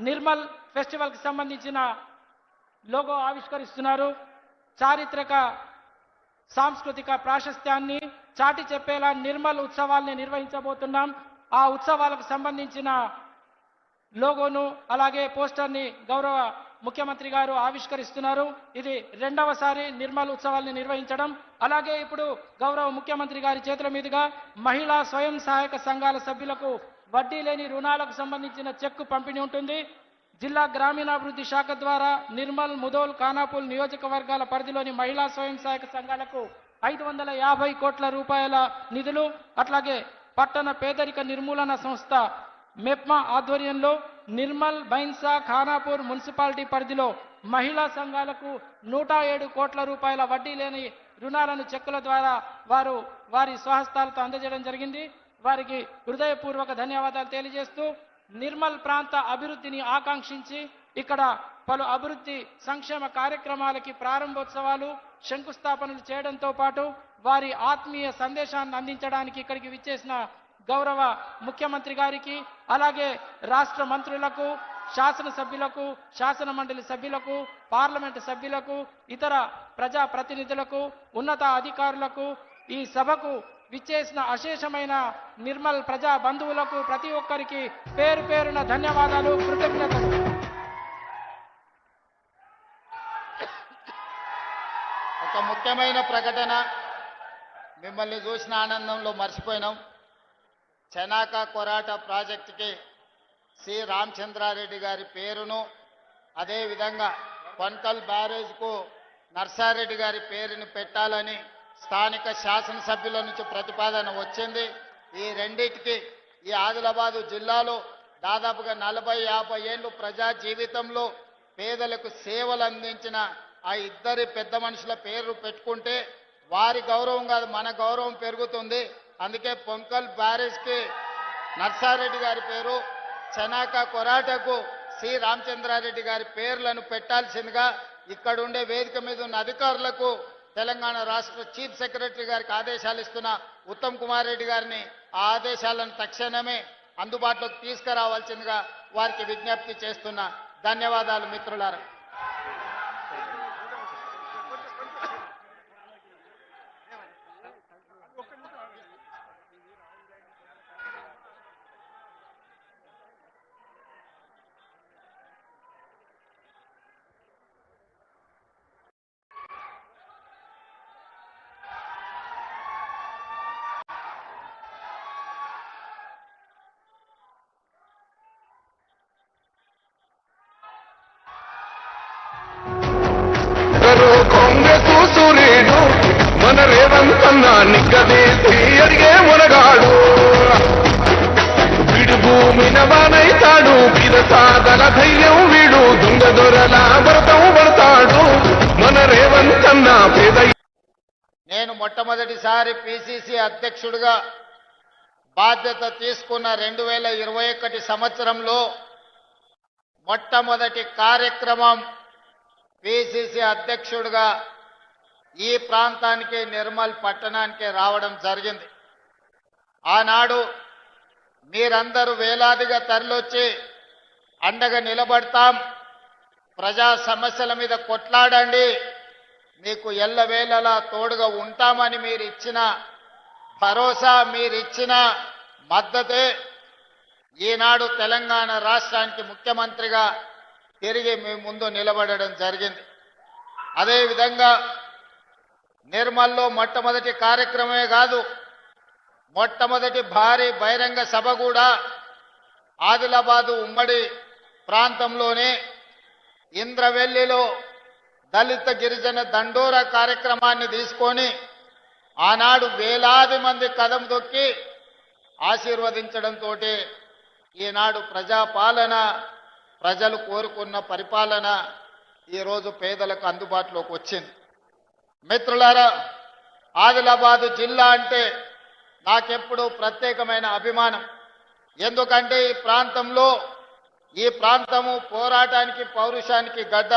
నిర్మల్ ఫెస్టివల్ కి సంబంధించిన లోగో ఆవిష్కరిస్తున్నారు. చారిత్రక సాంస్కృతిక ప్రాశస్త్యాన్ని చాటి చెప్పేలా నిర్మల్ ఉత్సవాల్ని నిర్వహించబోతున్నాం. ఆ ఉత్సవాలకు సంబంధించిన లోగోను అలాగే పోస్టర్ని గౌరవ ముఖ్యమంత్రి గారు ఆవిష్కరిస్తున్నారు. ఇది రెండవసారి నిర్మల్ ఉత్సవాల్ని నిర్వహించడం. అలాగే ఇప్పుడు గౌరవ ముఖ్యమంత్రి గారి చేతుల మీదుగా మహిళా స్వయం సహాయక సంఘాల సభ్యులకు వడ్డీ లేని రుణాలకు సంబంధించిన చెక్కు పంపిణీ ఉంటుంది. జిల్లా గ్రామీణాభివృద్ధి శాఖ ద్వారా నిర్మల్, ముదోల్, ఖానాపూర్ నియోజకవర్గాల పరిధిలోని మహిళా స్వయం సహాయక సంఘాలకు 550 కోట్ల రూపాయల నిధులు, అట్లాగే పట్టణ పేదరిక నిర్మూలన సంస్థ మెప్మా ఆధ్వర్యంలో నిర్మల్, బైన్సా, ఖానాపూర్ మున్సిపాలిటీ పరిధిలో మహిళా సంఘాలకు 107 కోట్ల రూపాయల వడ్డీ లేని రుణాలను చెక్కుల ద్వారా వారు వారి స్వహస్తాలతో అందజేయడం జరిగింది. వారికి హృదయపూర్వక ధన్యవాదాలు తెలియజేస్తూ నిర్మల్ ప్రాంత అభివృద్ధిని ఆకాంక్షించి ఇక్కడ పలు అభివృద్ధి సంక్షేమ కార్యక్రమాలకి ప్రారంభోత్సవాలు, శంకుస్థాపనలు చేయడంతో పాటు వారి ఆత్మీయ సందేశాన్ని అందించడానికి ఇక్కడికి విచ్చేసిన గౌరవ ముఖ్యమంత్రి గారికి, అలాగే రాష్ట్ర మంత్రులకు, శాసనసభ్యులకు, శాసన మండలి సభ్యులకు, పార్లమెంటు సభ్యులకు, ఇతర ప్రజా ప్రతినిధులకు, ఉన్నత అధికారులకు, ఈ సభకు విచ్చేసిన అశేషమైన నిర్మల్ ప్రజా బంధువులకు ప్రతి ఒక్కరికి పేరు పేరున ధన్యవాదాలు, కృతజ్ఞతలు. ఒక ముఖ్యమైన ప్రకటన, మిమ్మల్ని చూసిన ఆనందంలో మర్చిపోయినాం. చెనాక కొరాట ప్రాజెక్టుకి సి రామచంద్రారెడ్డి గారి పేరును, అదేవిధంగా కొన్కల్ బ్యారేజ్కు నర్సారెడ్డి గారి పేరుని పెట్టాలని స్థానిక శాసనసభ్యుల నుంచి ప్రతిపాదన వచ్చింది. ఈ రెండింటికి ఈ ఆదిలాబాదు జిల్లాలో దాదాపుగా 40-50 ఏళ్ళు ప్రజా జీవితంలో పేదలకు సేవలు అందించిన ఆ ఇద్దరి పెద్ద మనుషుల పేరు పెట్టుకుంటే వారి గౌరవం కాదు, మన గౌరవం పెరుగుతుంది. అందుకే పొంకల్ బ్యారేజ్కి నర్సారెడ్డి గారి పేరు, చెనాక కొరాటకు సి రామచంద్రారెడ్డి గారి పేర్లను పెట్టాల్సిందిగా ఇక్కడుండే వేదిక మీద ఉన్న అధికారులకు తెలంగాణ రాష్ట్ర చీఫ్ సెక్రటరీ గారికి ఆదేశాలు ఇస్తున్న ఉత్తమ్ కుమార్ రెడ్డి గారిని ఆ ఆదేశాలను తక్షణమే అందుబాటులోకి తీసుకురావాల్సిందిగా వారికి విజ్ఞప్తి చేస్తున్నా. ధన్యవాదాలు మిత్రులారా. కన్నా నిగ్గదీసి అడిగే మునగాడు వీడు భూమిన వానైతాడు సాదల ధైర్యం వీడు దొంగ దొరల వ్రతం పడతాడు మన రేవంతన్న పేద. నేను మొట్టమొదటిసారి పిసిసి అధ్యక్షుడిగా బాధ్యత తీసుకున్న 2021 సంవత్సరంలో మొట్టమొదటి కార్యక్రమం పిసిసి అధ్యక్షుడిగా ఈ ప్రాంతానికి నిర్మల్ పట్టణానికి రావడం జరిగింది. ఆనాడు మీరందరూ వేలాదిగా తరలొచ్చి అండగా నిలబడతాం, ప్రజా సమస్యల మీద కొట్లాడండి, మీకు ఎల్లవేళలా తోడుగా ఉంటామని మీరు ఇచ్చిన భరోసా, మీరిచ్చిన మద్దతే ఈనాడు తెలంగాణ రాష్ట్రానికి ముఖ్యమంత్రిగా తిరిగి మీ ముందు నిలబడడం జరిగింది. అదేవిధంగా నిర్మల్లో మొట్టమొదటి కార్యక్రమమే కాదు, మొట్టమొదటి భారీ బహిరంగ సభ కూడా ఆదిలాబాదు ఉమ్మడి ప్రాంతంలోనే ఇంద్రవెల్లిలో దళిత గిరిజన దండోరా కార్యక్రమాన్ని తీసుకొని ఆనాడు వేలాది మంది కదం దొక్కి ఆశీర్వదించడంతో ఈనాడు ప్రజాపాలన, ప్రజలు కోరుకున్న పరిపాలన ఈరోజు పేదలకు అందుబాటులోకి వచ్చింది. మిత్రులారా, ఆదిలాబాదు జిల్లా అంటే నాకెప్పుడు ప్రత్యేకమైన అభిమానం. ఎందుకంటే ఈ ప్రాంతము పోరాటానికి, పౌరుషానికి గడ్డ.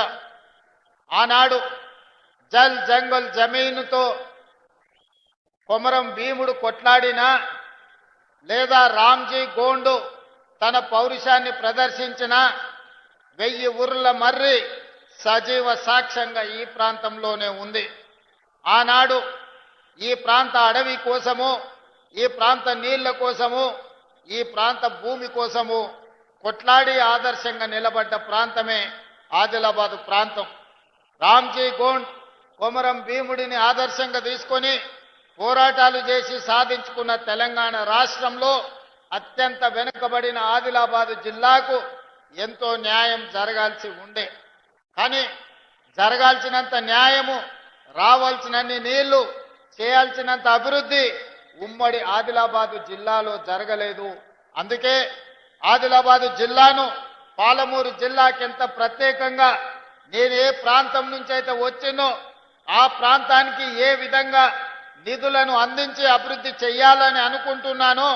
ఆనాడు జల్ జంగల్ జమీనుతో కొమరం భీముడు కొట్లాడినా, లేదా రామ్జీ గోండు తన పౌరుషాన్ని ప్రదర్శించిన 1000 ఊర్ల మర్రి సజీవ సాక్ష్యంగా ఈ ప్రాంతంలోనే ఉంది. ఆనాడు ఈ ప్రాంత అడవి కోసము, ఈ ప్రాంత నీళ్ల కోసము, ఈ ప్రాంత భూమి కోసము కొట్లాడి ఆదర్శంగా నిలబడ్డ ప్రాంతమే ఆదిలాబాదు ప్రాంతం. రామ్జీ గోండ్ కొమరం భీముడిని ఆదర్శంగా తీసుకొని పోరాటాలు చేసి సాధించుకున్న తెలంగాణ రాష్ట్రంలో అత్యంత వెనుకబడిన ఆదిలాబాదు జిల్లాకు ఎంతో న్యాయం జరగాల్సి ఉండే. కానీ జరగాల్సినంత న్యాయము, రావాల్సినన్ని నీళ్లు, చేయాల్సినంత అభివృద్ధి ఉమ్మడి ఆదిలాబాదు జిల్లాలో జరగలేదు. అందుకే ఆదిలాబాదు జిల్లాను పాలమూరు జిల్లాకెంత ప్రత్యేకంగా నేను ఏ ప్రాంతం నుంచి అయితే వచ్చినో ఆ ప్రాంతానికి ఏ విధంగా నిధులను అందించి అభివృద్ధి చేయాలని అనుకుంటున్నానో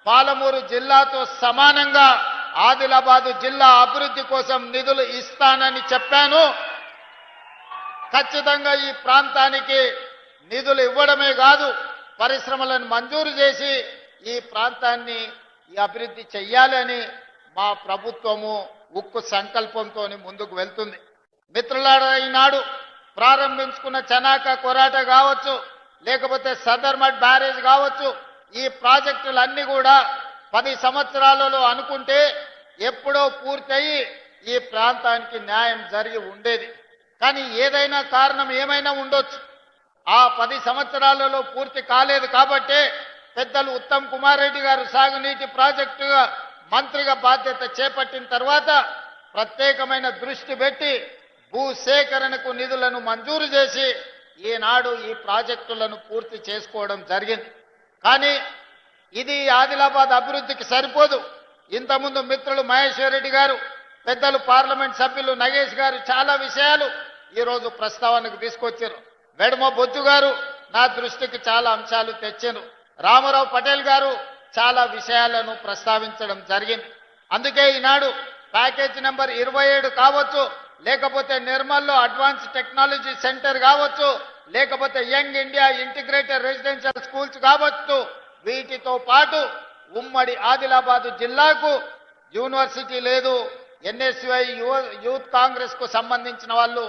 పాలమూరు జిల్లాతో సమానంగా ఆదిలాబాదు జిల్లా అభివృద్ధి కోసం నిధులు ఇస్తానని చెప్పాను. ఖచ్చితంగా ఈ ప్రాంతానికి నిధులు ఇవ్వడమే కాదు, పరిశ్రమలను మంజూరు చేసి ఈ ప్రాంతాన్ని అభివృద్ధి చెయ్యాలని మా ప్రభుత్వము ఉక్కు సంకల్పంతో ముందుకు వెళ్తుంది. మిత్రులారా, ఈనాడు ప్రారంభించుకున్న చనాక కొరాట కావచ్చు, లేకపోతే సదర్మట్ బ్యారేజ్ కావచ్చు, ఈ ప్రాజెక్టులన్నీ కూడా 10 సంవత్సరాలలో అనుకుంటే ఎప్పుడో పూర్తయి ఈ ప్రాంతానికి న్యాయం జరిగి ఉండేది. కానీ ఏదైనా కారణం ఏమైనా ఉండొచ్చు, ఆ 10 సంవత్సరాలలో పూర్తి కాలేదు. కాబట్టే పెద్దలు ఉత్తమ్ కుమార్ రెడ్డి గారు సాగునీటి ప్రాజెక్టుగా మంత్రిగా బాధ్యత చేపట్టిన తర్వాత ప్రత్యేకమైన దృష్టి పెట్టి భూసేకరణకు నిధులను మంజూరు చేసి ఈనాడు ఈ ప్రాజెక్టులను పూర్తి చేసుకోవడం జరిగింది. కానీ ఇది ఆదిలాబాద్ అభివృద్ధికి సరిపోదు. ఇంతకుముందు మిత్రులు మహేశ్వర్ రెడ్డి గారు, పెద్దలు పార్లమెంట్ సభ్యులు నగేష్ గారు చాలా విషయాలు ఈరోజు ప్రస్తావనకు తీసుకొచ్చారు. వెడమ బొజ్జు గారు నా దృష్టికి చాలా అంశాలు తెచ్చారు. రామారావు పటేల్ గారు చాలా విషయాలను ప్రస్తావించడం జరిగింది. అందుకే ఈనాడు ప్యాకేజ్ నెంబర్ 27 కావచ్చు, లేకపోతే నిర్మల్లో అడ్వాన్స్ టెక్నాలజీ సెంటర్ కావచ్చు, లేకపోతే young India integrated residential schools కావచ్చు, వీటితో పాటు ఉమ్మడి ఆదిలాబాదు జిల్లాకు యూనివర్సిటీ లేదు. ఎన్ఎస్యుఐ యూత్ కాంగ్రెస్ కు సంబంధించిన వాళ్ళు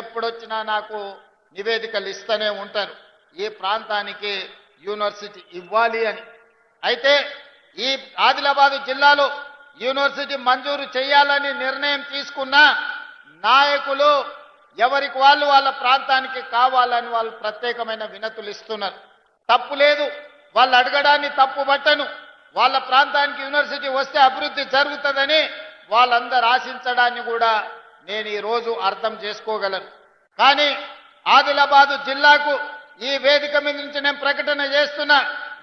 ఎప్పుడొచ్చినా నాకు నివేదికలు ఇస్తూనే ఉంటారు, ఈ ప్రాంతానికి యూనివర్సిటీ ఇవ్వాలి అని. అయితే ఈ ఆదిలాబాదు జిల్లాలో యూనివర్సిటీ మంజూరు చేయాలని నిర్ణయం తీసుకున్న నాయకులు ఎవరికి వాళ్ళు వాళ్ళ ప్రాంతానికి కావాలని వాళ్ళు ప్రత్యేకమైన వినతులు ఇస్తున్నారు. తప్పు లేదు, వాళ్ళు అడగడాన్ని తప్పు పట్టను. వాళ్ళ ప్రాంతానికి యూనివర్సిటీ వస్తే అభివృద్ధి జరుగుతుందని వాళ్ళందరూ ఆశించడాన్ని కూడా నేను ఈరోజు అర్థం చేసుకోగలను. కానీ ఆదిలాబాదు జిల్లాకు ఈ వేదిక మీద నుంచి నేను ప్రకటన చేస్తున్నా,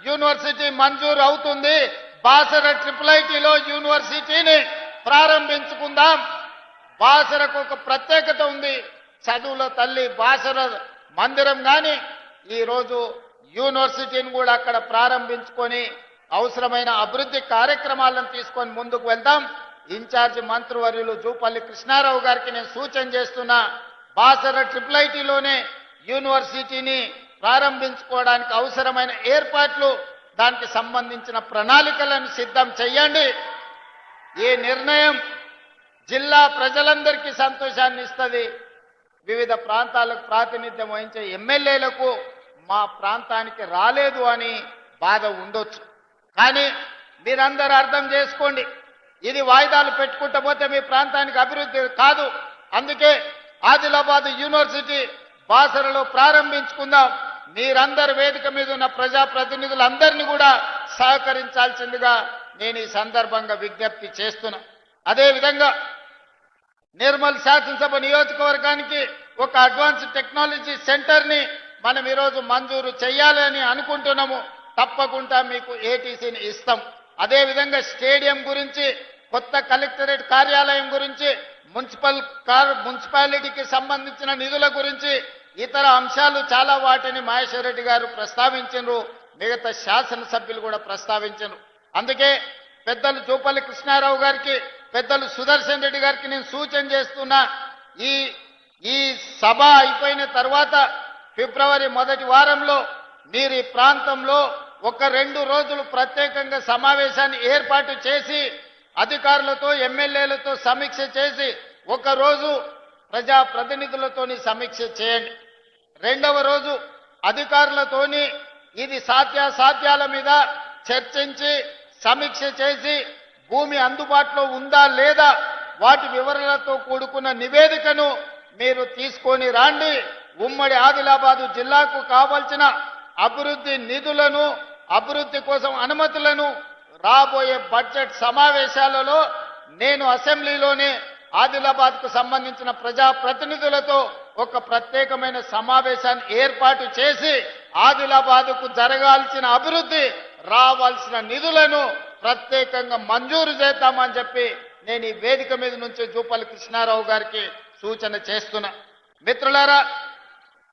యూనివర్సిటీ మంజూరు అవుతుంది. బాసర IIITలో యూనివర్సిటీని ప్రారంభించుకుందాం. బాసరకు ఒక ప్రత్యేకత ఉంది. చదువుల తల్లి బాసర మందిరం కానీ ఈరోజు యూనివర్సిటీని కూడా అక్కడ ప్రారంభించుకొని అవసరమైన అభివృద్ధి కార్యక్రమాలను తీసుకొని ముందుకు వెళ్దాం. ఇన్ఛార్జి మంత్రివర్యులు జూపల్లి కృష్ణారావు గారికి నేను సూచన చేస్తున్నా, బాసర IIITలోనే యూనివర్సిటీని ప్రారంభించుకోవడానికి అవసరమైన ఏర్పాట్లు, దానికి సంబంధించిన ప్రణాళికలను సిద్ధం చేయండి. ఈ నిర్ణయం జిల్లా ప్రజలందరికీ సంతోషాన్ని ఇస్తుంది. వివిధ ప్రాంతాలకు ప్రాతినిధ్యం వహించే ఎమ్మెల్యేలకు మా ప్రాంతానికి రాలేదు అని బాధ ఉండొచ్చు. కానీ మీరందరూ అర్థం చేసుకోండి, ఇది వాయిదాలు పెట్టుకుంటూ పోతే మీ ప్రాంతానికి అభివృద్ధి కాదు. అందుకే ఆదిలాబాద్ యూనివర్సిటీ బాసరలో ప్రారంభించుకుందాం. మీరందరు వేదిక మీద ఉన్న ప్రజాప్రతినిధులందరినీ కూడా సహకరించాల్సిందిగా నేను ఈ సందర్భంగా విజ్ఞప్తి చేస్తున్నా. అదేవిధంగా నిర్మల్ శాసనసభ నియోజకవర్గానికి ఒక అడ్వాన్స్ టెక్నాలజీ సెంటర్ని మనం ఈరోజు మంజూరు చేయాలని అనుకుంటున్నాము. తప్పకుండా మీకు ఏటీసీని ఇస్తాం. అదేవిధంగా స్టేడియం గురించి, కొత్త కలెక్టరేట్ కార్యాలయం గురించి, మున్సిపాలిటీకి సంబంధించిన నిధుల గురించి, ఇతర అంశాలు చాలా వాటిని మహేశ్వర్ రెడ్డి గారు ప్రస్తావించారు. మిగతా శాసనసభ్యులు కూడా ప్రస్తావించారు. అందుకే పెద్దలు జూపల్లి కృష్ణారావు గారికి, పెద్దలు సుదర్శన్ రెడ్డి గారికి నేను సూచన చేస్తున్నా, ఈ సభ అయిపోయిన తర్వాత ఫిబ్రవరి మొదటి వారంలో మీరు ఈ ప్రాంతంలో ఒక 2 రోజులు ప్రత్యేకంగా సమావేశాన్ని ఏర్పాటు చేసి అధికారులతో ఎమ్మెల్యేలతో సమీక్ష చేసి, ఒక రోజు ప్రజాప్రతినిధులతోని సమీక్ష చేయండి. 2వ రోజు అధికారులతోని ఇది సాధ్యాసాధ్యాల మీద చర్చించి సమీక్ష చేసి భూమి అందుబాటులో ఉందా లేదా వాటి వివరాలతో కూడుకున్న నివేదికను మీరు తీసుకొని రాండి. ఉమ్మడి ఆదిలాబాదు జిల్లాకు కావాల్సిన అభివృద్ధి నిధులను, అభివృద్ధి కోసం అనుమతులను రాబోయే బడ్జెట్ సమావేశాలలో నేను అసెంబ్లీలోనే ఆదిలాబాద్కు సంబంధించిన ప్రజాప్రతినిధులతో ఒక ప్రత్యేకమైన సమావేశాన్ని ఏర్పాటు చేసి ఆదిలాబాద్కు జరగాల్సిన అభివృద్ధి, రావాల్సిన నిధులను ప్రత్యేకంగా మంజూరు చేద్దామని చెప్పి నేను ఈ వేదిక మీద నుంచి జూపల్లి కృష్ణారావు గారికి సూచన చేస్తున్నా. మిత్రులారా,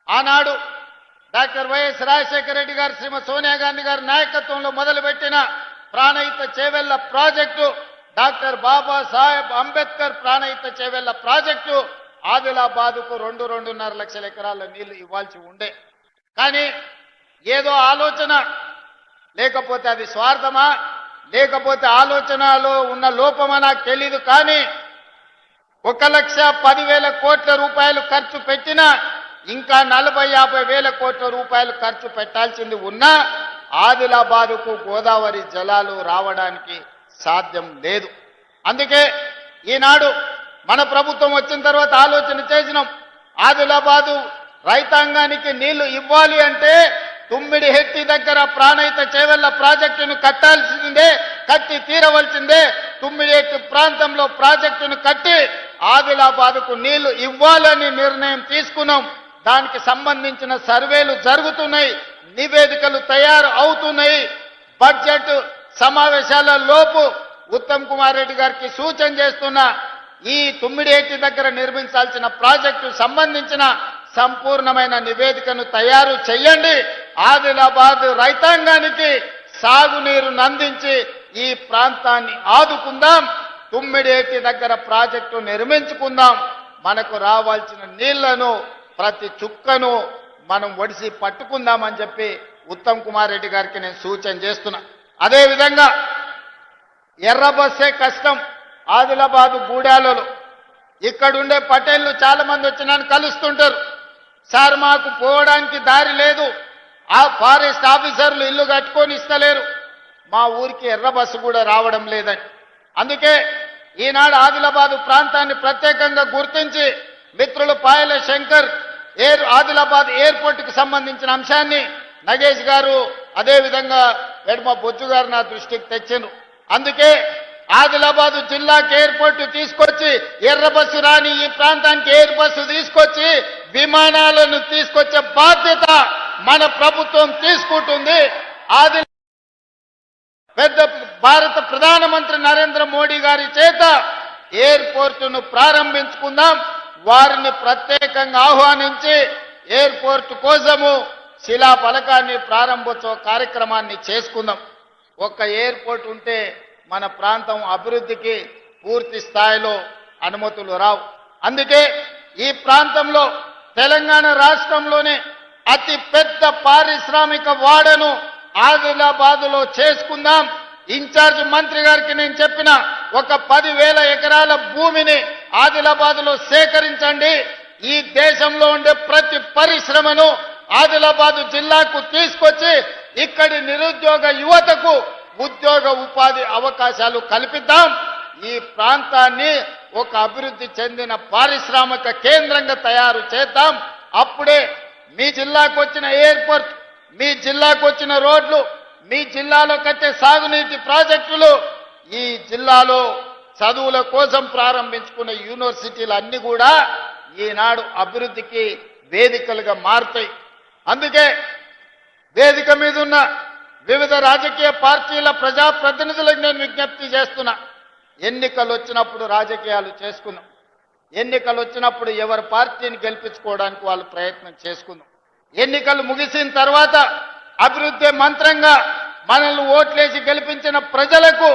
ఆనాడు డాక్టర్ వైఎస్ రాజశేఖర రెడ్డి గారు, శ్రీమతి సోనియా గాంధీ గారి నాయకత్వంలో మొదలుపెట్టిన Pranahita Chevella project, doctor Babasaheb Ambedkar Pranahita Chevella project ఆదిలాబాద్కు 2.5 లక్షల ఎకరాల నీళ్లు ఇవ్వాల్సి ఉండే. కానీ ఏదో ఆలోచన, లేకపోతే అది స్వార్థమా, లేకపోతే ఆలోచనలో ఉన్న లోపమా నాకు తెలీదు. కానీ 1,10,000 కోట్ల రూపాయలు ఖర్చు పెట్టినా ఇంకా 40-50 వేల కోట్ల రూపాయలు ఖర్చు పెట్టాల్సింది ఉన్నా ఆదిలాబాదుకు గోదావరి జలాలు రావడానికి సాధ్యం లేదు. అందుకే ఈనాడు మన ప్రభుత్వం వచ్చిన తర్వాత ఆలోచన చేసినాం, ఆదిలాబాదు రైతాంగానికి నీళ్లు ఇవ్వాలి అంటే తుమ్మిడిహెట్టి దగ్గర ప్రాణహిత చేవెళ్ల ప్రాజెక్టును కట్టాల్సిందే, కట్టి తీరవలసిందే. తుమ్మిడిహెట్టి ప్రాంతంలో ప్రాజెక్టును కట్టి ఆదిలాబాదుకు నీళ్లు ఇవ్వాలని నిర్ణయం తీసుకున్నాం. దానికి సంబంధించిన సర్వేలు జరుగుతున్నాయి, నివేదికలు తయారు అవుతున్నాయి. బడ్జెట్ సమావేశాల లోపు ఉత్తమ్ కుమార్ రెడ్డి గారికి సూచన చేస్తున్నా, ఈ తుమ్మిడిహెట్టి దగ్గర నిర్మించాల్సిన ప్రాజెక్టు సంబంధించిన సంపూర్ణమైన నివేదికను తయారు చేయండి. ఆదిలాబాద్ రైతాంగానికి సాగునీరును అందించి ఈ ప్రాంతాన్ని ఆదుకుందాం. తుమ్మిడిహెట్టి దగ్గర ప్రాజెక్టు నిర్మించుకుందాం. మనకు రావాల్సిన నీళ్లను, ప్రతి చుక్కను మనం ఒడిసి పట్టుకుందామని చెప్పి ఉత్తమ్ కుమార్ రెడ్డి గారికి నేను సూచన చేస్తున్నా. అదేవిధంగా ఎర్ర బస్సే కష్టం. ఆదిలాబాదు గూడాలలో ఇక్కడుండే పటేళ్లు చాలా మంది వచ్చి నన్ను కలుస్తుంటారు. సార్, మాకు పోవడానికి దారి లేదు, ఆ ఫారెస్ట్ ఆఫీసర్లు ఇల్లు కట్టుకొని ఇస్తలేరు, మా ఊరికి ఎర్ర బస్సు కూడా రావడం లేదని. అందుకే ఈనాడు ఆదిలాబాదు ప్రాంతాన్ని ప్రత్యేకంగా గుర్తించి మిత్రులు పాయల శంకర్ ఆదిలాబాద్ ఎయిర్పోర్టుకు సంబంధించిన అంశాన్ని నగేష్ గారు, అదేవిధంగా ఎడమ బొజ్జు గారు నా దృష్టికి తెచ్చారు. అందుకే ఆదిలాబాదు జిల్లాకి ఎయిర్పోర్టు తీసుకొచ్చి, ఎర్ర బస్సు రాని ఈ ప్రాంతానికి ఎయిర్ బస్సు తీసుకొచ్చి విమానాలను తీసుకొచ్చే బాధ్యత మన ప్రభుత్వం తీసుకుంటుంది. అది పెద్ద భారత ప్రధానమంత్రి నరేంద్ర మోడీ గారి చేత ఎయిర్పోర్టును ప్రారంభించుకుందాం. వారిని ప్రత్యేకంగా ఆహ్వానించి ఎయిర్పోర్టు కోసము శిలా ఫలకాన్ని ప్రారంభోత్సవ కార్యక్రమాన్ని చేసుకుందాం. ఒక్క ఎయిర్పోర్ట్ ఉంటే మన ప్రాంతం అభివృద్ధికి పూర్తి స్థాయిలో అనుమతులు రావు. అందుకే ఈ ప్రాంతంలో తెలంగాణ రాష్ట్రంలోనే అతి పెద్ద పారిశ్రామిక వాడను ఆదిలాబాదులో చేసుకుందాం. ఇన్ఛార్జ్ మంత్రి గారికి నేను చెప్పిన ఒక 10,000 ఎకరాల భూమిని ఆదిలాబాదులో సేకరించండి. ఈ దేశంలో ఉండే ప్రతి పరిశ్రమను ఆదిలాబాదు జిల్లాకు తీసుకొచ్చి ఇక్కడి నిరుద్యోగ యువతకు ఉద్యోగ ఉపాధి అవకాశాలు కల్పిద్దాం. ఈ ప్రాంతాన్ని ఒక అభివృద్ధి చెందిన పారిశ్రామిక కేంద్రంగా తయారు చేద్దాం. అప్పుడే మీ జిల్లాకు వచ్చిన ఎయిర్పోర్ట్, మీ జిల్లాకు వచ్చిన రోడ్లు, మీ జిల్లాలో కట్టే సాగునీటి ప్రాజెక్టులు, ఈ జిల్లాలో చదువుల కోసం ప్రారంభించుకున్న యూనివర్సిటీలు అన్ని కూడా ఈనాడు అభివృద్ధికి వేదికలుగా మారుతాయి. అందుకే వేదిక మీద ఉన్న వివిధ రాజకీయ పార్టీల ప్రజాప్రతినిధులకు నేను విజ్ఞప్తి చేస్తున్నా. ఎన్నికలు వచ్చినప్పుడు రాజకీయాలు చేసుకుందాం. ఎన్నికలు వచ్చినప్పుడు ఎవరి పార్టీని గెలిపించుకోవడానికి వాళ్ళు ప్రయత్నం చేసుకుందాం. ఎన్నికలు ముగిసిన తర్వాత అభివృద్ధి మంత్రంగా మనల్ని ఓట్లేసి గెలిపించిన ప్రజలకు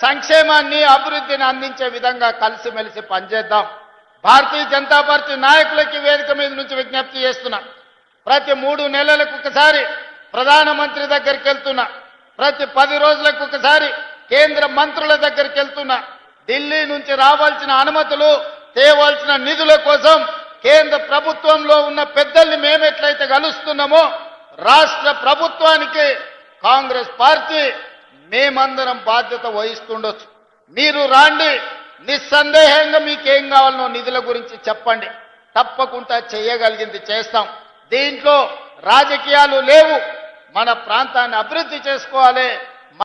సంక్షేమాన్ని అభివృద్ధిని అందించే విధంగా కలిసిమెలిసి పనిచేద్దాం. భారతీయ జనతా పార్టీ నాయకులకి వేదిక మీద నుంచి విజ్ఞప్తి చేస్తున్నా. ప్రతి 3 నెలలకు ఒకసారి ప్రధానమంత్రి దగ్గరికి వెళ్తున్నా. ప్రతి 10 రోజులకు ఒకసారి కేంద్ర మంత్రుల దగ్గరికి వెళ్తున్నా. ఢిల్లీ నుంచి రావాల్సిన అనుమతులు, తేవాల్సిన నిధుల కోసం కేంద్ర ప్రభుత్వంలో ఉన్న పెద్దల్ని మేమెట్లయితే కలుస్తున్నామో రాష్ట్ర ప్రభుత్వానికి కాంగ్రెస్ పార్టీ మేమందరం బాధ్యత వహిస్తుండొచ్చు. మీరు రాండి, నిస్సందేహంగా మీకేం కావాలనో నిధుల గురించి చెప్పండి. తప్పకుండా చేయగలిగింది చేస్తాం. దీంట్లో రాజకీయాలు లేవు. మన ప్రాంతాన్ని అభివృద్ధి చేసుకోవాలి.